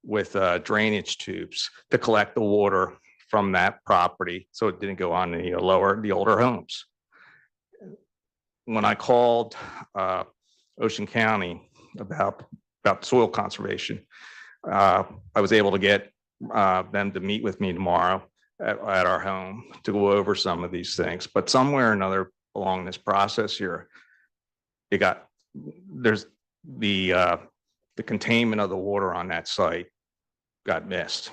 with drainage tubes to collect the water from that property, so it didn't go on the older homes. When I called Ocean County about soil conservation, I was able to get them to meet with me tomorrow at our home to go over some of these things. But somewhere or another along this process here, there's the containment of the water on that site got missed,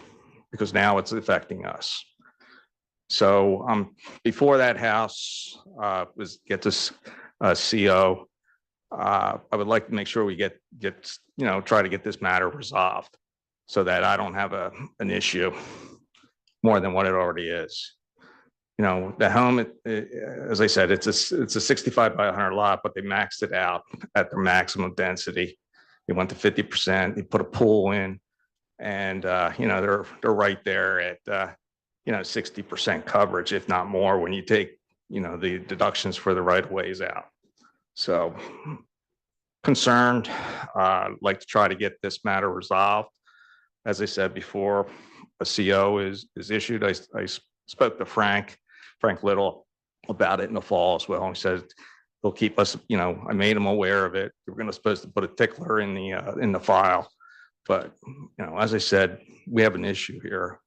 because now it's affecting us. So before that house get this CO, I would like to make sure we try to get this matter resolved, so that I don't have an issue more than what it already is. The home, as I said, it's a 65 by 100 lot, but they maxed it out at the maximum density. They went to 50%. They put a pool in, and they're right there at 60% coverage, if not more, when you take the deductions for the right of ways out. So concerned, like to try to get this matter resolved. As I said before, a CO is issued. I spoke to Frank Little about it in the fall as well. He said they'll keep us, I made him aware of it. We're supposed to put a tickler in the file. But, as I said, we have an issue here.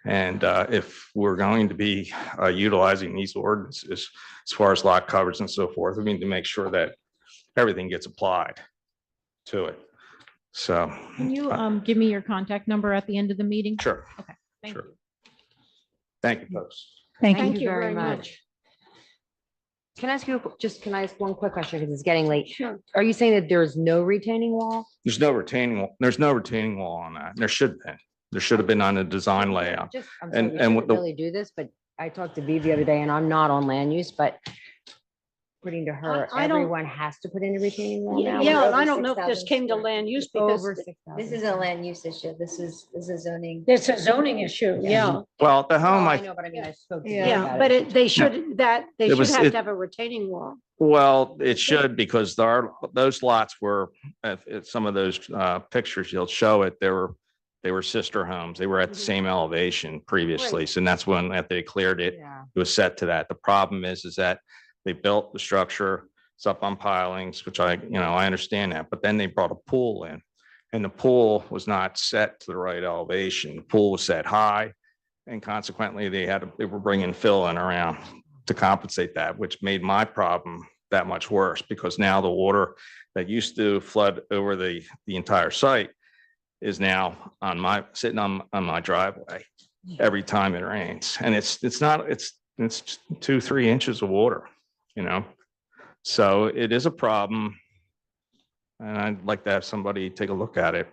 And if we're going to be utilizing these ordinances as far as lot coverage and so forth, we need to make sure that everything gets applied to it. So. Can you give me your contact number at the end of the meeting? Sure. Okay, thank Sure. you. Thank you, folks. Thank you. very much. Can I ask one quick question, because it's getting late? Sure. Are you saying that there's no retaining wall? There's no retaining wall on that. There should have been. There should have been on the design layout. I'm And- sorry, we and shouldn't with the- really do this, but I talked to Viv the other day, and I'm not on land use, but according to her, I don't- everyone has to put in a retaining wall now. Yeah, and Over I don't know if this 6,000 came to square- land use because Over 6,000. This is a land use issue. This is zoning. it's a zoning issue, yeah. Well, the No, home, I know, but I mean, I spoke to Viv Yeah, about but it. they should It was- have it- to have a retaining wall. well, it should, because those lots were, if some of those pictures, you'll show it, they were sister homes. They were at the same elevation previously. Right. So that's when after they cleared it, Yeah. it was set to that. The problem is that they built the structure, it's up on pilings, which I understand that, but then they brought a pool in, and the pool was not set to the right elevation. The pool was set high, and consequently they were bringing fill in around to compensate that, which made my problem that much worse, because now the water that used to flood over the entire site is now sitting on my driveway every time it rains. And it's 2-3 inches of water, So it is a problem. And I'd like to have somebody take a look at it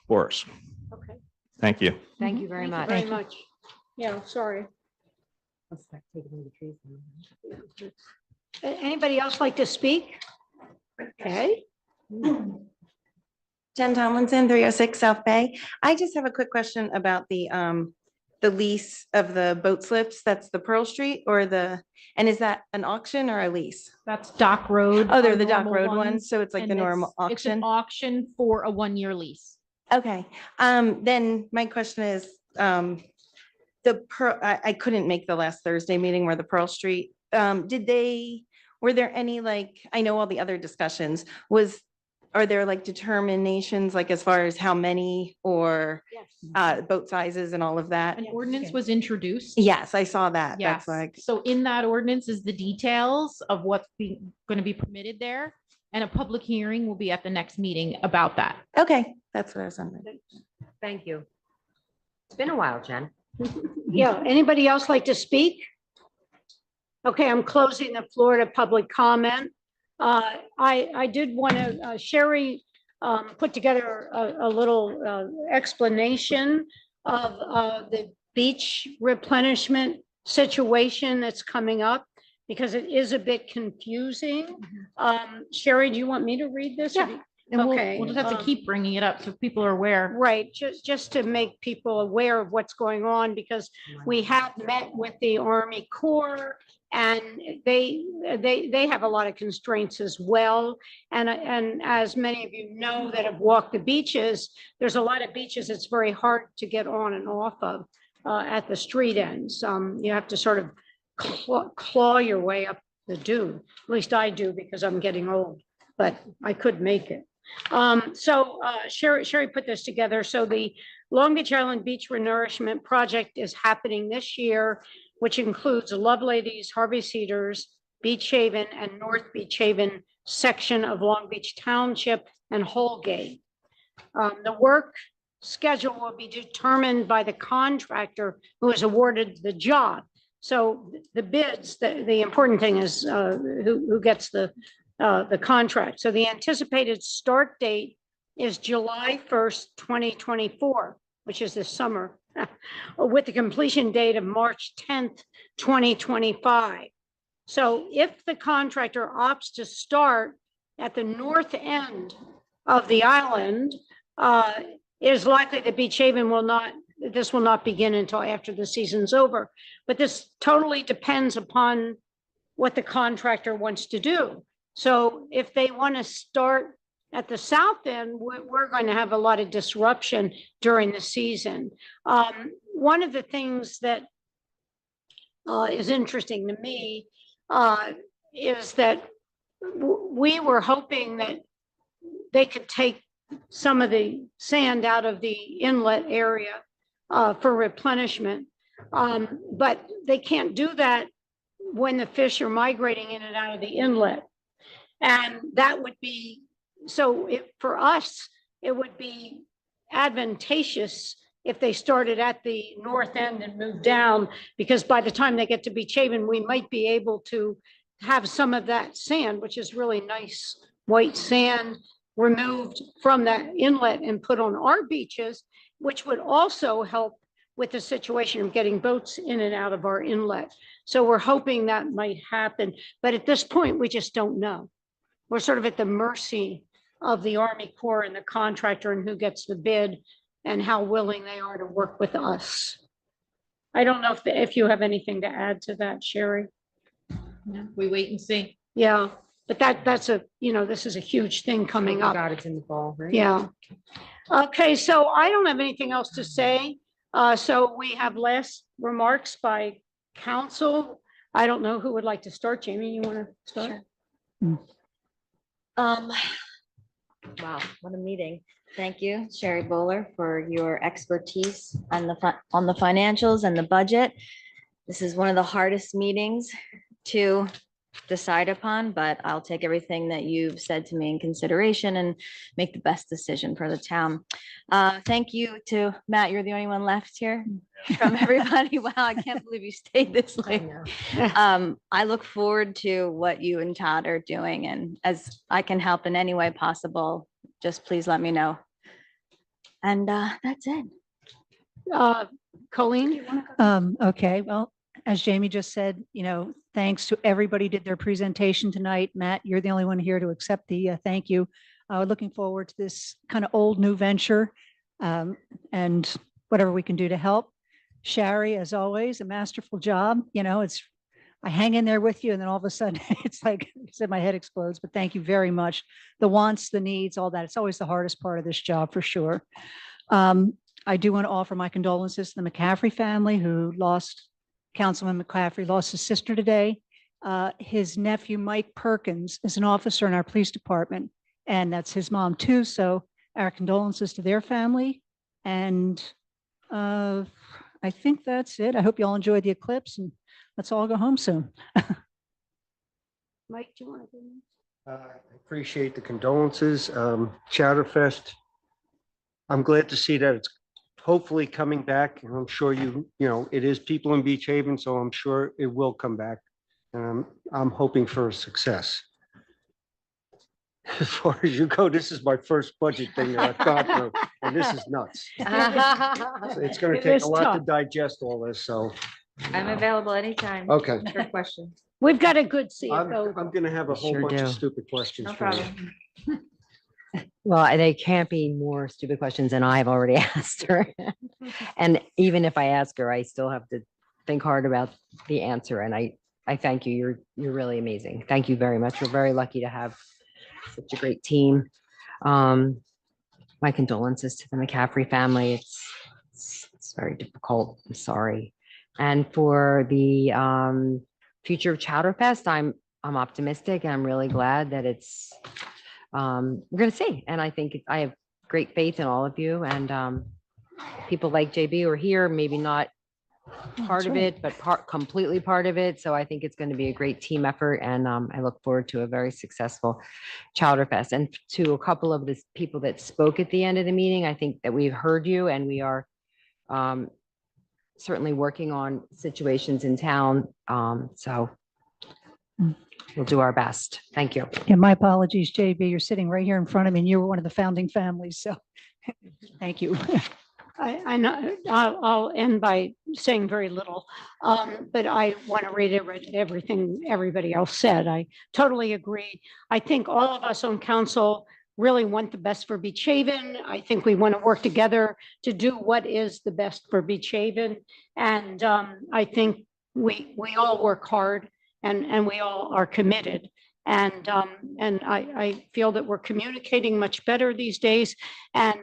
for us. Okay. Thank you. Thank you very Thank you much. very much. Yeah, sorry. Let's start taking away the trees now. Anybody else like to speak? Okay. Jen Tomlinson, 306 South Bay. I just have a quick question about the lease of the boat slips. That's the Pearl Street or and is that an auction or a lease? That's Dock Road. Oh, they're our the Dock normal Road ones, so it's like and the normal It's an auction? auction for a 1-year lease. Okay, then my question is, the Pearl, I couldn't make the last Thursday meeting where the Pearl Street, were there any, like, I know all the other discussions, are there like determinations, like as far as how many or boat sizes and all of that? An ordinance was introduced. Yes, I saw that. Yes. That's like, So in that ordinance is the details of what's going to be permitted there. And a public hearing will be at the next meeting about that. okay, that's what I was wondering. Thank you. It's been a while, Jen. Yeah, anybody else like to speak? Okay, I'm closing the floor to public comment. I did want to, Sherry put together a little explanation of the beach replenishment situation that's coming up because it is a bit confusing. Sherry, do you want me to read this? or do you- And Okay, we'll just have to um, keep bringing it up so people are aware. Right, just to make people aware of what's going on, because we have met with the Army Corps and they have a lot of constraints as well. And as many of you know that have walked the beaches, there's a lot of beaches it's very hard to get on and off of at the street ends. You have to sort of claw your way up the dune. At least I do because I'm getting old, but I could make it. Sherry put this together. So the Long Beach Island Beach Renourishment Project is happening this year, which includes Loveladies, Harvey Cedars, Beach Haven, and North Beach Haven section of Long Beach Township and Holgate. The work schedule will be determined by the contractor who is awarded the job. So the bids, the important thing is who gets the contract. So the anticipated start date is July 1st, 2024, which is this summer, with the completion date of March 10th, 2025. So if the contractor opts to start at the north end of the island, it is likely that Beach Haven this will not begin until after the season's over. But this totally depends upon what the contractor wants to do. So if they want to start at the south end, we're going to have a lot of disruption during the season. One of the things that is interesting to me is that we were hoping that they could take some of the sand out of the inlet area for replenishment. But they can't do that when the fish are migrating in and out of the inlet. And that would be, for us, it would be advantageous if they started at the north end and moved down, because by the time they get to Beach Haven, we might be able to have some of that sand, which is really nice white sand, removed from that inlet and put on our beaches, which would also help with the situation of getting boats in and out of our inlet. So we're hoping that might happen. But at this point, we just don't know. We're sort of at the mercy of the Army Corps and the contractor and who gets the bid and how willing they are to work with us. I don't know if you have anything to add to that, Sherry. Yeah, we wait and see. Yeah, but this is a huge thing coming up. God, it's in the fall, right? Yeah. Okay, so I don't have anything else to say. So we have last remarks by council. I don't know who would like to start. Jamie, you want to start? Wow, what a meeting. Thank you, Sherry Bowler, for your expertise on the financials and the budget. This is one of the hardest meetings to decide upon, but I'll take everything that you've said to me in consideration and make the best decision for the town. Thank you to Matt. You're the only one left here from everybody. Wow, I can't believe you stayed this late. I look forward to what you and Todd are doing, and as I can help in any way possible, just please let me know. And that's it. Colleen? Okay, well, as Jamie just said, thanks to everybody who did their presentation tonight. Matt, you're the only one here to accept the thank you. Looking forward to this kind of old new venture and whatever we can do to help. Sherry, as always, a masterful job. You know, I hang in there with you and then all of a sudden it's like, I said, my head explodes, but thank you very much. The wants, the needs, all that. It's always the hardest part of this job for sure. I do want to offer my condolences to the McCaffrey family who Councilman McCaffrey lost his sister today. His nephew, Mike Perkins, is an officer in our police department, and that's his mom too. So our condolences to their family. And I think that's it. I hope you all enjoyed the eclipse and let's all go home soon. Mike, do you want to? I appreciate the condolences. Chowderfest. I'm glad to see that it's hopefully coming back. And I'm sure it is people in Beach Haven, so I'm sure it will come back. And I'm hoping for a success. As far as you go, this is my first budget thing that I've gone through, and this is nuts. So it's going to It take is a lot to tough. digest all this, so, I'm available anytime okay. for questions. We've got a good I'm CFO. going to have a We whole sure bunch of do. stupid questions No for you. problem. Well, they can't be more stupid questions than I've already asked her. And even if I ask her, I still have to think hard about the answer. And I thank you. You're really amazing. Thank you very much. We're very lucky to have such a great team. My condolences to the McCaffrey family. It's very difficult. I'm sorry. And for the future of Chowderfest, I'm optimistic and I'm really glad that it's we're going to see. And I think I have great faith in all of you and people like JB who are here, maybe not part of it, but completely part of it. So I think it's going to be a great team effort. And I look forward to a very successful Chowderfest. And to a couple of the people that spoke at the end of the meeting, I think that we've heard you and we are certainly working on situations in town. So we'll do our best. Thank you. Yeah, my apologies, JB. You're sitting right here in front of me and you were one of the founding families. So thank you. I know, I'll end by saying very little, but I want to reiterate everything everybody else said. I totally agree. I think all of us on council really want the best for Beach Haven. I think we want to work together to do what is the best for Beach Haven. And I think we all work hard and we all are committed. And I feel that we're communicating much better these days. And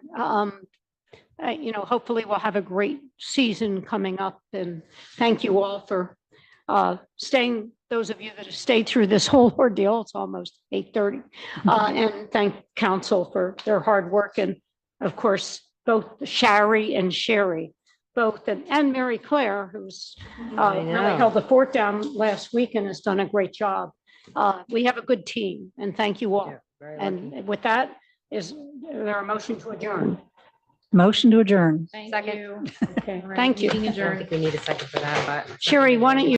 hopefully we'll have a great season coming up. And thank you all for staying, those of you that have stayed through this whole ordeal. It's almost 8:30. And thank council for their hard work. And of course, both Shari and Sherry, both, and Mary Claire, who's really held the fort down last week and has done a great job. We have a good team and thank you all. And with that, is there a motion to adjourn? Motion to adjourn. Thank you. Okay, thank you. Meeting I don't adjourned. think we need a second for that, but. Sherry, why don't you